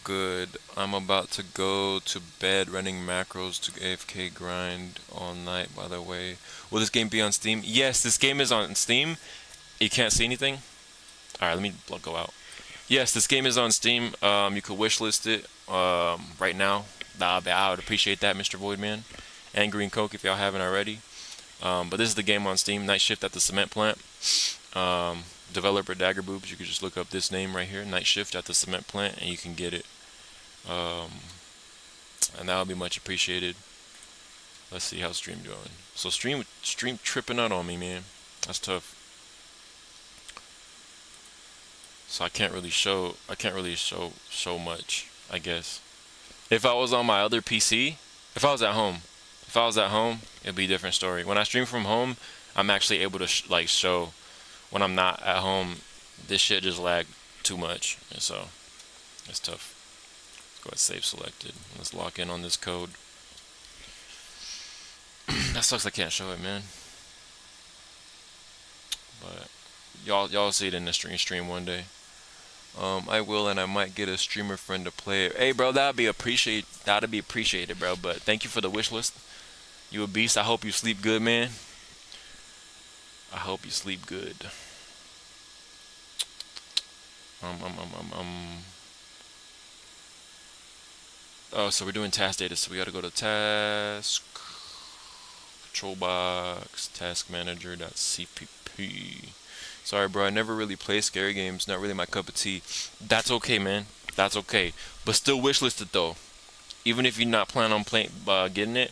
Good. I'm about to go to bed running macros to AFK grind all night, by the way. Will this game be on Steam? Yes, this game is on Steam. You can't see anything? Alright, let me go out. Yes, this game is on Steam. You could wishlist it right now. I would appreciate that, Mr. Voidman. And Green Coke if y'all haven't already. But this is the game on Steam. Night Shift at the Cement Plant. Developer Dagger Boobs. You could just look up this name right here. Night Shift at the Cement Plant. And you can get it. And that would be much appreciated. Let's see how stream doing. So stream tripping out on me, man. That's tough. So I can't really show much, I guess. If I was on my other PC, if I was at home, it'd be a different story. When I stream from home, I'm actually able to like show. When I'm not at home, this shit just lag too much, and so it's tough. Let's go ahead, save selected. Let's lock in on this code. That sucks. I can't show it, man. But y'all see it in the stream one day. I will, and I might get a streamer friend to play it. Hey, bro, that'd be appreciated, bro. But thank you for the wish list. You a beast. I hope you sleep good, man. I hope you sleep good. Oh, so we're doing task data. So we gotta go to task, control box, task manager.cpp. Sorry, bro. I never really play scary games. Not really my cup of tea. That's okay, man. That's okay. But still wishlisted though. Even if you're not planning on getting it,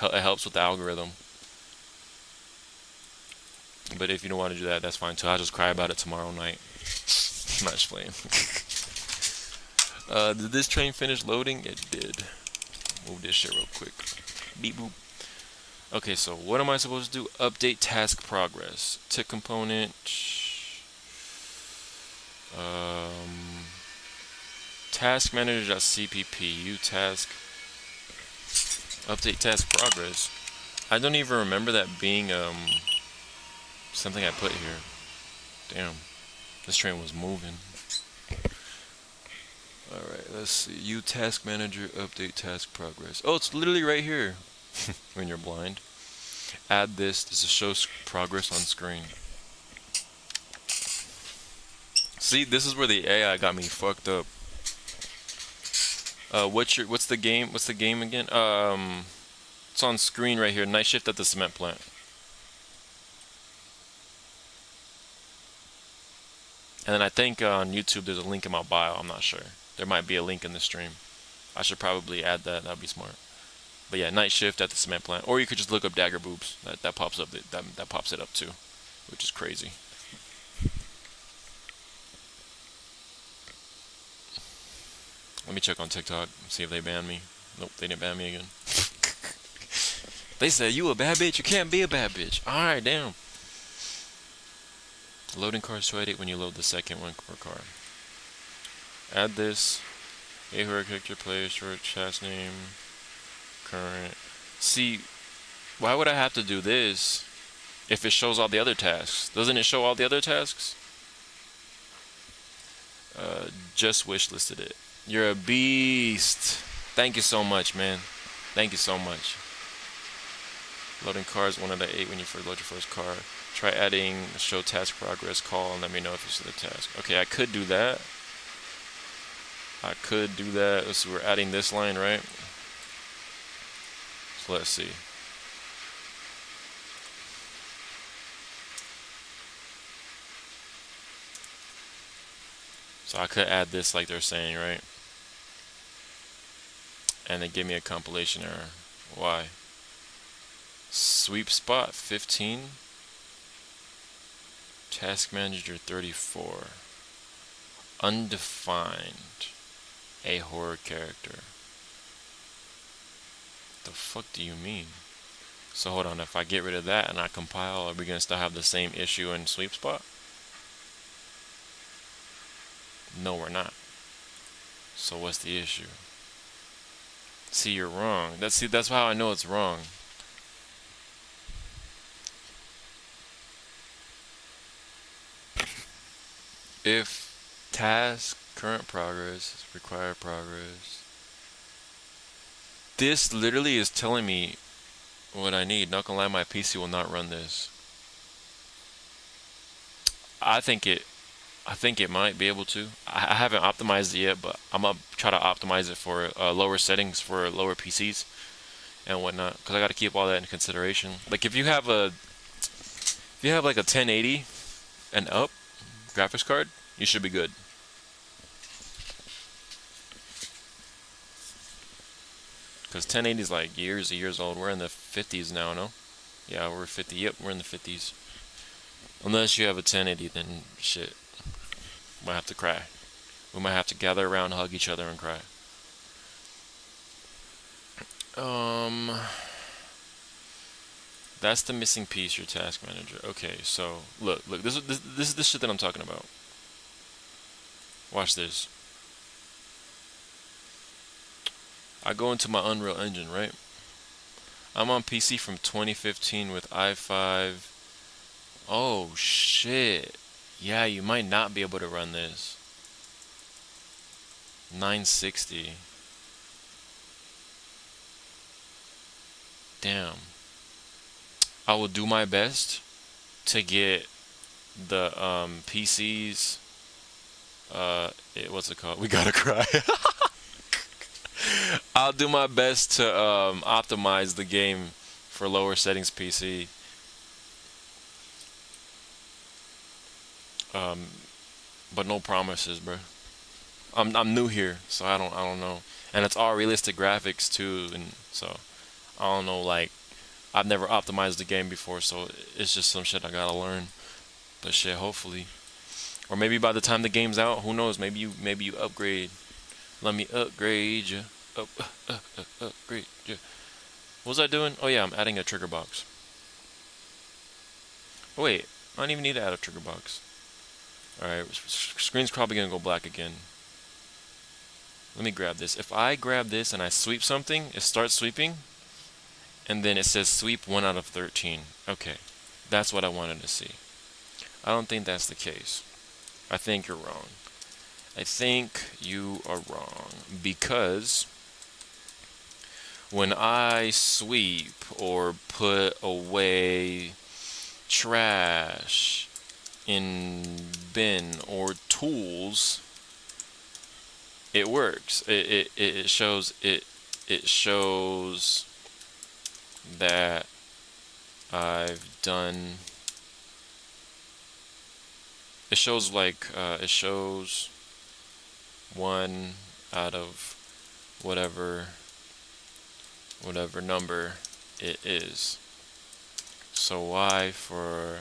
it helps with the algorithm. But if you don't want to do that, that's fine too. I'll just cry about it tomorrow night. I'm not just playing. Did this train finish loading? It did. Move this shit real quick. Beep boop. Okay, so what am I supposed to do? Update task progress. Tick component. Task manager.cpp. Task. Update task progress. I don't even remember that being something I put here. Damn. This train was moving. Alright, let's see. Task manager, update task progress. Oh, it's literally right here. When you're blind. Add this to show progress on screen. See, this is where the AI got me fucked up. What's the game? What's the game again? It's on screen right here. Night shift at the cement plant. And then I think on YouTube there's a link in my bio. I'm not sure. There might be a link in the stream. I should probably add that. That'd be smart. But yeah, night shift at the cement plant. Or you could just look up Dagger Boobs. That pops up. That pops it up too, which is crazy. Let me check on TikTok. See if they ban me. Nope, they didn't ban me again. They said you a bad bitch. You can't be a bad bitch. All right, damn. Loading cars to edit when you load the second one per car. Add this. Ahura character player short chast name. Current. See, why would I have to do this if it shows all the other tasks? Doesn't it show all the other tasks? Just wishlisted it. You're a beast. Thank you so much, man. Thank you so much. Loading cars 1 out of 8 when you first load your first car. Try adding show task progress call and let me know if you see the task. Okay, I could do that. So we're adding this line, right? So let's see. So I could add this like they're saying, right? And they give me a compilation error. Why? Sweep spot 15. Task manager 34. Undefined. A horror character. The fuck do you mean? So hold on, if I get rid of that and I compile, are we gonna still have the same issue in sweep spot? No, we're not. So what's the issue? See, you're wrong. That's how I know it's wrong. If task current progress required progress, this literally is telling me what I need. Not gonna lie, my PC will not run this. I think it might be able to. I haven't optimized it yet, but I'm gonna try to optimize it for lower settings for lower PCs and whatnot, because I got to keep all that in consideration. Like if you have like a 1080 and up graphics card, you should be good. Because 1080 is like years old. We're in the 50s now, no? Yeah, we're 50. Yep, we're in the 50s. Unless you have a 1080, then shit. Might have to cry. We might have to gather around, hug each other, and cry. Um, that's the missing piece, your task manager. Okay, so look, this is the shit that I'm talking about. Watch this. I go into my Unreal Engine, right? I'm on PC from 2015 with i5. Oh shit. Yeah, you might not be able to run this. 960. Damn. I will do my best to get the PCs. What's it called? We gotta cry. I'll do my best to optimize the game for lower settings PC. Um, but no promises, bro. I'm new here, so I don't know. And it's all realistic graphics too, and so I don't know. Like I've never optimized the game before, so it's just some shit I gotta learn. But shit, hopefully, or maybe by the time the game's out, who knows? Maybe you upgrade. Let me upgrade you. Upgrade you. What was I doing? Oh yeah, I'm adding a trigger box. Oh, wait, I don't even need to add a trigger box. Alright, screen's probably gonna go black again. Let me grab this. If I grab this and I sweep something, it starts sweeping, and then it says sweep 1 out of 13. Okay, that's what I wanted to see. I don't think that's the case. I think you're wrong. I think you are wrong because when I sweep or put away trash in bin or tools, it works. It shows that I've done. It shows like it shows 1 out of whatever number it is. So why for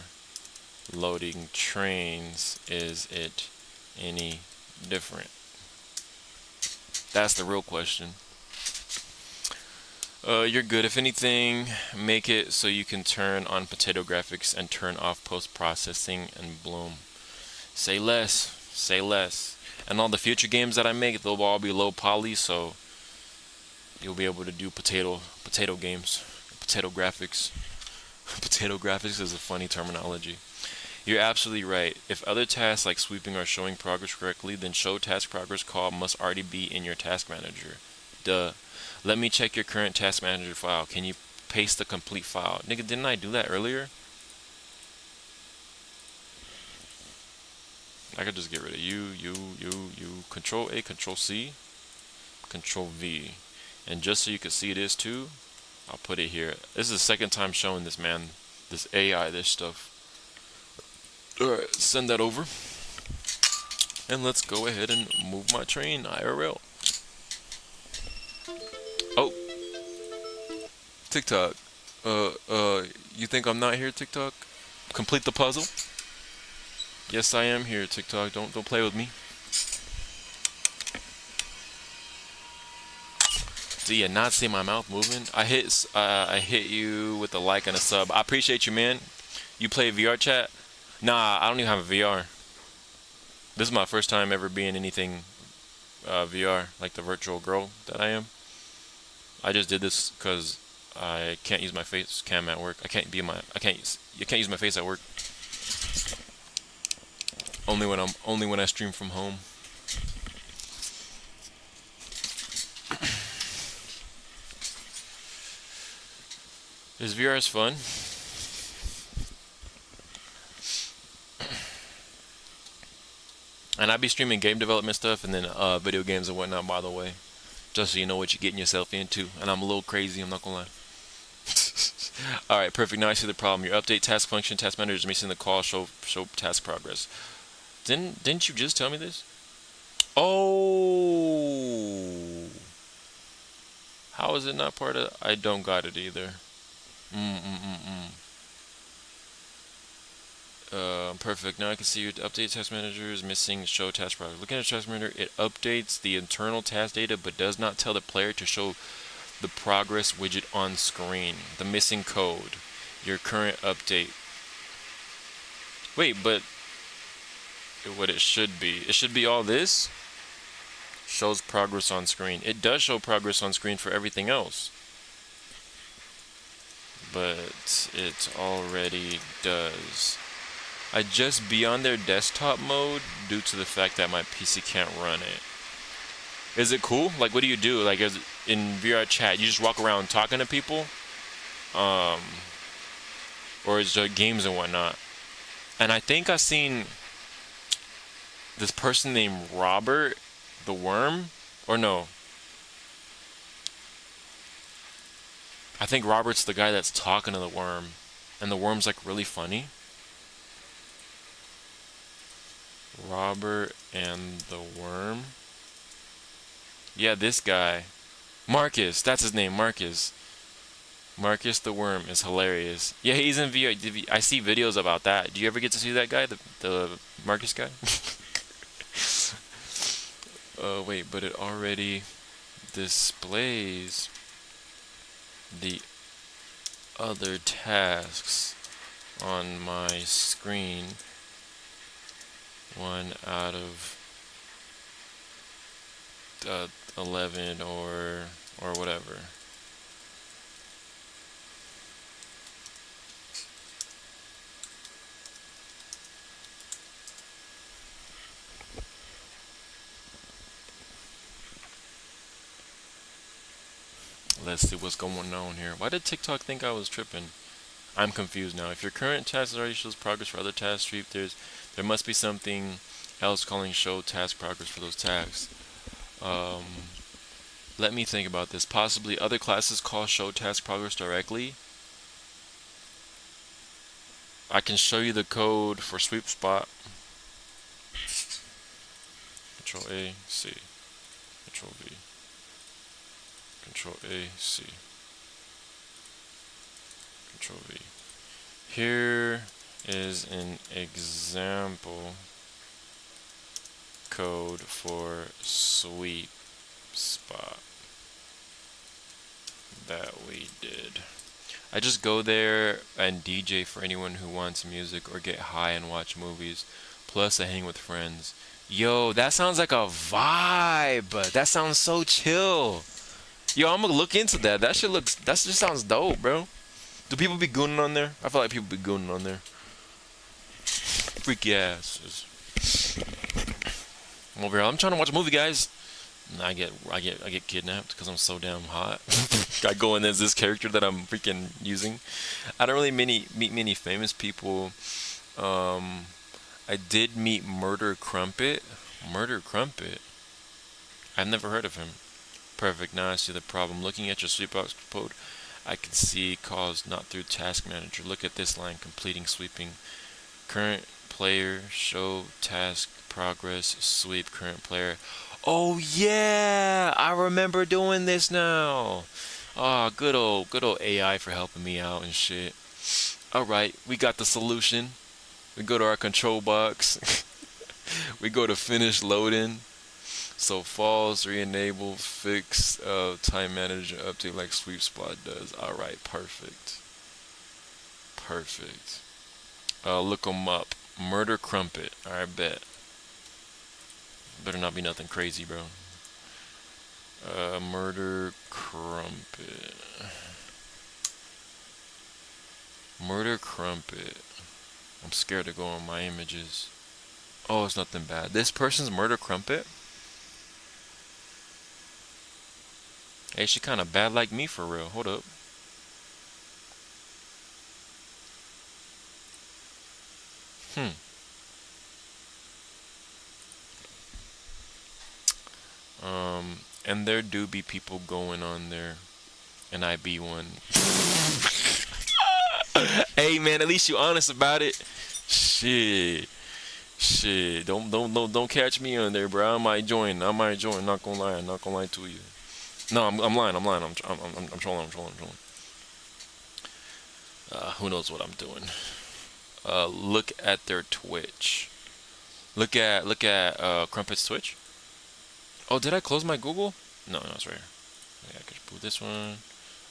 loading trains is it any different? That's the real question. You're good. If anything, make it so you can turn on potato graphics and turn off post-processing and bloom. Say less. Say less. And all the future games that I make, they'll all be low poly, so you'll be able to do potato games, potato graphics. Potato graphics is a funny terminology. You're absolutely right. If other tasks like sweeping are showing progress correctly, then show task progress call must already be in your task manager. Duh. Let me check your current task manager file. Can you paste the complete file? Nigga, didn't I do that earlier? I could just get rid of you. Control A, Control C, Control V. And just so you can see this too, I'll put it here. This is the second time showing this, man. This AI, this stuff. Alright, send that over. And let's go ahead and move my train IRL. Oh. TikTok. You think I'm not here, TikTok? Complete the puzzle? Yes, I am here, TikTok. Don't play with me. Do you not see my mouth moving? I hit you with a like and a sub. I appreciate you, man. You play VR chat? Nah, I don't even have a VR. This is my first time ever being anything VR, like the virtual girl that I am. I just did this because I can't use my face cam at work. You can't use my face at work. Only when I stream from home. This VR is fun. And I be streaming game development stuff and then video games and whatnot, by the way. Just so you know what you're getting yourself into. And I'm a little crazy, I'm not gonna lie. Alright, perfect. Now I see the problem. Your update task function, task manager is missing the call, show task progress. Didn't you just tell me this? Oh, how is it not part of? I don't got it either. Perfect. Now I can see your update task manager is missing show task progress. Looking at the task manager, it updates the internal task data but does not tell the player to show the progress widget on screen. The missing code. Your current update. Wait, but what it should be. It should be all this. Shows progress on screen. It does show progress on screen for everything else. But it already does. I just be on their desktop mode due to the fact that my PC can't run it. Is it cool? Like, what do you do? Like, in VR chat, you just walk around talking to people? Or is it games and whatnot? And I think I seen this person named Robert the Worm, or no, I think Robert's the guy that's talking to the worm, and the worm's like really funny. Robert and the Worm. Yeah, this guy, Marcus, that's his name, Marcus. Marcus the Worm is hilarious. Yeah, he's in VR. I see videos about that. Do you ever get to see that guy, the Marcus guy? Wait, but it already displays the other tasks on my screen. 1 out of 11 or whatever. Let's see what's going on here. Why did TikTok think I was tripping? I'm confused now. If your current task already shows progress for other tasks, there must be something else calling show task progress for those tasks. Let me think about this. Possibly other classes call show task progress directly. I can show you the code for sweep spot. Control A, C. Control V. Control A, C. Control V. Here is an example code for sweep spot that we did. I just go there and DJ for anyone who wants music or get high and watch movies. Plus I hang with friends. Yo, that sounds like a vibe. That sounds so chill. Yo, I'm gonna look into that. That just sounds dope, bro. Do people be gooning on there? I feel like people be gooning on there. Freaky asses. I'm over here. I'm trying to watch a movie, guys. And I get kidnapped because I'm so damn hot. I go in as this character that I'm freaking using. I don't really meet many famous people. I did meet Murder Crumpet. Murder Crumpet. I've never heard of him. Perfect. Now I see the problem. Looking at your sweepbox code, I can see cause not through task manager. Look at this line, completing sweeping. Current player, show task progress, sweep current player. Oh yeah, I remember doing this now. Ah, good old AI for helping me out and shit. Alright, we got the solution. We go to our control box. We go to finish loading. So false, re-enable, fix, time manager update like sweep spot does. Alright, perfect. Perfect. Look them up. Murder Crumpet. Alright, bet. Better not be nothing crazy, bro. Murder Crumpet. Murder Crumpet. I'm scared to go on my images. Oh, it's nothing bad. This person's Murder Crumpet? Hey, she kind of bad like me for real. Hold up. And there do be people going on there, and I be one. Hey man, at least you honest about it. Shit. Don't catch me on there, bro. I might join. Not gonna lie to you. No, I'm lying. I'm trolling. Who knows what I'm doing? Look at their Twitch. Look at Crumpet's Twitch. Oh, did I close my Google? No, it's right here. Yeah, I can pull this one.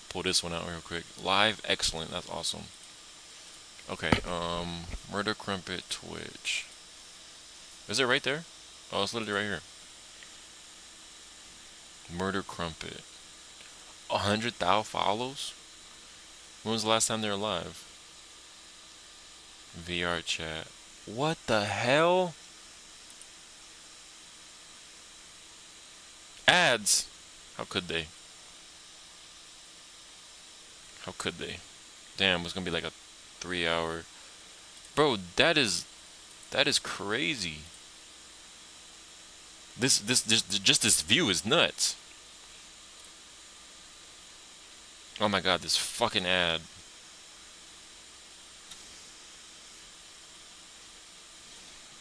Pull this one out real quick. Live, excellent. That's awesome. Okay, Murder Crumpet Twitch. Is it right there? Oh, it's literally right here. Murder Crumpet. 100,000 follows? When was the last time they were live? VR chat. What the hell? Ads. How could they? How could they? Damn, it's gonna be like a 3-hour. Bro, that is crazy. Just this view is nuts. Oh my god, this fucking ad.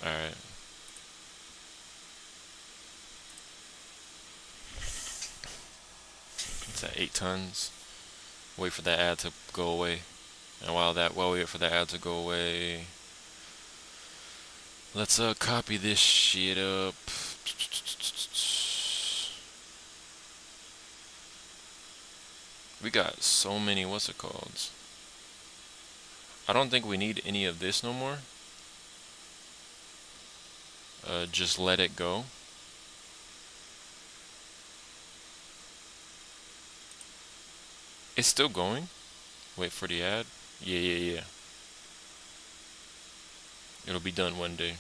Alright. It's at 8 tons. Wait for that ad to go away. And while we wait for that ad to go away, let's copy this shit up. We got so many, what's it called? I don't think we need any of this no more. Just let it go. It's still going. Wait for the ad. Yeah. It'll be done one day.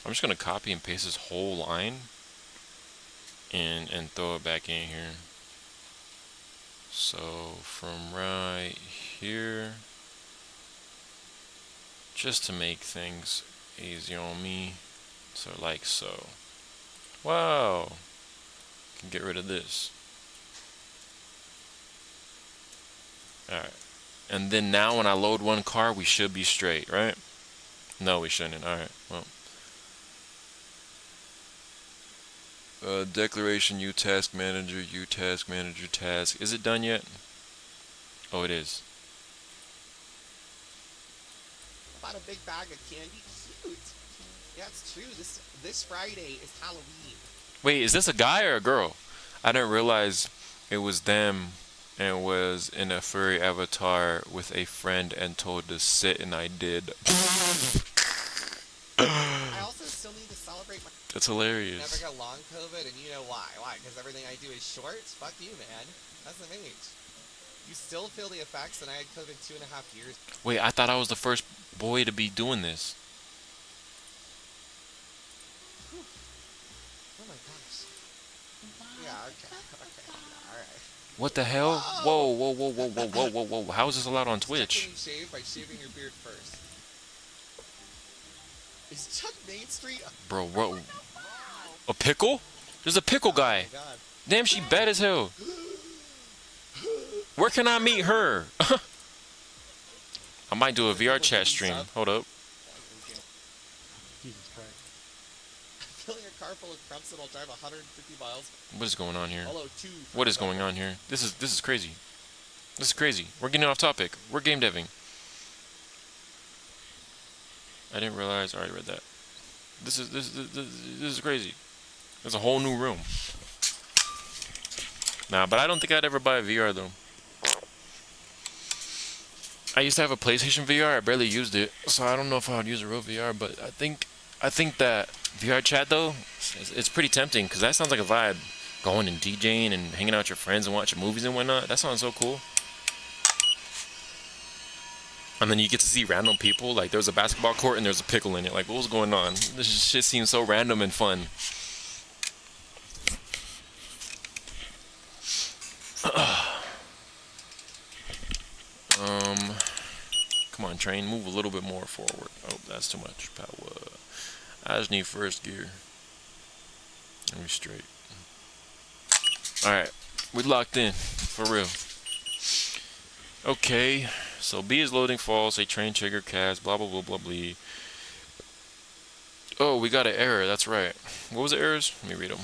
I'm just gonna copy and paste this whole line and throw it back in here. So from right here, just to make things easier on me, so like so. Wow, can get rid of this. Alright, and then now when I load one car, we should be straight, right? No, we shouldn't. Alright, well. Declaration U task manager, task. Is it done yet? Oh, it is. Bought a big bag of candy. Cute. Yeah, it's true. This Friday is Halloween. Wait, is this a guy or a girl? I didn't realize it was them and was in a furry avatar with a friend and told to sit, and I did. I also still need to celebrate my... That's hilarious. Never got long COVID, and you know why. Why? Because everything I do is short? Fuck you, man. That's the age. You still feel the effects, and I had COVID 2.5 years. Wait, I thought I was the first boy to be doing this. Whew. Oh my gosh. Yeah, okay. Alright. What the hell? Whoa. How is this allowed on Twitch? Check when you shave by shaving your beard first. Is Chuck Main Street... Bro, a pickle? There's a pickle guy. Oh my god. Damn, she bad as hell. Where can I meet her? I might do a VR chat stream. Hold up. Jesus Christ. Filling a car full of crumps that'll drive 150 miles. What is going on here? Although two. What is going on here? This is crazy. This is crazy. We're getting off topic. We're game deving. I didn't realize. I already read that. This is crazy. There's a whole new room. Nah, but I don't think I'd ever buy a VR though. I used to have a PlayStation VR. I barely used it, so I don't know if I would use a real VR. But I think that VR chat though, it's pretty tempting because that sounds like a vibe. Going and DJing and hanging out with your friends and watching movies and whatnot. That sounds so cool. And then you get to see random people. Like there's a basketball court and there's a pickle in it. Like what was going on? This shit seems so random and fun. Come on, train. Move a little bit more forward. Oh, that's too much power. I just need first gear. Let me straight. Alright. We locked in. For real. Okay. So B is loading false. A train trigger cast. Blah, blah, blah, blah, blah. Oh, we got an error. That's right. What was the errors? Let me read them.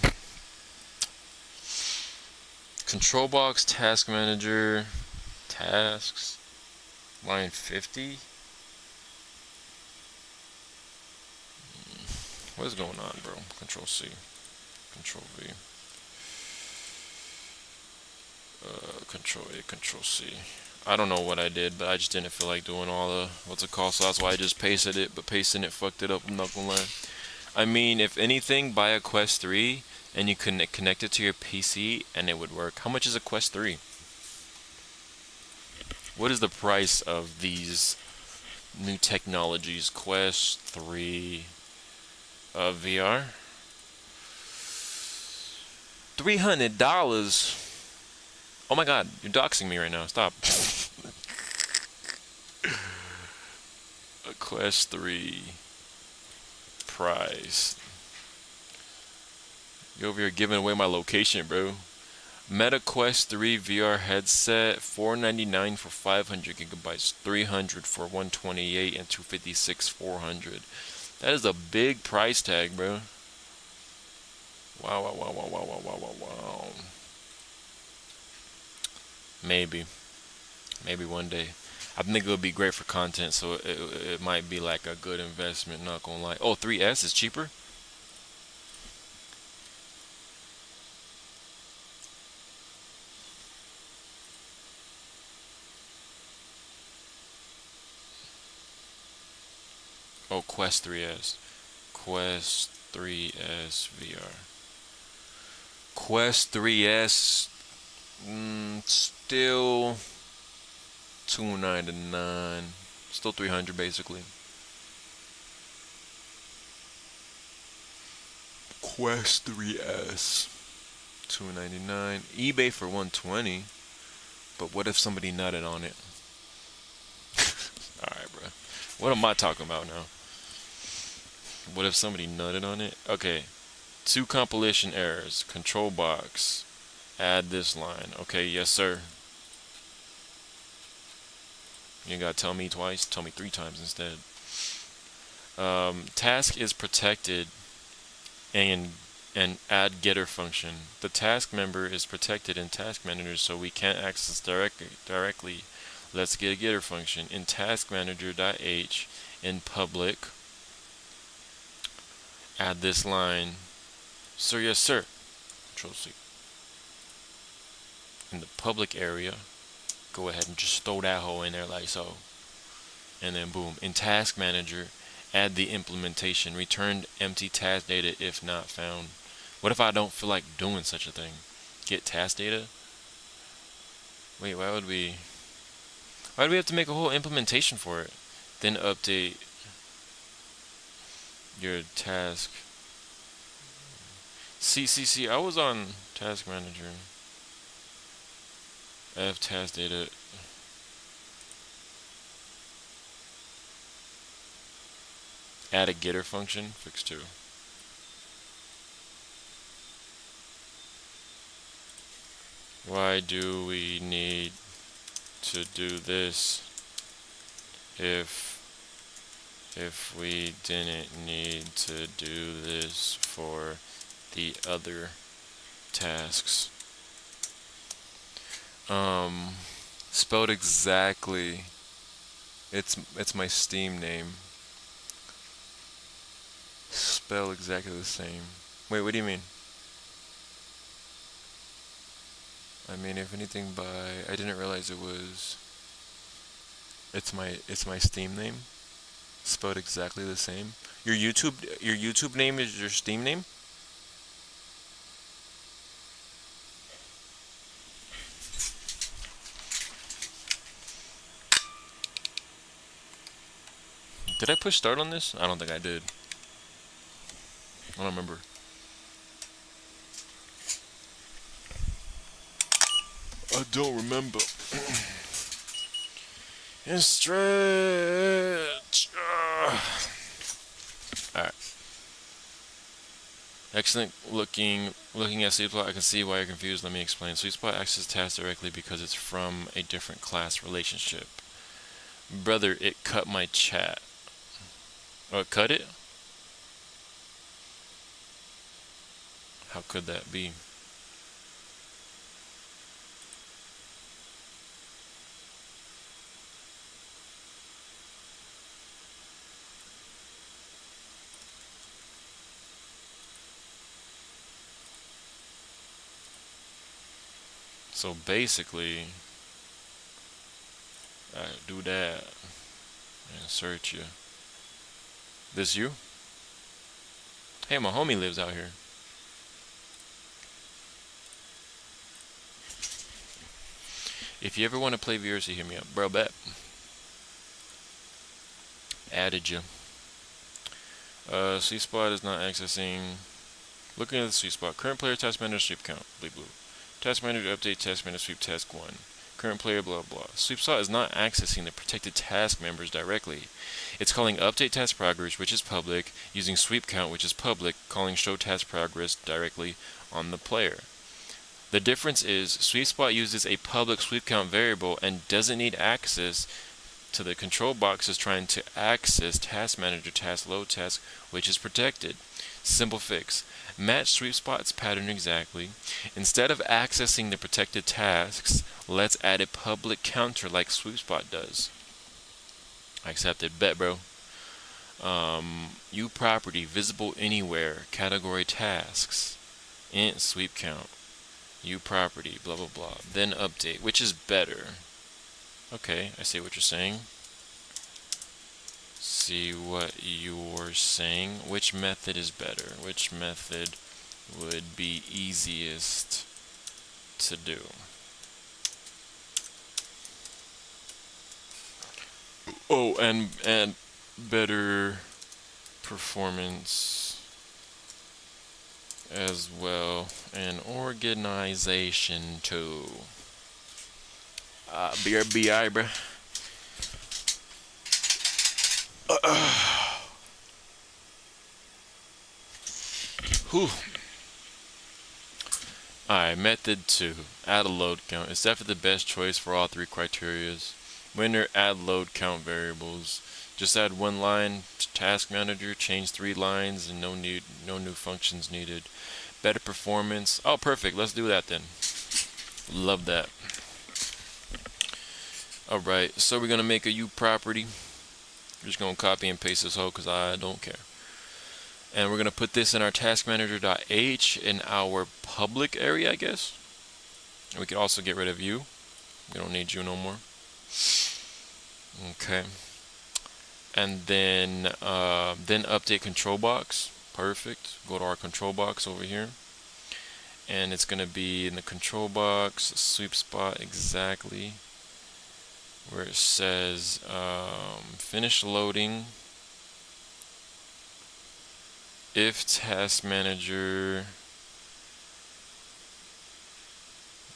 Control box, task manager, tasks, line 50. What is going on, bro? Control C. Control V. Control A, Control C. I don't know what I did, but I just didn't feel like doing all the what's it called, so that's why I just pasted it. But pasting it fucked it up. I'm not gonna lie. I mean, if anything, buy a Quest 3 and you can connect it to your PC and it would work. How much is a Quest 3? What is the price of these new technologies? Quest 3 VR? $300. Oh my god, you're doxing me right now. Stop. A Quest 3 price. You over here giving away my location, bro. Meta Quest 3 VR headset, $499 for 500 gigabytes, $300 for 128, and 256 400. That is a big price tag, bro. Wow, wow, wow, wow, wow, wow, wow, wow, wow. Maybe one day. I think it would be great for content, so it might be like a good investment, not gonna lie. Oh, 3S is cheaper? Oh, Quest 3S. Quest 3S VR. Quest 3S, still $299. Still 300 basically. Quest 3S, $299. eBay for $120. But what if somebody nutted on it? Alright, bro. What am I talking about now? What if somebody nutted on it? Okay. 2 compilation errors. Control box. Add this line. Okay, yes sir. You gotta tell me twice. Tell me 3 times instead. Task is protected and add getter function. The task member is protected in Task Manager, so we can't access directly. Let's get a getter function in Task Manager.h in public. Add this line. Sir, yes sir. Control C. In the public area, go ahead and just throw that hole in there like so. And then boom. In Task Manager, add the implementation. Return empty task data if not found. What if I don't feel like doing such a thing? Get task data? Wait, why would we have to make a whole implementation for it? Then update your task. See, I was on Task Manager. F task data. Add a getter function. Fix 2. Why do we need to do this if we didn't need to do this for the other tasks? Spelled exactly. It's my Steam name. Spelled exactly the same. Wait, what do you mean? I mean, if anything, I didn't realize it was. It's my Steam name. Spelled exactly the same. Your YouTube name is your Steam name? Did I push start on this? I don't think I did. I don't remember. I don't remember. And stretch. Alright. Excellent looking at Sweetspot. I can see why you're confused. Let me explain. Sweetspot accesses tasks directly because it's from a different class relationship. Brother, it cut my chat. Oh, it cut it? How could that be? So basically, I do that and search you. This you? Hey, my homie lives out here. If you ever want to play VRC, hit me up, bro. Bet. Added you. Sweet spot is not accessing. Looking at the sweet spot. Current player task manager sweep count. Blue. Task manager update task manager sweep task 1. Current player blah blah. Sweep spot is not accessing the protected task members directly. It's calling update task progress, which is public, using sweep count, which is public, calling show task progress directly on the player. The difference is sweep spot uses a public sweep count variable and doesn't need access to the control boxes trying to access task manager task load task, which is protected. Simple fix. Match sweep spot's pattern exactly. Instead of accessing the protected tasks, let's add a public counter like sweep spot does. I accepted. Bet, bro. U property visible anywhere. Category tasks. Int sweep count. U property. Blah blah blah. Then update, which is better. Okay, I see what you're saying. See what you're saying. Which method is better? Which method would be easiest to do? Oh, and better performance as well, and organization too. BRBI, bruh. Whew. Alright, method 2. Add a load count. It's definitely the best choice for all three criterias. Winner, add load count variables. Just add one line to task manager, change 3 lines, and no new functions needed. Better performance. Oh, perfect. Let's do that then. Love that. Alright, so we're gonna make a U property. We're just gonna copy and paste this whole because I don't care. And we're gonna put this in our task manager.h in our public area, I guess. And we can also get rid of you. We don't need you no more. Okay. And then update control box. Perfect. Go to our control box over here. And it's gonna be in the control box, sweep spot exactly. Where it says finish loading if task manager,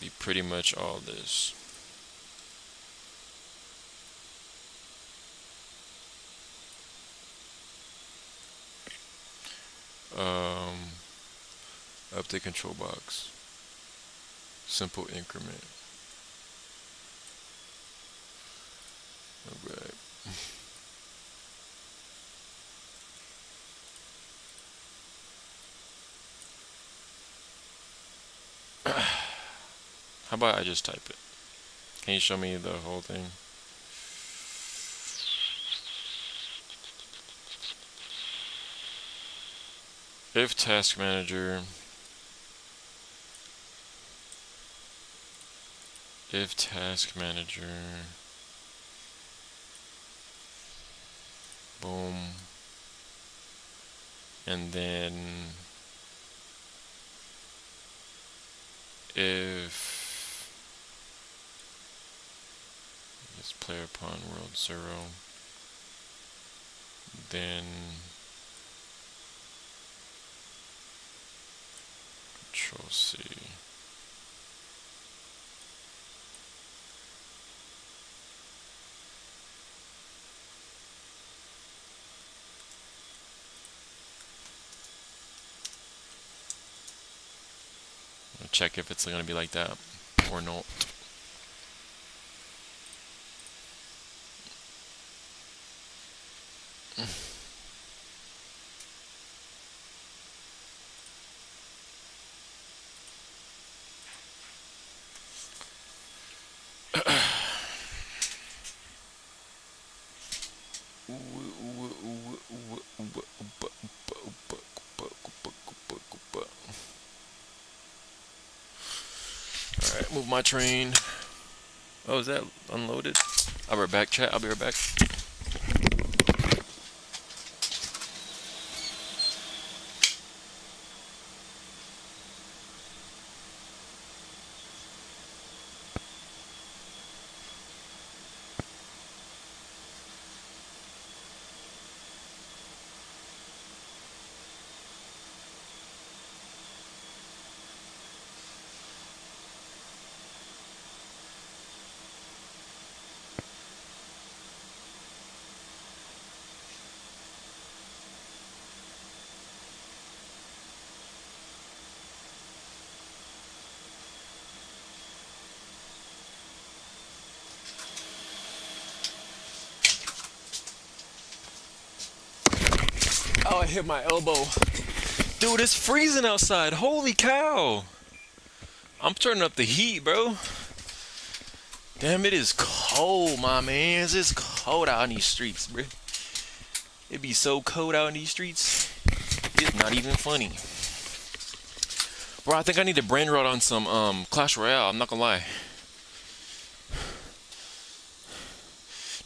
be pretty much all this. Update control box, simple increment. Alright. How about I just type it? Can you show me the whole thing? If task manager, boom, and then if this player upon world 0, then Control C. Check if it's going to be like that or not. Move my train. Oh, is that unloaded? I'll be right back, chat. I'll be right back. Oh, I hit my elbow. Dude, it's freezing outside. Holy cow. I'm turning up the heat, bro. Damn, it is cold, my mans. It's cold out in these streets, bro. It be so cold out in these streets. It's not even funny. Bro, I think I need to brain rot on some Clash Royale. I'm not gonna lie.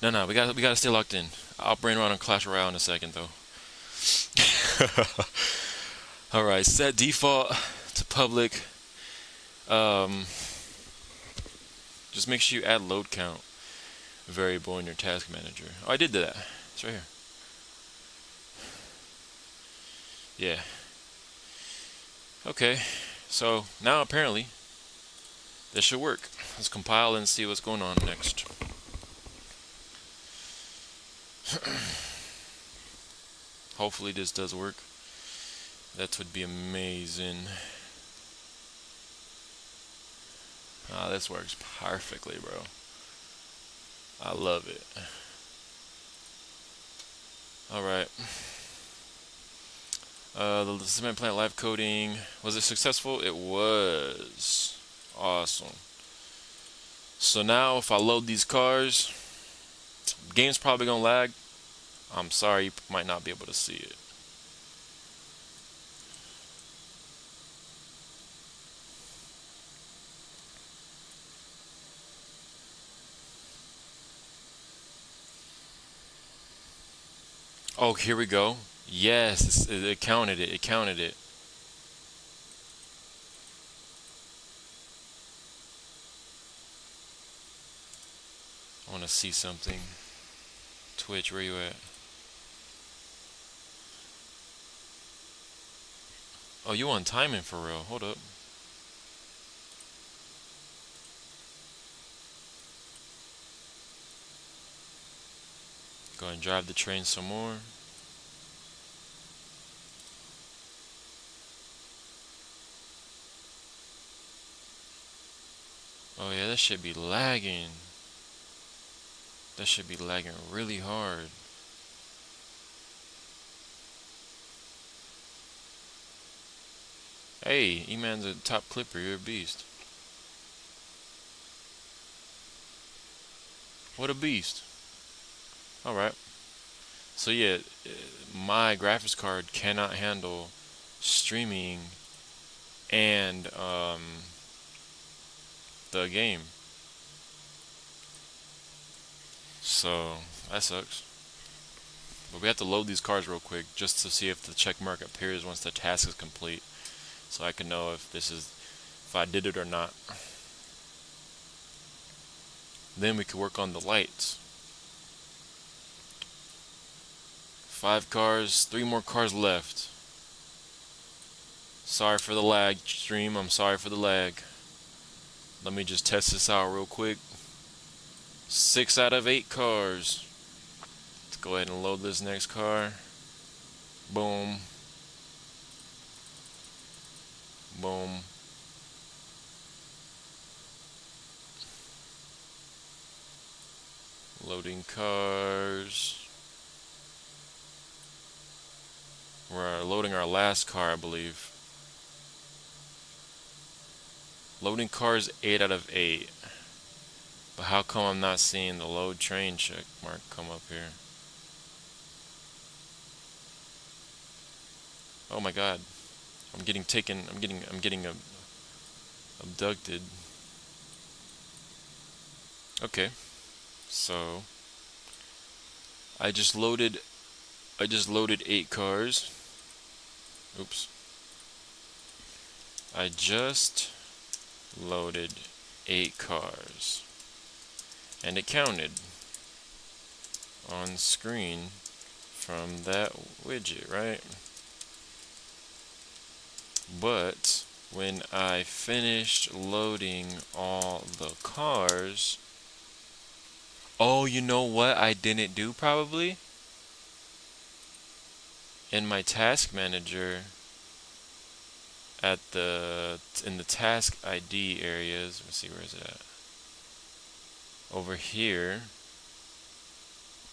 No, we gotta stay locked in. I'll brain rot on Clash Royale in a second, though. Alright, set default to public. Just make sure you add load count variable in your task manager. Oh, I did that. It's right here. Yeah. Okay. So now apparently this should work. Let's compile and see what's going on next. Hopefully this does work. That would be amazing. Ah, this works perfectly, bro. I love it. Alright. The cement plant live coding. Was it successful? It was. Awesome. So now if I load these cars, game's probably gonna lag. I'm sorry, you might not be able to see it. Oh, here we go. Yes, it counted it. It counted it. I want to see something. Twitch, where you at? Oh, you on timing for real? Hold up. Go and drive the train some more. Oh yeah, that should be lagging. That should be lagging really hard. Hey, E-Man's a top clipper, you're a beast. What a beast. Alright. So yeah, my graphics card cannot handle streaming and the game. So that sucks. But we have to load these cars real quick just to see if the check mark appears once the task is complete, so I can know if I did it or not. Then we can work on the lights. 5 cars, 3 more cars left. Sorry for the lag, stream. I'm sorry for the lag. Let me just test this out real quick. 6 out of 8 cars. Let's go ahead and load this next car. Boom. Boom. Loading cars. We're loading our last car, I believe. Loading cars 8 out of 8. But how come I'm not seeing the load train check mark come up here? Oh my god. I'm getting abducted. Okay, so I just loaded 8 cars. Oops. I just loaded 8 cars. And it counted on screen from that widget, right? But when I finished loading all the cars, oh, you know what I didn't do probably? In my task manager, in the task ID areas, let's see, where is it at? Over here.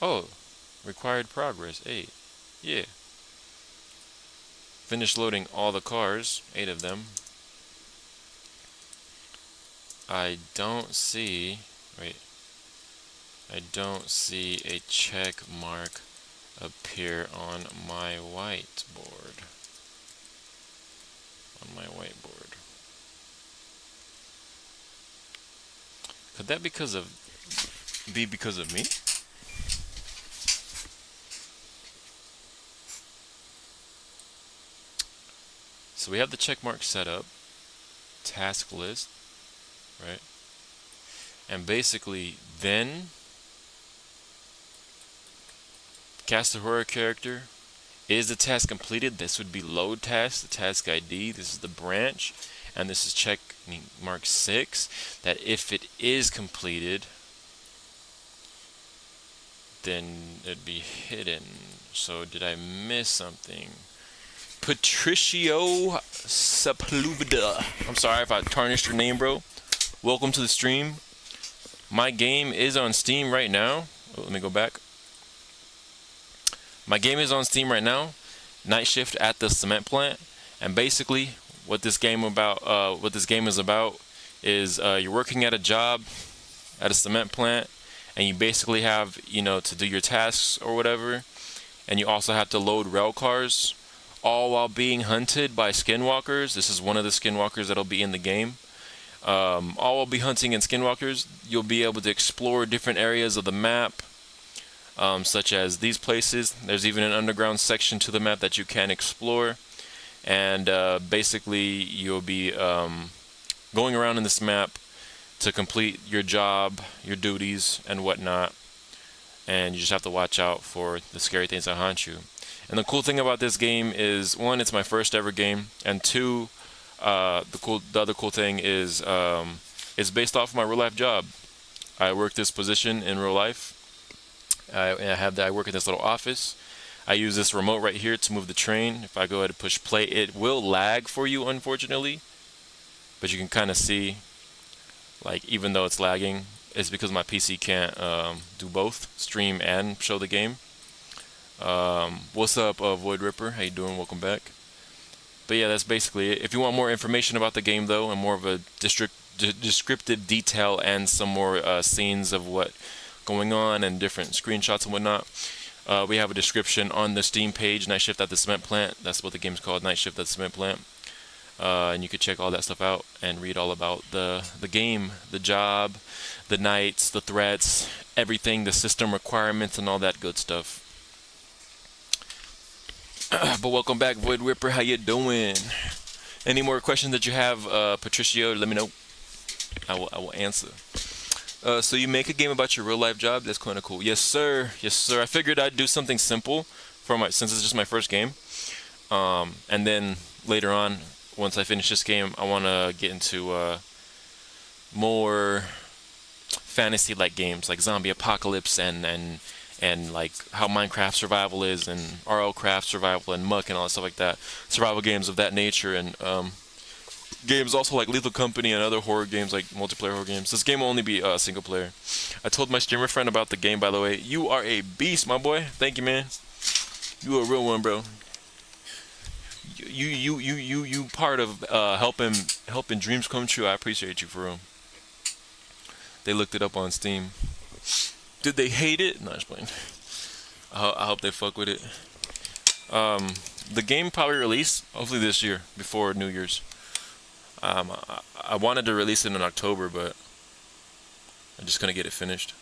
Oh, required progress 8. Yeah. Finished loading all the cars, 8 of them. I don't see a check mark appear on my whiteboard. Could that be because of me? So we have the check mark set up, task list, right? And basically then cast a horror character. Is the task completed? This would be load task, the task ID. This is the branch, and this is check mark 6. That if it is completed, then it'd be hidden. So did I miss something? Patricio Sepulveda. I'm sorry if I tarnished your name, bro. Welcome to the stream. My game is on Steam right now. Oh, let me go back. My game is on Steam right now. Night Shift at the Cement Plant. And basically, what this game is about is you're working at a job at a cement plant, and you basically have, to do your tasks or whatever, and you also have to load rail cars, all while being hunted by skinwalkers. This is one of the skinwalkers that'll be in the game. All while be hunting in skinwalkers, you'll be able to explore different areas of the map, such as these places. There's even an underground section to the map that you can explore. And basically, you'll be going around in this map to complete your job, your duties, and whatnot. And you just have to watch out for the scary things that haunt you. And the cool thing about this game is, one, it's my first ever game, and two, the other cool thing is it's based off of my real life job. I work this position in real life. I work in this little office. I use this remote right here to move the train. If I go ahead and push play, it will lag for you, unfortunately. But you can kind of see, like, even though it's lagging, it's because my PC can't do both, stream and show the game. What's up, Void Ripper? How you doing? Welcome back. But yeah, that's basically it. If you want more information about the game, though, and more of a descriptive detail and some more scenes of what going on and different screenshots and whatnot, we have a description on the Steam page, Night Shift at the Cement Plant. That's what the game's called, Night Shift at the Cement Plant. And you can check all that stuff out and read all about the game, the job, the nights, the threats, everything, the system requirements, and all that good stuff. But welcome back, Void Ripper. How you doing? Any more questions that you have, Patricio? Let me know. I will answer. So you make a game about your real life job? That's kind of cool. Yes, sir. Yes, sir. I figured I'd do something simple since it's just my first game. And then later on, once I finish this game, I want to get into more fantasy-like games, like Zombie Apocalypse and like how Minecraft survival is, and RLCraft survival, and Muck, and all that stuff like that. Survival games of that nature, and games also like Lethal Company and other horror games, like multiplayer horror games. This game will only be single player. I told my streamer friend about the game, by the way. You are a beast, my boy. Thank you, man. You a real one, bro. You part of helping dreams come true. I appreciate you, for real. They looked it up on Steam. Did they hate it? No, just playing. I hope they fuck with it. The game probably release hopefully this year, before New Year's. I wanted to release it in October, but I just couldn't get it finished.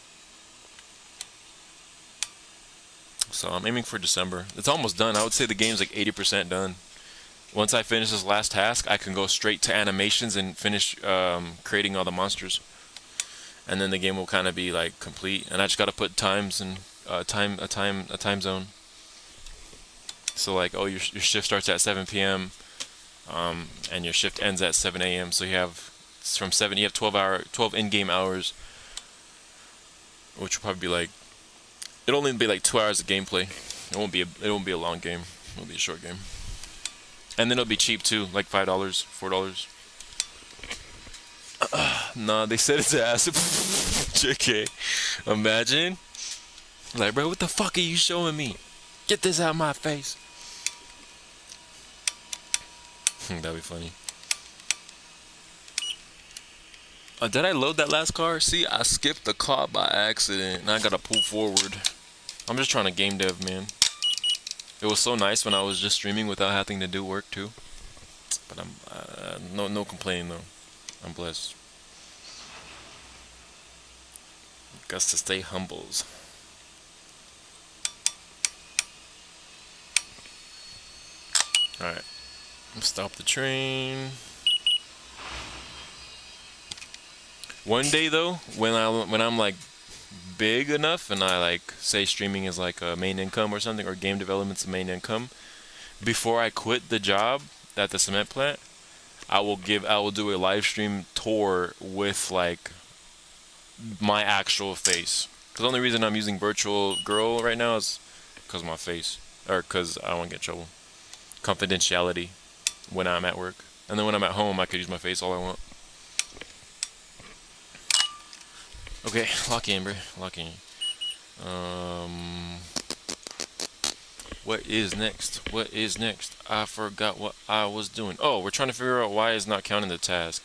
So I'm aiming for December. It's almost done. I would say the game's like 80% done. Once I finish this last task, I can go straight to animations and finish creating all the monsters. And then the game will kind of be like complete. And I just gotta put times and a time zone. So like, oh, your shift starts at 7 p.m. And your shift ends at 7 a.m. So you have from 7. You have 12 in-game hours, which will probably be like, it'll only be like 2 hours of gameplay. It won't be a long game. It'll be a short game. And then it'll be cheap too, like $5, $4. Nah, they said it's ass. JK. Imagine. Like, bro, what the fuck are you showing me? Get this out of my face. That'd be funny. Did I load that last car? See, I skipped the car by accident, and I gotta pull forward. I'm just trying to game dev, man. It was so nice when I was just streaming without having to do work too. But I'm no complaining though. I'm blessed. Got to stay humbles. All right, stop the train. One day though, when I'm like big enough and I like say streaming is like a main income or something, or game development's a main income, before I quit the job at the cement plant, I will do a live stream tour with like my actual face. Cause the only reason I'm using virtual girl right now is cause of my face, or cause I don't want to get in trouble. Confidentiality when I'm at work, and then when I'm at home, I could use my face all I want. Okay, lock in, bro. Lock in. What is next? What is next? I forgot what I was doing. Oh, we're trying to figure out why it's not counting the task.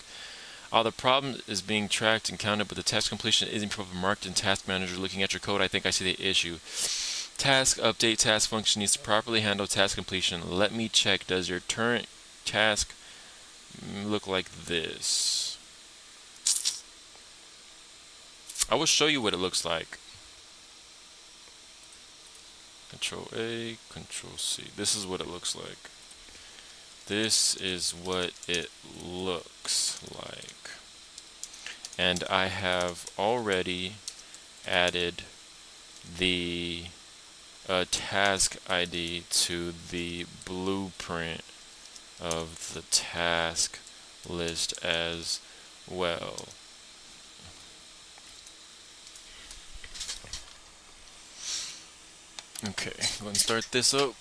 The problem is being tracked and counted, but the task completion isn't properly marked in Task Manager. Looking at your code, I think I see the issue. Task update task function needs to properly handle task completion. Let me check. Does your current task look like this? I will show you what it looks like. Control A, Control C. This is what it looks like. This is what it looks like. And I have already added the task ID to the blueprint of the task list as well. Okay, go and start this up.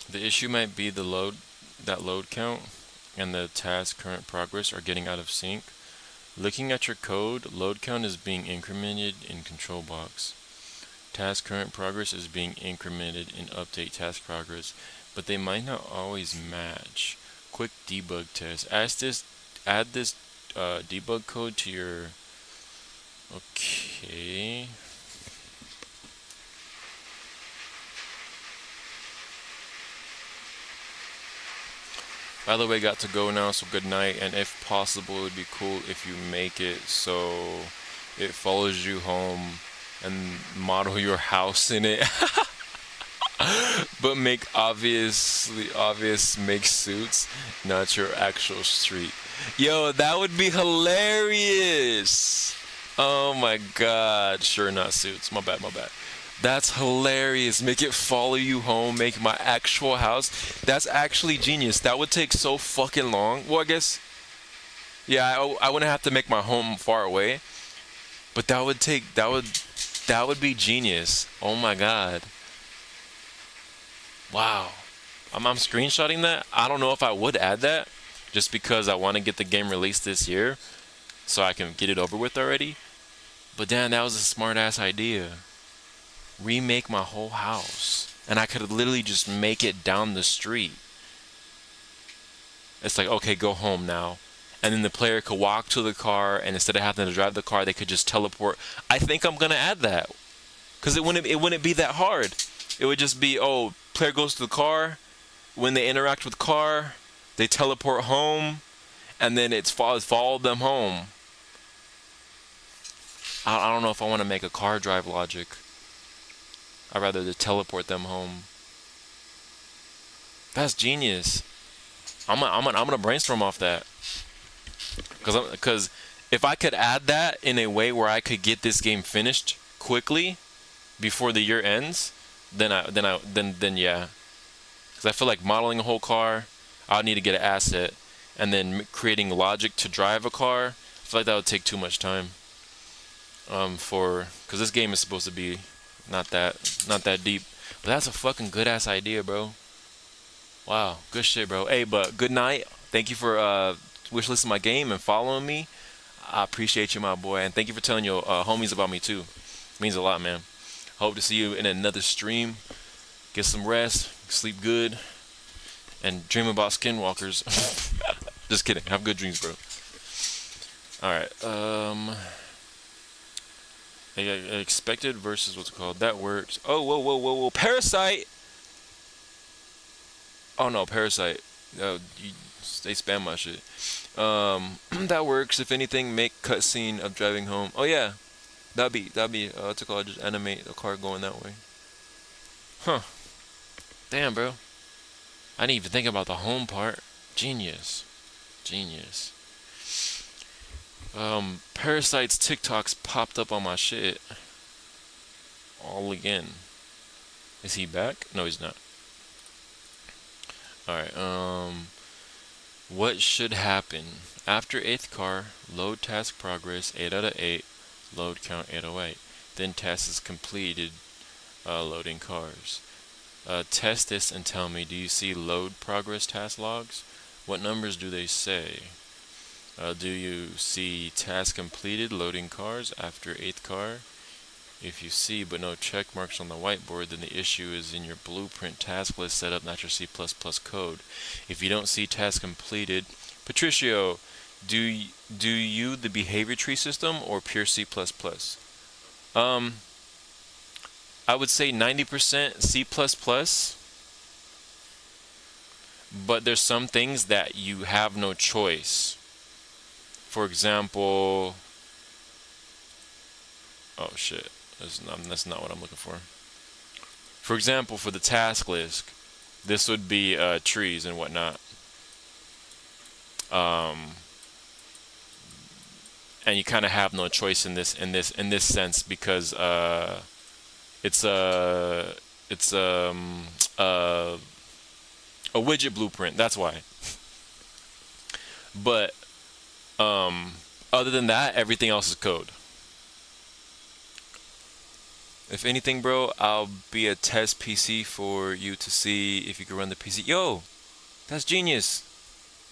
The issue might be the load count and the task current progress are getting out of sync. Looking at your code, load count is being incremented in control box. Task current progress is being incremented in update task progress, but they might not always match. Quick debug test. Add this debug code to your. Okay. By the way, got to go now, so good night. And if possible, it would be cool if you make it so it follows you home and model your house in it. But make obvious make suits, not your actual street. Yo, that would be hilarious. Oh my god. Sure, not suits. My bad. That's hilarious. Make it follow you home. Make my actual house. That's actually genius. That would take so fucking long. Well, I guess. Yeah, I wouldn't have to make my home far away. But that would be genius. Oh my god. Wow. I'm screenshotting that. I don't know if I would add that, just because I want to get the game released this year, so I can get it over with already. But damn, that was a smart ass idea. Remake my whole house, and I could literally just make it down the street. It's like, okay, go home now, and then the player could walk to the car, and instead of having to drive the car, they could just teleport. I think I'm gonna add that, cause it wouldn't be that hard. It would just be, oh, player goes to the car, when they interact with the car, they teleport home, and then it's followed them home. I don't know if I want to make a car drive logic. I'd rather just teleport them home. That's genius. I'm gonna brainstorm off that. Cause if I could add that in a way where I could get this game finished quickly before the year ends, then yeah. Cause I feel like modeling a whole car, I'll need to get an asset, and then creating logic to drive a car. I feel like that would take too much time. Cause this game is supposed to be not that deep. But that's a fucking good ass idea, bro. Wow, good shit, bro. Hey, but good night. Thank you for wishlisting my game and following me. I appreciate you, my boy, and thank you for telling your homies about me too. It means a lot, man. Hope to see you in another stream. Get some rest, sleep good, and dream about skinwalkers. Just kidding. Have good dreams, bro. All right. Expected versus what's it called? That works. Oh, whoa. Parasite. Oh no, Parasite. They spam my shit. That works. If anything, make cutscene of driving home. Oh yeah, that'd be. What's it called? Just animate a car going that way. Huh. Damn, bro. I didn't even think about the home part. Genius. Parasite's TikToks popped up on my shit. All again. Is he back? No, he's not. Alright, what should happen? After 8th car, load task progress 8 out of 8, load count 808. Then task is completed, loading cars. Test this and tell me, do you see load progress task logs? What numbers do they say? Do you see task completed, loading cars after 8th car? If you see but no check marks on the whiteboard, then the issue is in your blueprint task list setup, not your C++ code. If you don't see task completed, Patricio, do you the behavior tree system or pure C++? I would say 90% C++, but there's some things that you have no choice. For example, oh shit. That's not what I'm looking for. For example, for the task list, this would be trees and whatnot. And you kind of have no choice in this sense because it's a widget blueprint. That's why. But other than that, everything else is code. If anything, bro, I'll be a test PC for you to see if you can run the PC. Yo, that's genius.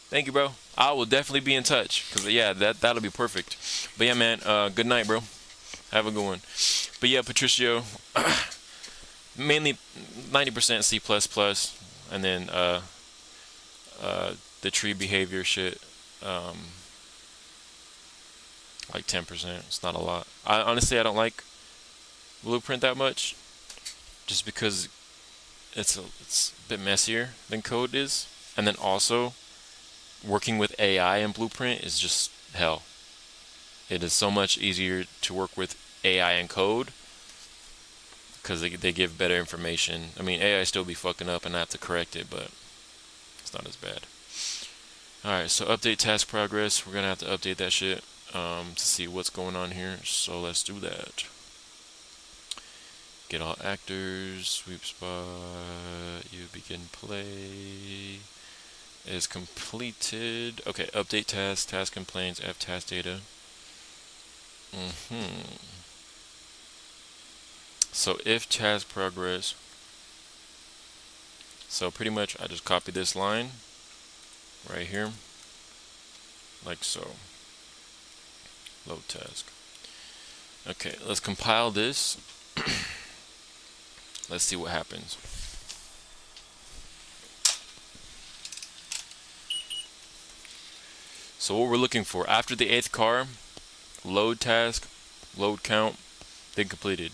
Thank you, bro. I will definitely be in touch. Cause yeah, that'll be perfect. But yeah, man, good night, bro. Have a good one. But yeah, Patricio, mainly 90% C++, and then the tree behavior shit, like 10%. It's not a lot. Honestly, I don't like Blueprint that much, just because it's a bit messier than code is, and then also working with AI in Blueprint is just hell. It is so much easier to work with AI and code because they give better information. I mean, AI still be fucking up and I have to correct it, but it's not as bad. Alright, so update task progress. We're gonna have to update that shit to see what's going on here, so let's do that. Get all actors, sweep spot, you begin play, is completed. Okay, update task, task complaints, F task data. So if task progress, so pretty much I just copy this line right here, like so. Load task. Okay, let's compile this. Let's see what happens. So what we're looking for after the 8th car, load task, load count, then completed.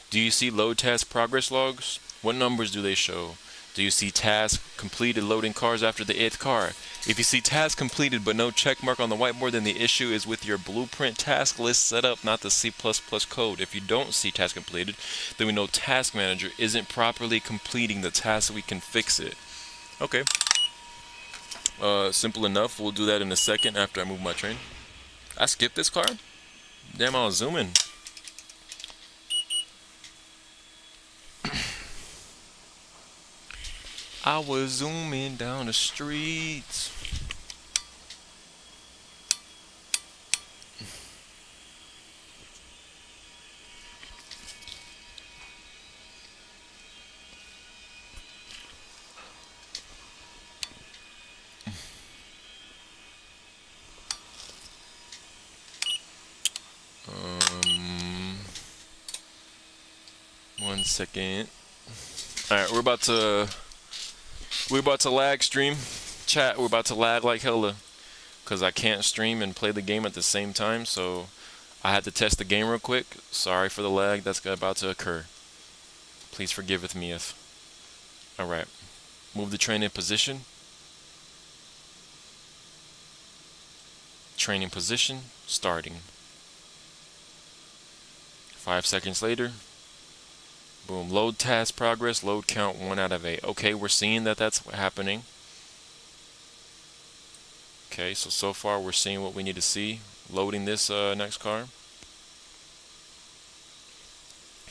Do you see load task progress logs? What numbers do they show? Do you see task completed loading cars after the 8th car? If you see task completed but no check mark on the whiteboard, then the issue is with your blueprint task list setup, not the C++ code. If you don't see task completed, then we know task manager isn't properly completing the task so we can fix it. Okay. Simple enough. We'll do that in a second after I move my train. I skipped this car? Damn, I was zooming. I was zooming down the streets. One second. Alright, we're about to lag stream. Chat, we're about to lag like hella. Because I can't stream and play the game at the same time, so I had to test the game real quick. Sorry for the lag that's about to occur. Please forgive with me if. Alright. Move the train in position. Training position. Starting. 5 seconds later. Boom. Load task progress. Load count 1 out of 8. Okay, we're seeing that that's happening. Okay, so far we're seeing what we need to see. Loading this next car.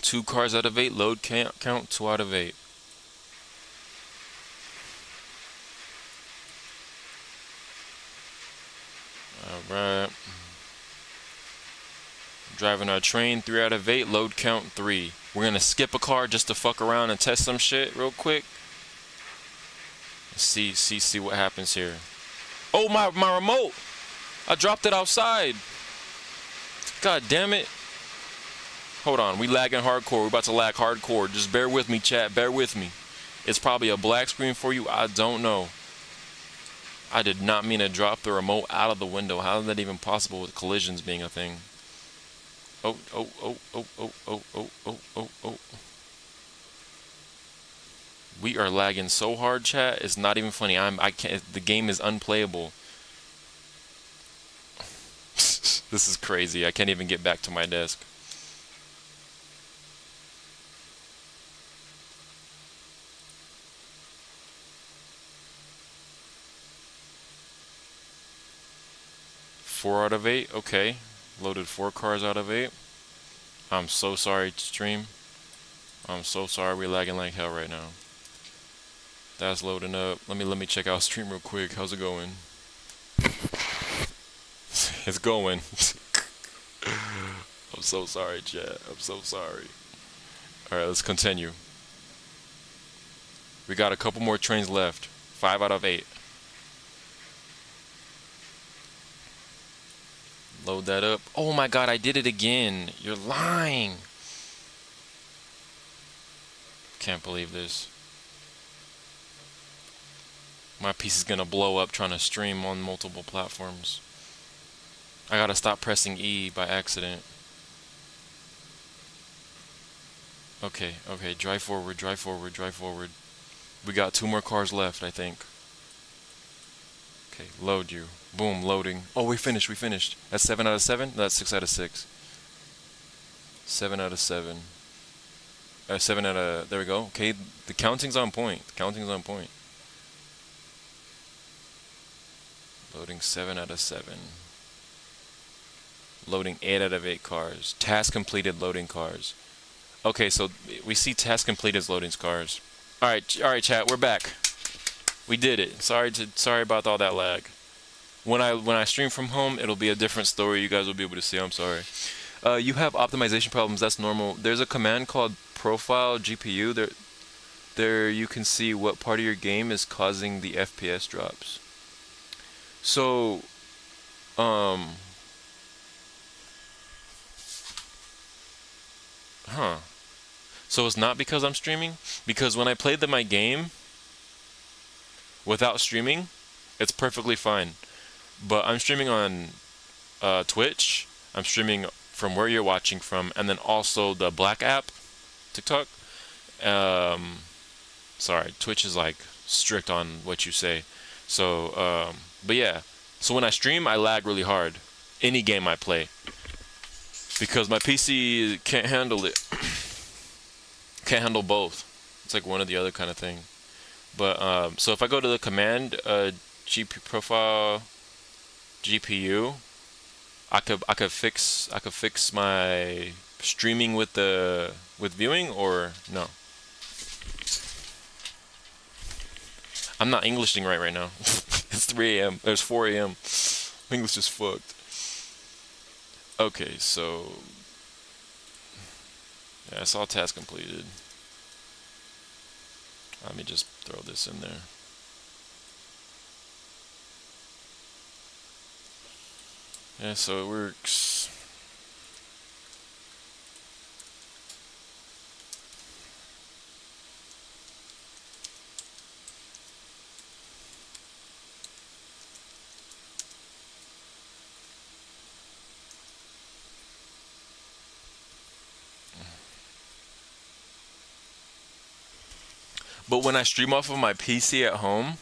2 cars out of 8. Load count 2 out of 8. Alright. Driving our train 3 out of 8. Load count 3. We're gonna skip a car just to fuck around and test some shit real quick. See what happens here. Oh, my remote! I dropped it outside. God damn it. Hold on, we lagging hardcore. We're about to lag hardcore. Just bear with me, chat. Bear with me. It's probably a black screen for you. I don't know. I did not mean to drop the remote out of the window. How is that even possible with collisions being a thing? Oh. We are lagging so hard, chat. It's not even funny. I can't. The game is unplayable. This is crazy. I can't even get back to my desk. Four out of 8. Okay. Loaded 4 cars out of 8. I'm so sorry, stream. I'm so sorry we're lagging like hell right now. That's loading up. Let me check out stream real quick. How's it going? It's going. I'm so sorry, chat. I'm so sorry. Alright, let's continue. We got a couple more trains left. 5 out of 8. Load that up. Oh my god, I did it again. You're lying. Can't believe this. My piece is gonna blow up trying to stream on multiple platforms. I gotta stop pressing E by accident. Okay, drive forward. We got 2 more cars left, I think. Okay, load you. Boom, loading. Oh, we finished. That's 7 out of 7? That's 6 out of 6. 7 out of 7. 7 out of... There we go. Okay, the counting's on point. Loading 7 out of 7. Loading 8 out of 8 cars. Task completed loading cars. Okay, so we see task completed as loading cars. Alright, chat, we're back. We did it. Sorry about all that lag. When I stream from home, it'll be a different story. You guys will be able to see. I'm sorry. You have optimization problems. That's normal. There's a command called profile GPU. There you can see what part of your game is causing the FPS drops. So, So it's not because I'm streaming? Because when I played my game without streaming, it's perfectly fine. But I'm streaming on Twitch. I'm streaming from where you're watching from, and then also the Black app, TikTok. Um, Sorry, Twitch is like strict on what you say. So, but yeah. So when I stream, I lag really hard. Any game I play, because my PC can't handle it. Can't handle both. It's like one or the other kind of thing. But so if I go to the command GP profile GPU, I could fix my streaming with viewing, or no. I'm not Englishing right now. It's 3 a.m. There's 4 a.m. English is fucked. Okay, so yeah, I saw task completed. Let me just throw this in there. Yeah, so it works. But when I stream off of my PC at home,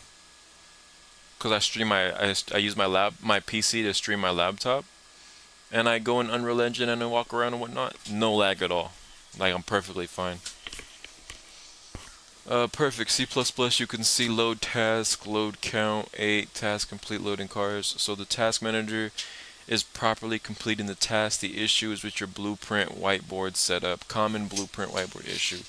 because I use my PC to stream my laptop, and I go in Unreal Engine and I walk around and whatnot, no lag at all. Like, I'm perfectly fine. Perfect. C++, you can see load task, load count, 8, task complete loading cars. So the task manager is properly completing the task. The issue is with your blueprint whiteboard setup. Common blueprint whiteboard issue.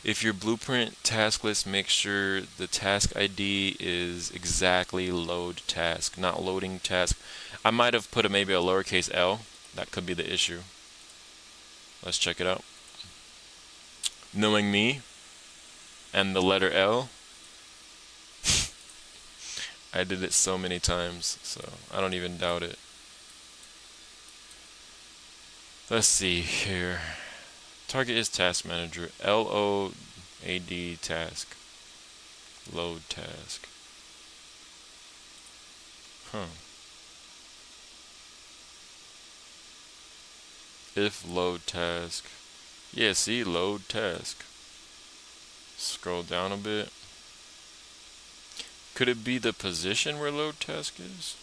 If your blueprint task list, make sure the task ID is exactly load task, not loading task. I might have put maybe a lowercase l. That could be the issue. Let's check it out. Knowing me and the letter L, I did it so many times, so I don't even doubt it. Let's see here. Target is task manager. LOAD task. Load task. Huh. If load task. Yeah, see, load task. Scroll down a bit. Could it be the position where load task is?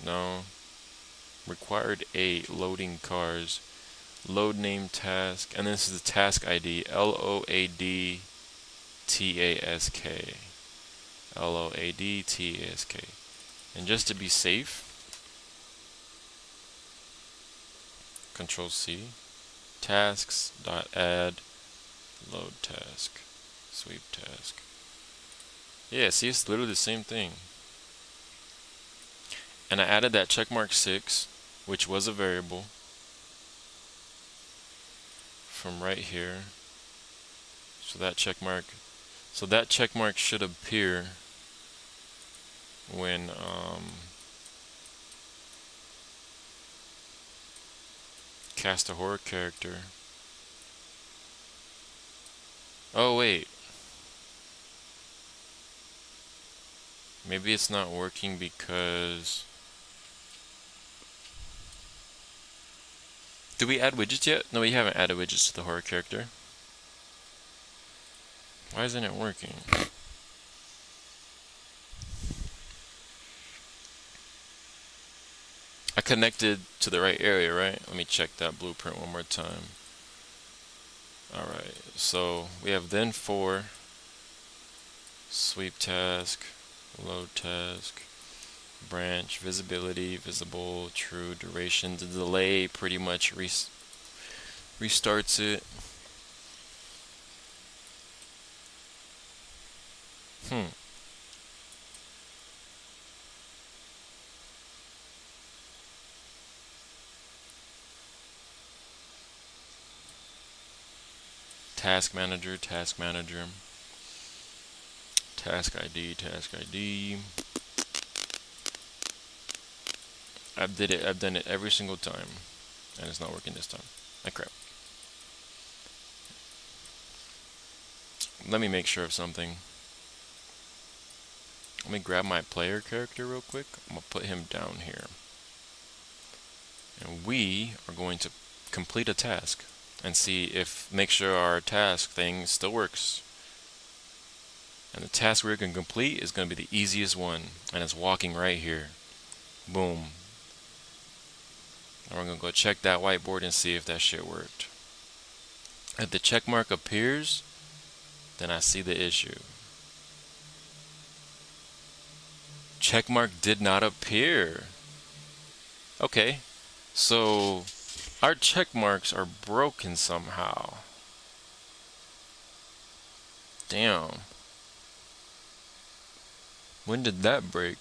No. Required 8, loading cars. Load name task, and this is the task ID, LOADTASK. LOADTASK. And just to be safe, Control C, tasks.add load task, sweep task. Yeah, see, it's literally the same thing. And I added that checkmark 6, which was a variable, from right here. So that check mark should appear when cast a horror character. Oh wait, maybe it's not working because, did we add widgets yet? No, we haven't added widgets to the horror character. Why isn't it working? I connected to the right area, right? Let me check that blueprint one more time. Alright, so we have then 4, sweep task, load task, branch, visibility, visible, true, duration. The delay pretty much restarts it. Task manager, task manager. Task ID, task ID. I've done it every single time, and it's not working this time. Ah, crap. Let me make sure of something. Let me grab my player character real quick. I'm gonna put him down here. And we are going to complete a task and see if, make sure our task thing still works. And the task we're going to complete is going to be the easiest one, and it's walking right here. Boom. And we're going to go check that whiteboard and see if that shit worked. If the check mark appears, then I see the issue. Check mark did not appear. Okay, so our check marks are broken somehow. Damn. When did that break?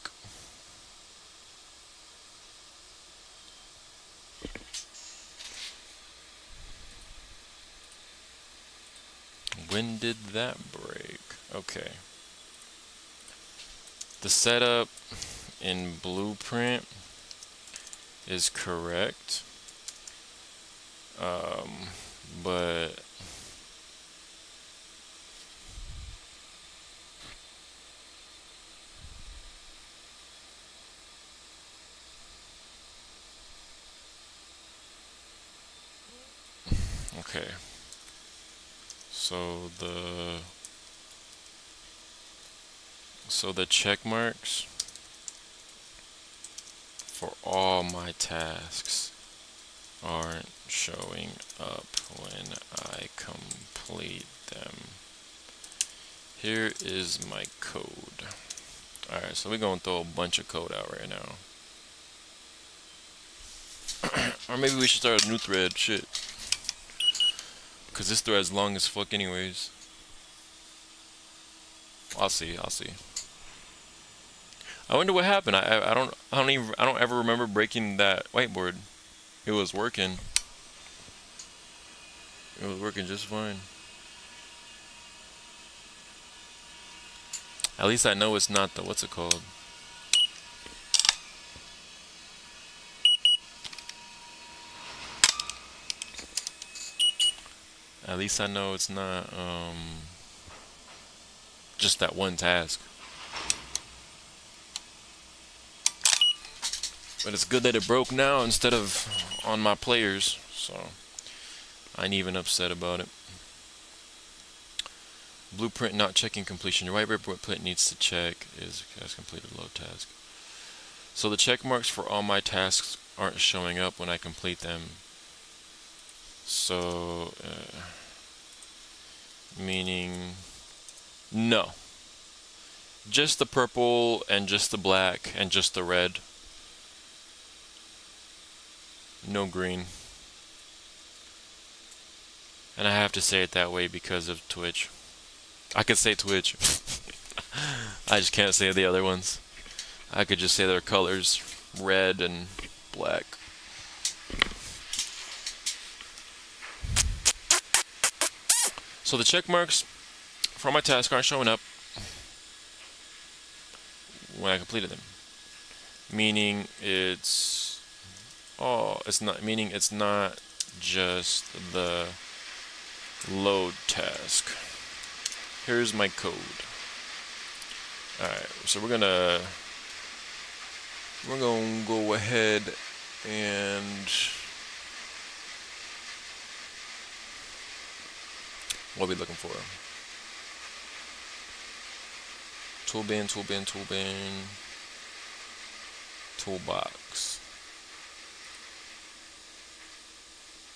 When did that break? Okay. The setup in Blueprint is correct. But okay. So the check marks for all my tasks aren't showing up when I complete them. Here is my code. Alright, so we're gonna throw a bunch of code out right now. Or maybe we should start a new thread, shit. Cause this thread's long as fuck anyways. I'll see. I wonder what happened. I don't ever remember breaking that whiteboard. It was working. It was working just fine. At least I know it's not the, what's it called? At least I know it's not just that one task. But it's good that it broke now instead of on my players, so I ain't even upset about it. Blueprint not checking completion. Your whiteboard blueprint needs to check is has completed load task. So the check marks for all my tasks aren't showing up when I complete them. So, meaning no. Just the purple and just the black and just the red. No green. And I have to say it that way because of Twitch. I could say Twitch. I just can't say the other ones. I could just say their colors, red and black. So the check marks for my task aren't showing up when I completed them. Meaning it's not just the load task. Here's my code. Alright, so we're gonna go ahead and what are we looking for? Toolbin, toolbox,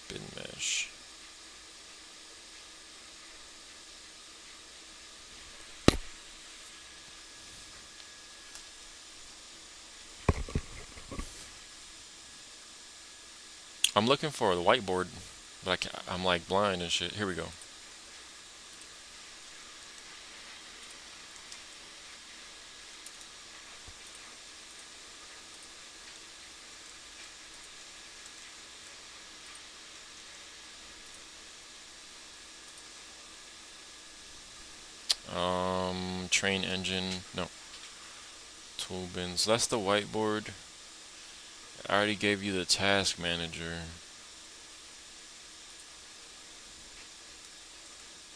bin mesh. I'm looking for the whiteboard, but I'm like blind and shit. Here we go. Train engine, no. Tool bins, that's the whiteboard. I already gave you the task manager.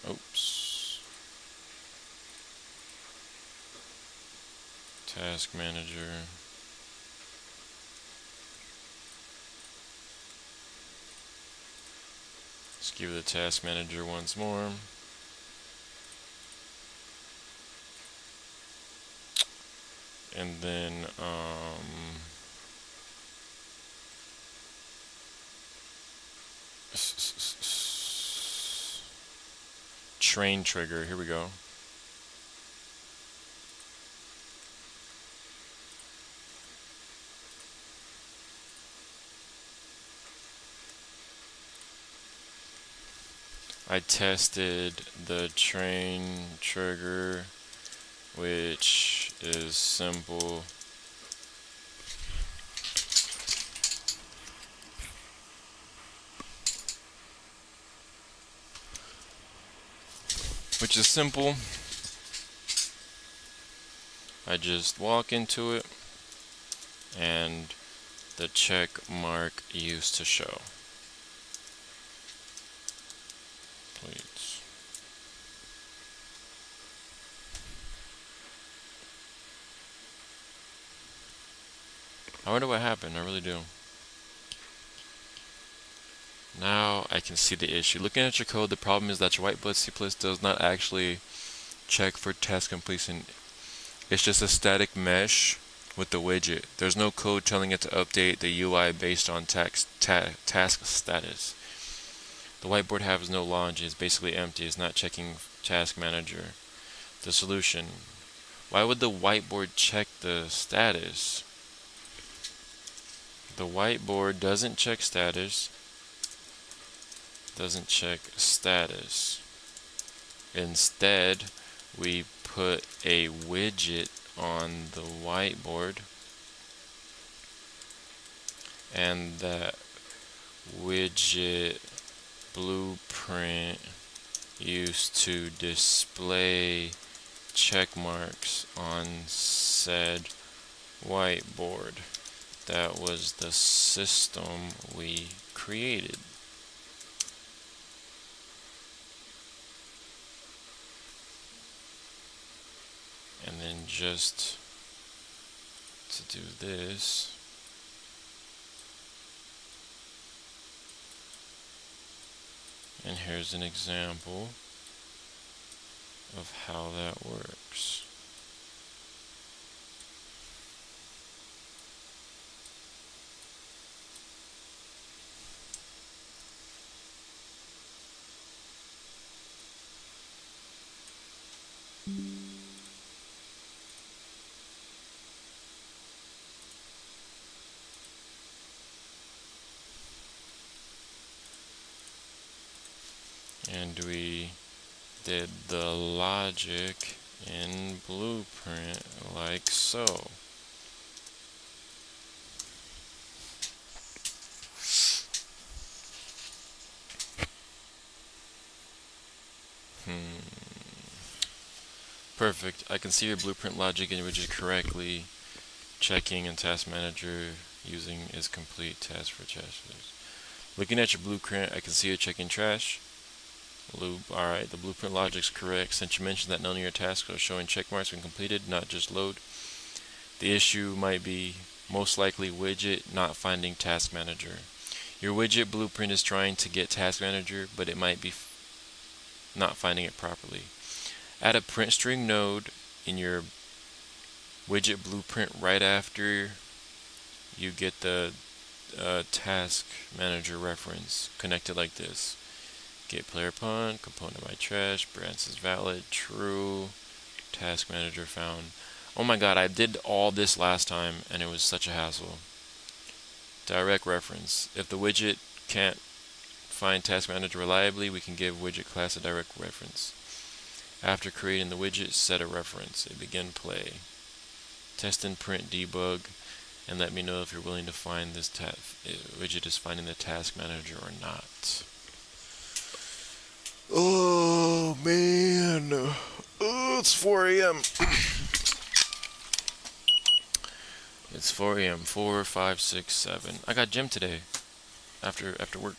Oops. Task manager. Let's give the task manager once more. And then train trigger. Here we go. I tested the train trigger, which is simple. Which is simple. I just walk into it and the check mark used to show. Please. I wonder what happened. I really do. Now I can see the issue. Looking at your code, the problem is that your whiteboard C+ does not actually check for task completion. It's just a static mesh with the widget. There's no code telling it to update the UI based on task status. The whiteboard has no logic. It's basically empty. It's not checking task manager. The solution. Why would the whiteboard check the status? The whiteboard doesn't check status. Doesn't check status. Instead, we put a widget on the whiteboard, and that widget blueprint used to display check marks on said whiteboard. That was the system we created. And then just to do this, and here's an example of how that works. And we did the logic in Blueprint like so. Perfect. I can see your Blueprint logic and widget correctly. Checking in Task Manager using is complete task for testers. Looking at your Blueprint, I can see you're checking trash. Loop. Alright, the Blueprint logic's correct since you mentioned that none of your tasks are showing check marks when completed, not just load. The issue might be most likely widget not finding Task Manager. Your widget blueprint is trying to get Task Manager, but it might be not finding it properly. Add a print string node in your widget blueprint right after you get the Task Manager reference connected like this. Get player pawn, component by trash, branch is valid, true, Task Manager found. Oh my god, I did all this last time and it was such a hassle. Direct reference. If the widget can't find Task Manager reliably, we can give widget class a direct reference. After creating the widget, set a reference. Begin play. Test and print debug, and let me know if you're willing to find this widget is finding the Task Manager or not. Oh man, it's 4 a.m. It's 4 a.m. 4, 5, 6, 7. I got gym today after work.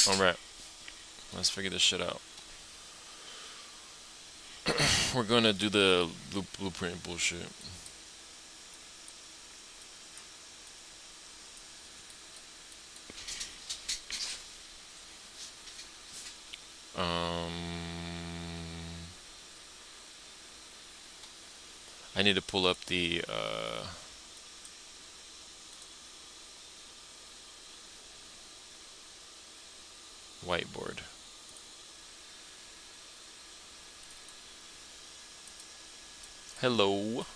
Alright, let's figure this shit out. We're gonna do the blueprint bullshit. I need to pull up the whiteboard. Hello.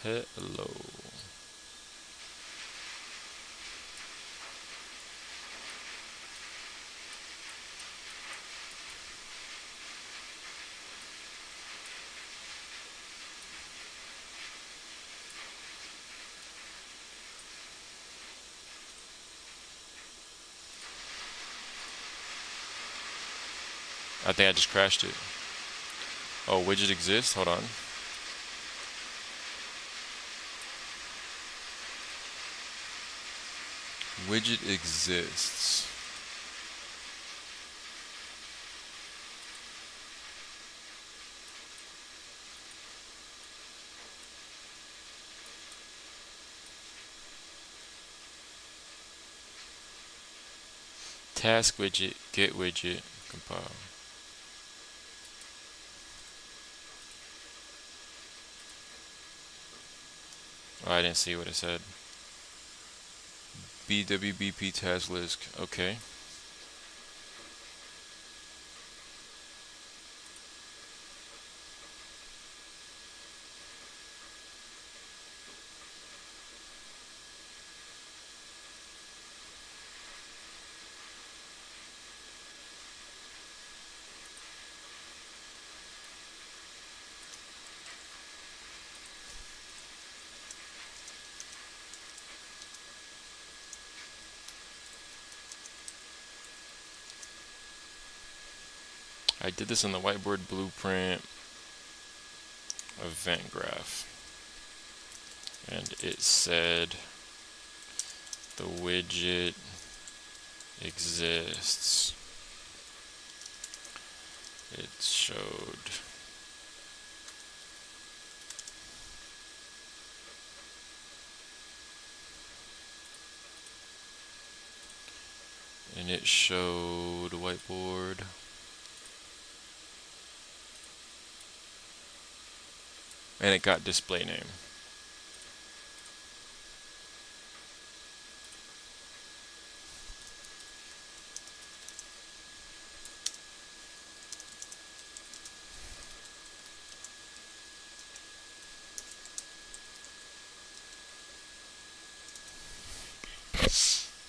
Hello. I think I just crashed it. Oh, widget exists? Hold on. Widget exists. Task widget, get widget, compile. Oh, I didn't see what it said. BWBP task list. Okay. I did this in the whiteboard blueprint event graph. And it said the widget exists. It showed and it showed whiteboard. And it got display name.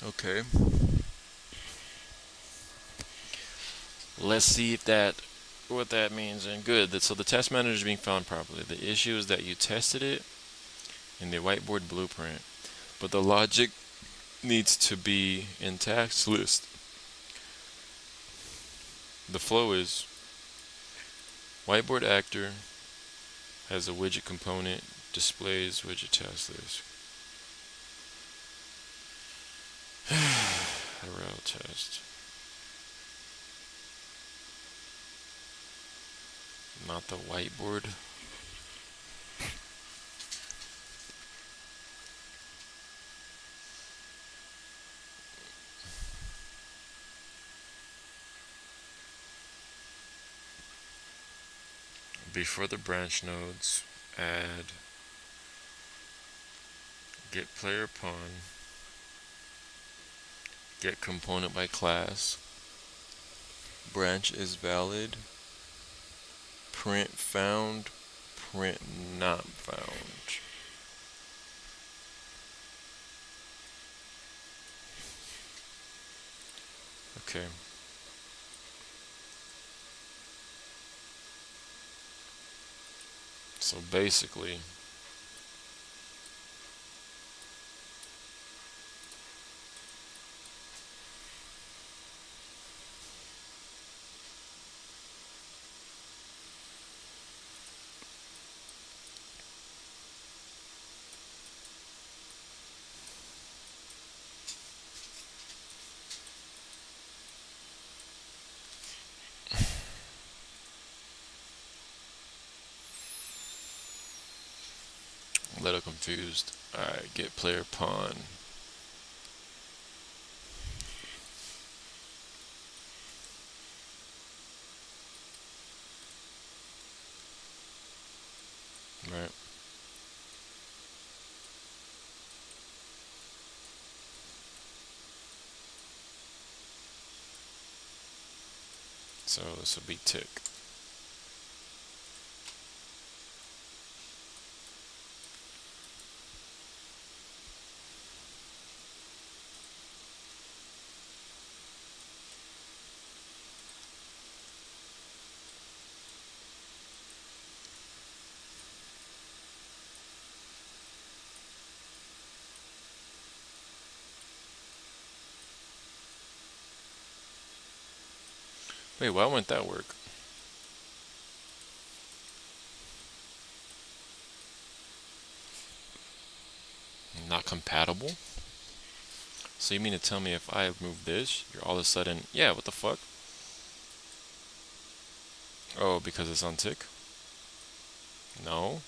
Okay. Let's see if what that means. And good. So the test manager is being found properly. The issue is that you tested it in the whiteboard blueprint, but the logic needs to be in task list. The flow is whiteboard actor has a widget component, displays widget task list. RL test. Not the whiteboard. Before the branch nodes, add get player pawn, get component by class, branch is valid, print found, print not found. Okay. So basically, Little confused. Alright, get player pawn. Right. So this will be tick. Wait, why wouldn't that work? Not compatible? So you mean to tell me if I move this, you're all of a sudden, yeah, what the fuck? Oh, because it's on tick? No.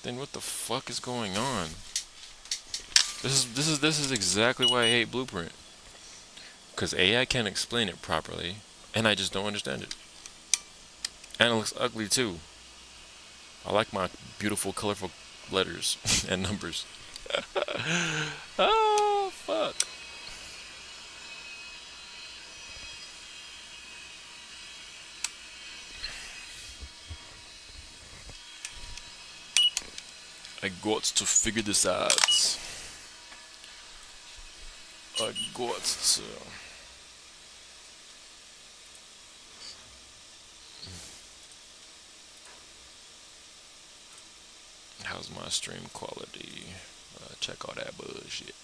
Then what the fuck is going on? This is exactly why I hate Blueprint. Because AI can't explain it properly, and I just don't understand it. And it looks ugly too. I like my beautiful, colorful letters and numbers. Oh, fuck. I got to figure this out. I got to. How's my stream quality? Check all that bullshit.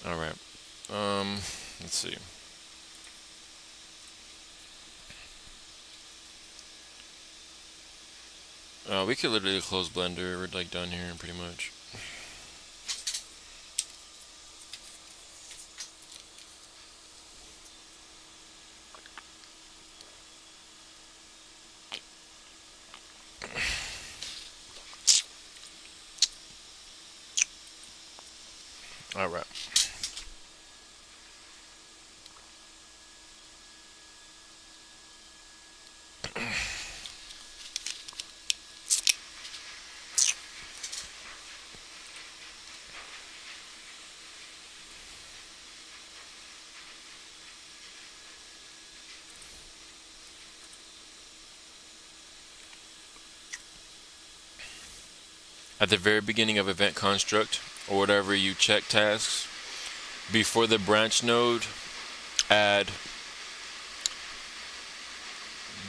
All right. Let's see. We could literally close Blender. We're like done here, pretty much. All right. At the very beginning of event construct, or whatever you check tasks, before the branch node, add.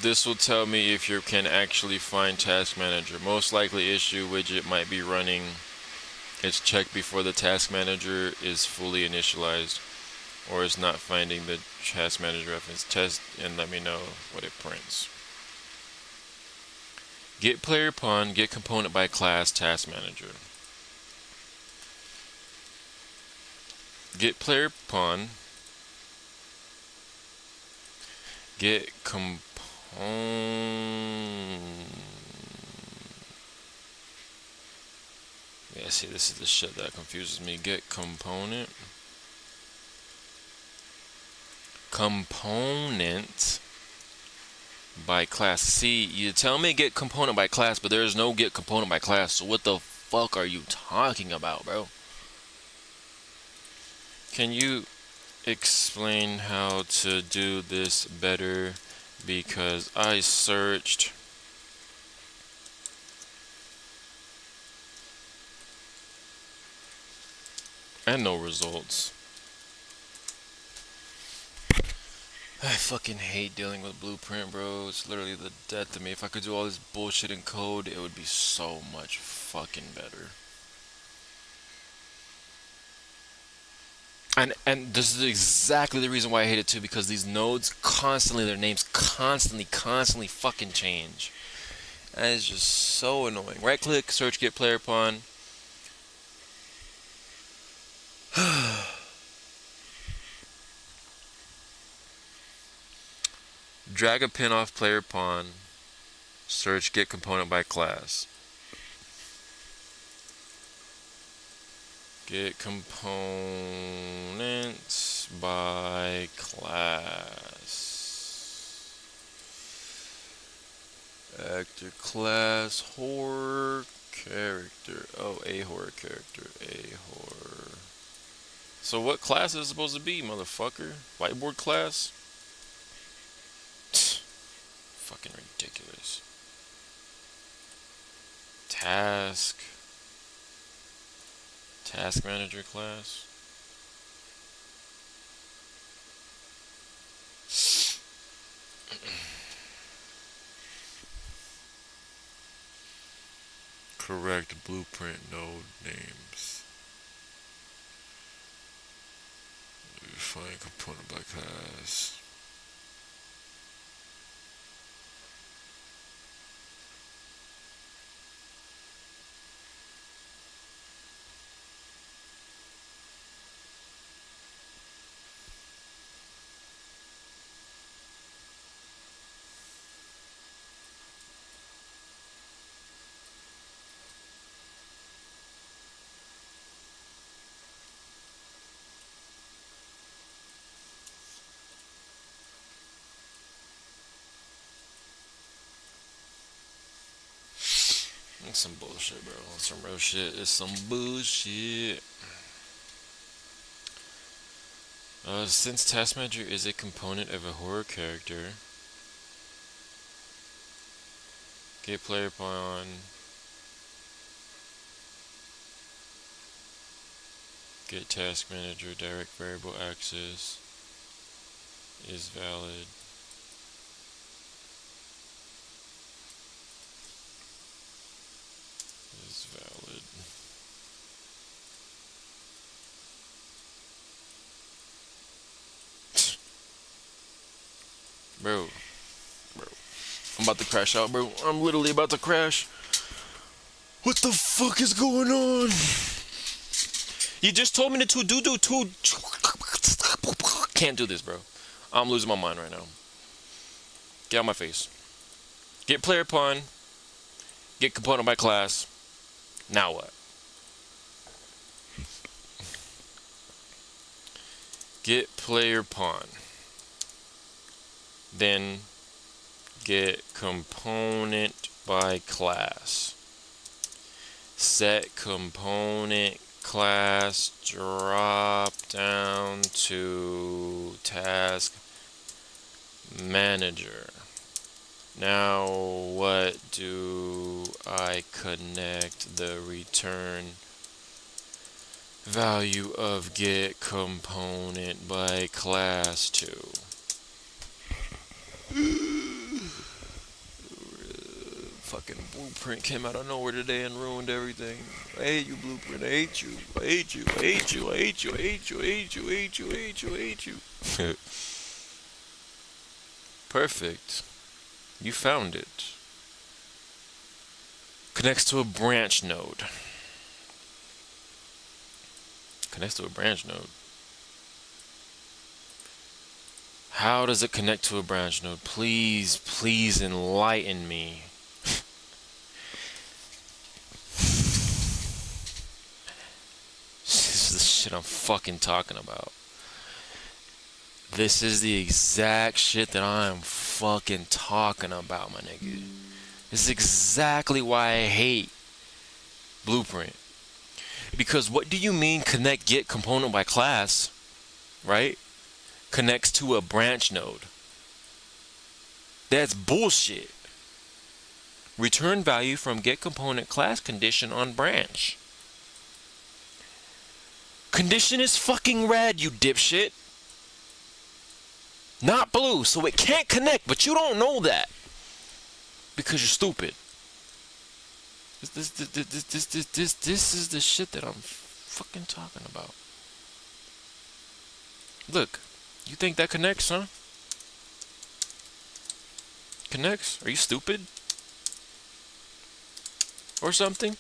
This will tell me if you can actually find task manager. Most likely issue widget might be running. It's checked before the task manager is fully initialized, or is not finding the task manager reference. Test and let me know what it prints. Get player pawn, get component by class, task manager. Get player pawn, get component. Yeah, see, this is the shit that confuses me. Get component. Component by class. See, you tell me get component by class, but there is no get component by class. So what the fuck are you talking about, bro? Can you explain how to do this better? Because I searched. And no results. I fucking hate dealing with Blueprint, bro. It's literally the death of me. If I could do all this bullshit in code, it would be so much fucking better. And this is exactly the reason why I hate it too, because these nodes constantly, their names constantly fucking change. And it's just so annoying. Right click, search get player pawn. Drag a pin off player pawn. Search get component by class. Get components by class. Actor class horror character. Oh, a horror character. A horror. So what class is it supposed to be, motherfucker? Whiteboard class? Fucking ridiculous. Task manager class. Correct blueprint node names. Find component by class. It's some bullshit, bro. It's some real shit. It's some bullshit. Since Task Manager is a component of a horror character, get player pawn. Get Task Manager direct variable access is valid. Is valid. Bro. I'm about to crash out, bro. I'm literally about to crash. What the fuck is going on? You just told me to do. Can't do this, bro. I'm losing my mind right now. Get out my face. Get player pawn. Get component by class. Now what? Get player pawn. Then get component by class. Set component class drop down to task manager. Now what do I connect the return value of get component by class to? Fucking Blueprint came out of nowhere today and ruined everything. I hate you, Blueprint. I hate you. I hate you. I hate you. I hate you. I hate you. I hate you. I hate you. I hate you. I hate you. Perfect. You found it. Connects to a branch node. Connects to a branch node. How does it connect to a branch node? Please, please enlighten me. This is the shit I'm fucking talking about. This is the exact shit that I'm fucking talking about, my nigga. This is exactly why I hate Blueprint. Because what do you mean connect get component by class, right? Connects to a branch node. That's bullshit. Return value from get component class condition on branch. Condition is fucking red, you dipshit. Not blue, so it can't connect, but you don't know that. Because you're stupid. This is the shit that I'm fucking talking about. Look. You think that connects, huh? Connects? Are you stupid? Or something?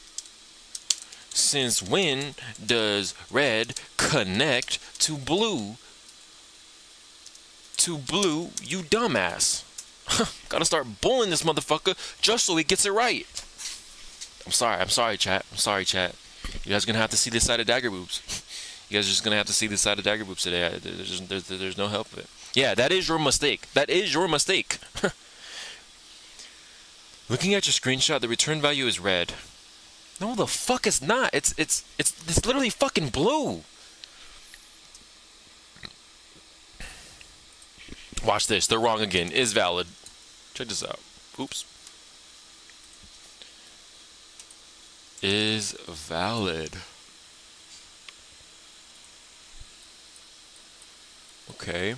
Since when does red connect to blue? To blue, you dumbass. Gotta start bullying this motherfucker just so he gets it right. I'm sorry, chat. You guys are gonna have to see this side of Dagger Boobs. You guys are just gonna have to see this side of Dagger Boobs today. There's no help of it. Yeah, that is your mistake. Looking at your screenshot, the return value is red. No, the fuck it's not. It's literally fucking blue. Watch this. They're wrong again. Is valid. Check this out. Oops. Is valid. Okay.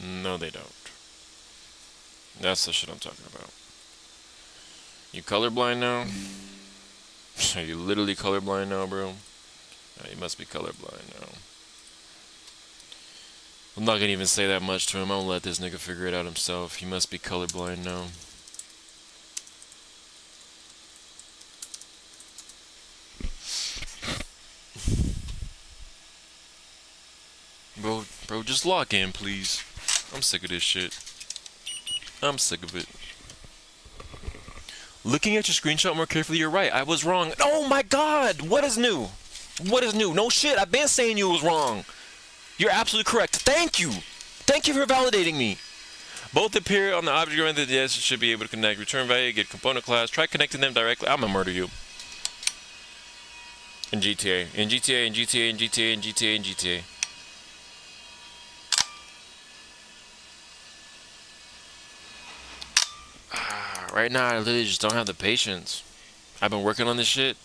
No, they don't. That's the shit I'm talking about. You colorblind now? Are you literally colorblind now, bro? You must be colorblind now. I'm not gonna even say that much to him. I'm gonna let this nigga figure it out himself. He must be colorblind now. Bro, just lock in, please. I'm sick of this shit. I'm sick of it. Looking at your screenshot more carefully, you're right. I was wrong. Oh my god! What is new? What is new? No shit, I've been saying you was wrong. You're absolutely correct. Thank you! Thank you for validating me. Both appear on the object oriented. Yes, it should be able to connect. Return value, get component class. Try connecting them directly. I'm gonna murder you. In GTA. In GTA, in GTA, in GTA, in GTA, in GTA. Right now, I literally just don't have the patience. I've been working on this shit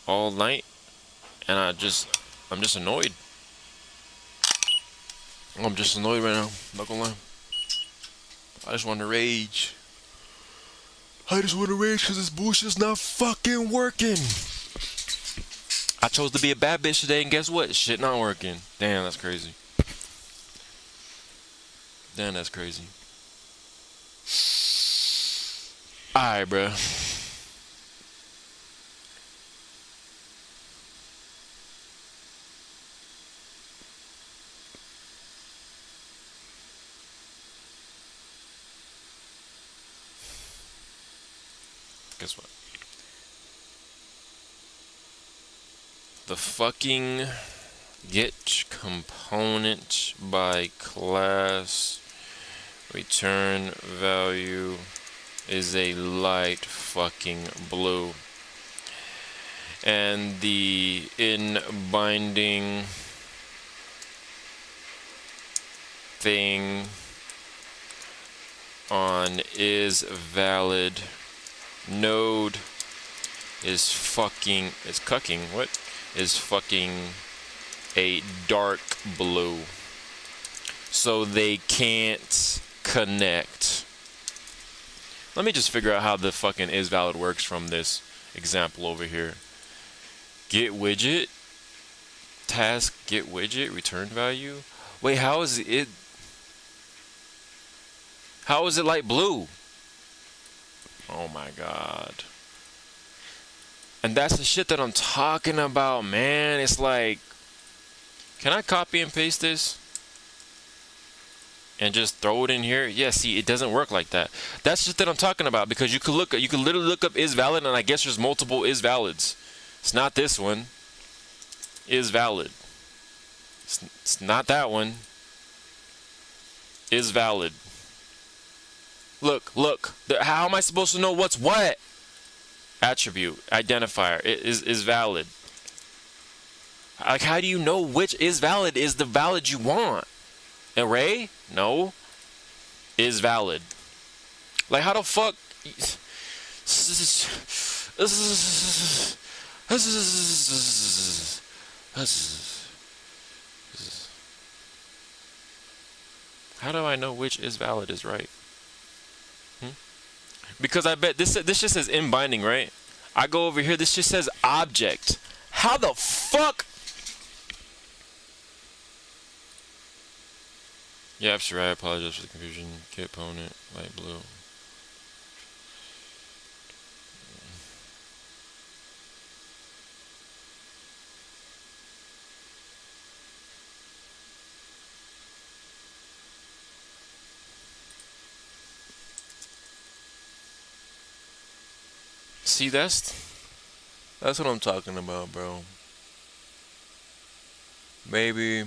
all night, and I'm just annoyed. I'm just annoyed right now. Not gonna lie. I just want to rage. I just want to rage because this bullshit's not fucking working. I chose to be a bad bitch today, and guess what? Shit not working. Damn, that's crazy. Damn, that's crazy. Alright, bro. Guess what? The fucking get component by class return value is a light fucking blue, and the in binding thing on is valid node is fucking is fucking a dark blue, so they can't connect. Let me just figure out how the fucking is valid works from this example over here. Get widget, task get widget, return value. Wait, how is it light blue? Oh my god. And that's the shit that I'm talking about, man. It's like, can I copy and paste this and just throw it in here? Yeah, see, it doesn't work like that. That's just that I'm talking about, because you could literally look up is valid, and I guess there's multiple is valids. It's not this one. Is valid. It's not that one. Is valid. Look, look. How am I supposed to know what's what? Attribute, identifier, is valid. Like, how do you know which is valid is the valid you want? Array? No. Is valid. Like, how the fuck? How do I know which is valid is right? Because I bet this just says in binding, right? I go over here, this just says object. How the fuck? Yeah, I'm sure. I apologize for the confusion. Kit opponent, light blue. See, that's what I'm talking about, bro. Maybe.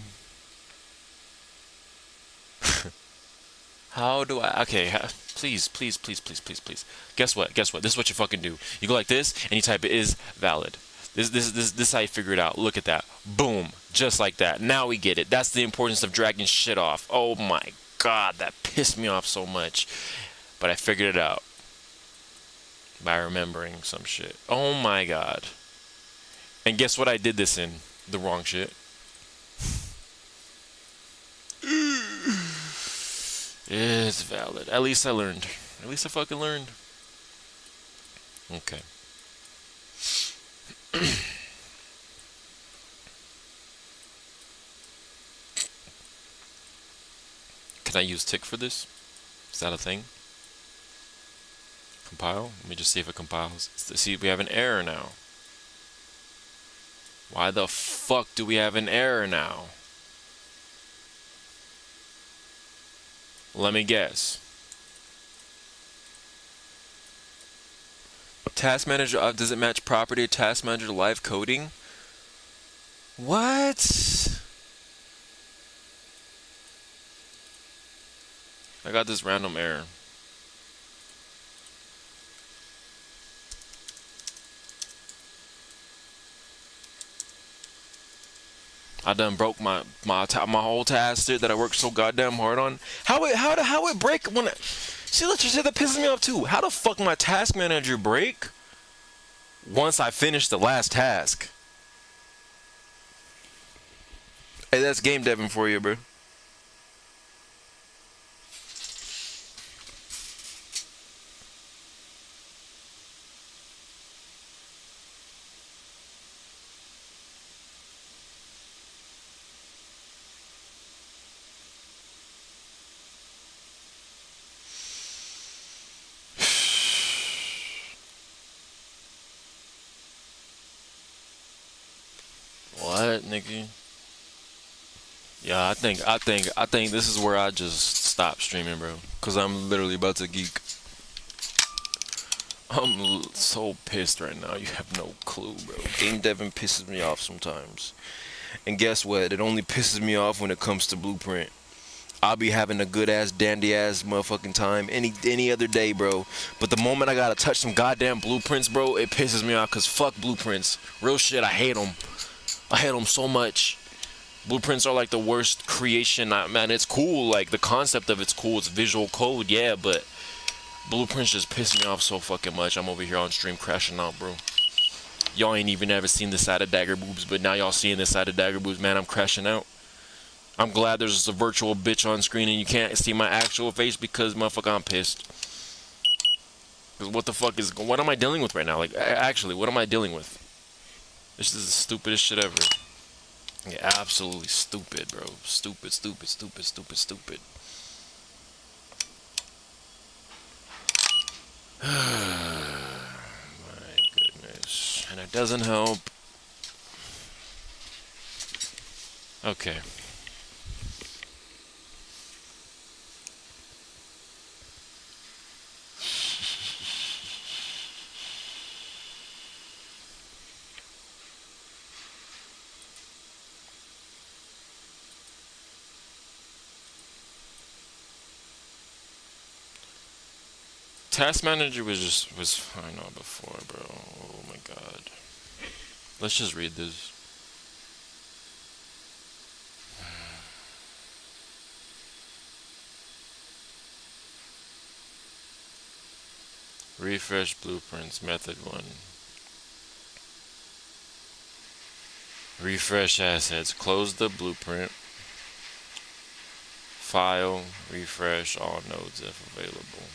How do I? Okay, please, please, please, please, please, please. Guess what? Guess what? This is what you fucking do. You go like this, and you type it is valid. This is how you figure it out. Look at that. Boom. Just like that. Now we get it. That's the importance of dragging shit off. Oh my god, that pissed me off so much. But I figured it out. By remembering some shit. Oh my god. And guess what I did this in? The wrong shit. It's valid. At least I learned. At least I fucking learned. Okay. Can I use tick for this? Is that a thing? Compile? Let me just see if it compiles. See, we have an error now. Why the fuck do we have an error now? Let me guess. Task Manager, does it match property Task Manager live coding? What? I got this random error. I done broke my whole task that I worked so goddamn hard on. How it break when it, see, let's just say that pisses me off too. How the fuck my Task Manager break once I finish the last task? Hey, that's game deving for you, bro. What, nigga? Yeah, I think this is where I just stop streaming, bro. Cause I'm literally about to geek. I'm so pissed right now. You have no clue, bro. Game deving pisses me off sometimes. And guess what? It only pisses me off when it comes to Blueprint. I'll be having a good ass, dandy ass motherfucking time any other day, bro. But the moment I gotta touch some goddamn blueprints, bro, it pisses me off. Cause fuck blueprints. Real shit, I hate them. I hate them so much. Blueprints are like the worst creation. Man, it's cool. Like the concept of it's cool. It's visual code, yeah. But blueprints just piss me off so fucking much. I'm over here on stream crashing out, bro. Y'all ain't even ever seen this side of Dagger Boobs, but now y'all seeing this side of Dagger Boobs, man. I'm crashing out. I'm glad there's just a virtual bitch on screen and you can't see my actual face because, motherfucker, I'm pissed. Cause what am I dealing with right now? Like, actually, what am I dealing with? This is the stupidest shit ever. Yeah, absolutely stupid, bro. Stupid, stupid, stupid, stupid, stupid. My goodness. And it doesn't help. Okay. Task Manager was fine on before, bro. Oh my god. Let's just read this. Refresh blueprints, method 1. Refresh assets, close the blueprint. File, refresh all nodes if available.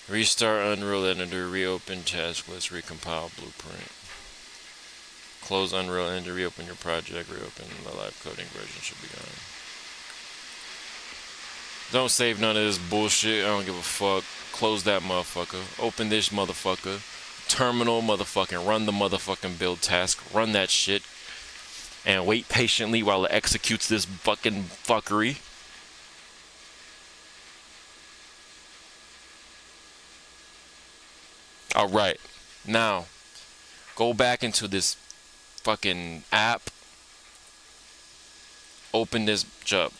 Restart Unreal Editor, reopen task list, recompile blueprint. Close Unreal Engine, reopen your project, reopen the live coding version should be gone. Don't save none of this bullshit, I don't give a fuck. Close that motherfucker. Open this motherfucker. Terminal motherfucking run the motherfucking build task. Run that shit. And wait patiently while it executes this fucking fuckery. Alright. Now, go back into this fucking app. Open this job.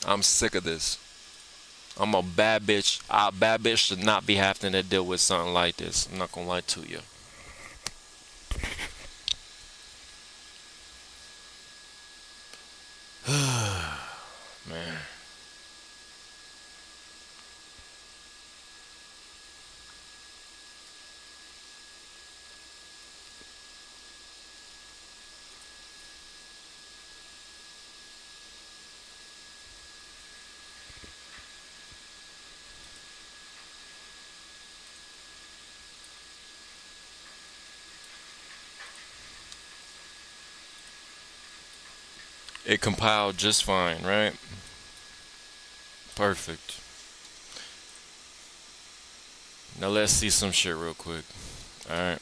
I'm sick of this. I'm a bad bitch. A bad bitch should not be having to deal with something like this. I'm not gonna lie to you. Man. It compiled just fine, right? Perfect. Now let's see some shit real quick. Alright.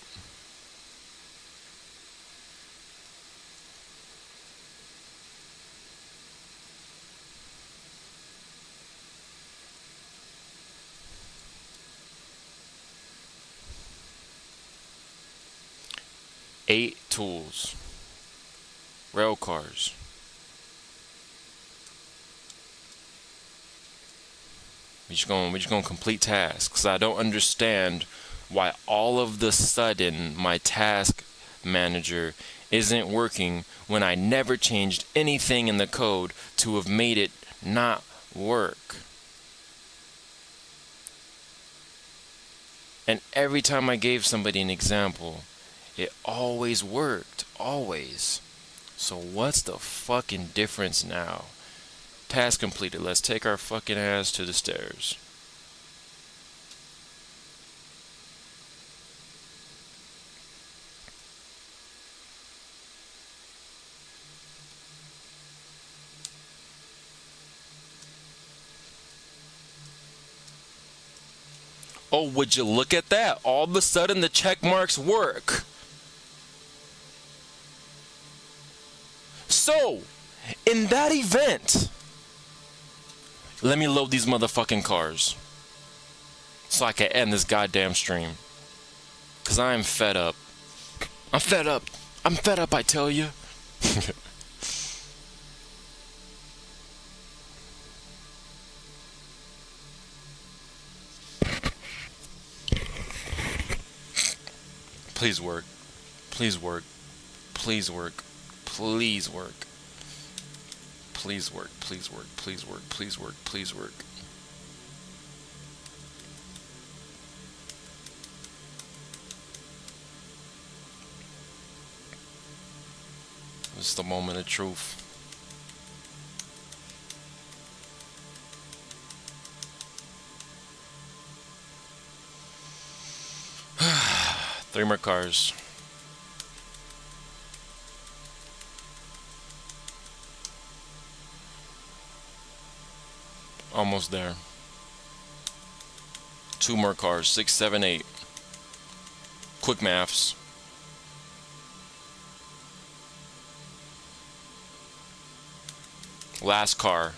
Eight tools. Rail cars. We just gonna complete tasks. 'Cause I don't understand why all of the sudden my task manager isn't working when I never changed anything in the code to have made it not work. And every time I gave somebody an example, it always worked. Always. So what's the fucking difference now? Task completed. Let's take our fucking ass to the stairs. Oh, would you look at that? All of a sudden the check marks work. So, in that event, let me load these motherfucking cars so I can end this goddamn stream. 'Cause I am fed up. I'm fed up. I'm fed up, I tell you. Please work. Please work. Please work. Please work. Please work. Please work. Please work. Please work. Please work. This is the moment of truth. Three more cars. Almost there. Two more cars. 6, 7, 8. Quick maths. Last car.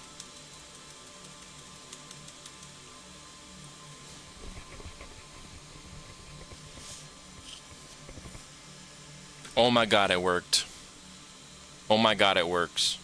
Oh my god, it worked. Oh my god, it works.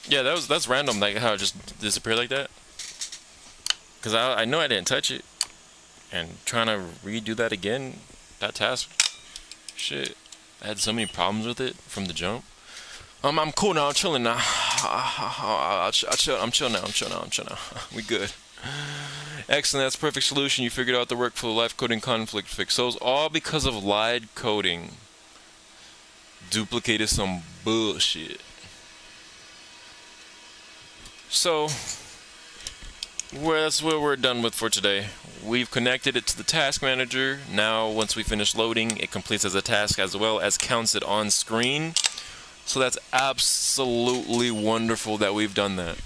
Yeah, that's random. Like how it just disappeared like that. Cause I know I didn't touch it, and trying to redo that again, that task, shit, I had so many problems with it from the jump. I'm cool now. I'm chilling now. I'm chill now. We good. Excellent. That's perfect solution. You figured out the workflow, live coding conflict fix. So it's all because of live coding. Duplicated some bullshit. So, that's what we're done with for today. We've connected it to the task manager. Now, once we finish loading, it completes as a task as well as counts it on screen. So that's absolutely wonderful that we've done that.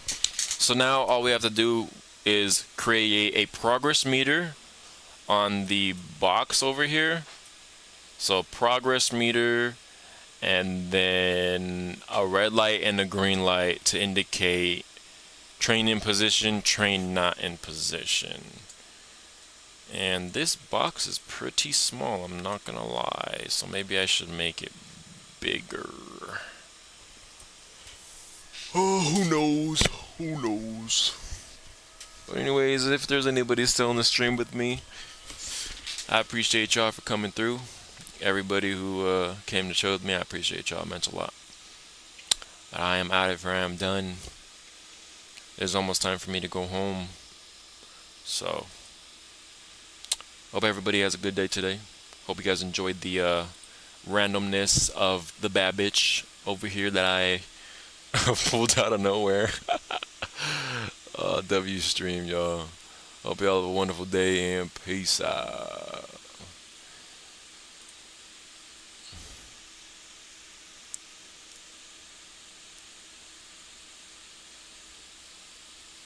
So now all we have to do is create a progress meter on the box over here. So progress meter, and then a red light and a green light to indicate train in position, train not in position. And this box is pretty small, I'm not gonna lie, so maybe I should make it bigger. Oh, who knows? But anyways, if there's anybody still in the stream with me, I appreciate y'all for coming through. Everybody who came to show with me, I appreciate y'all. It meant a lot. I am out of here. I am done. It's almost time for me to go home. So, hope everybody has a good day today. Hope you guys enjoyed the randomness of the bad bitch over here that I pulled out of nowhere. W stream, y'all. Hope y'all have a wonderful day and peace out.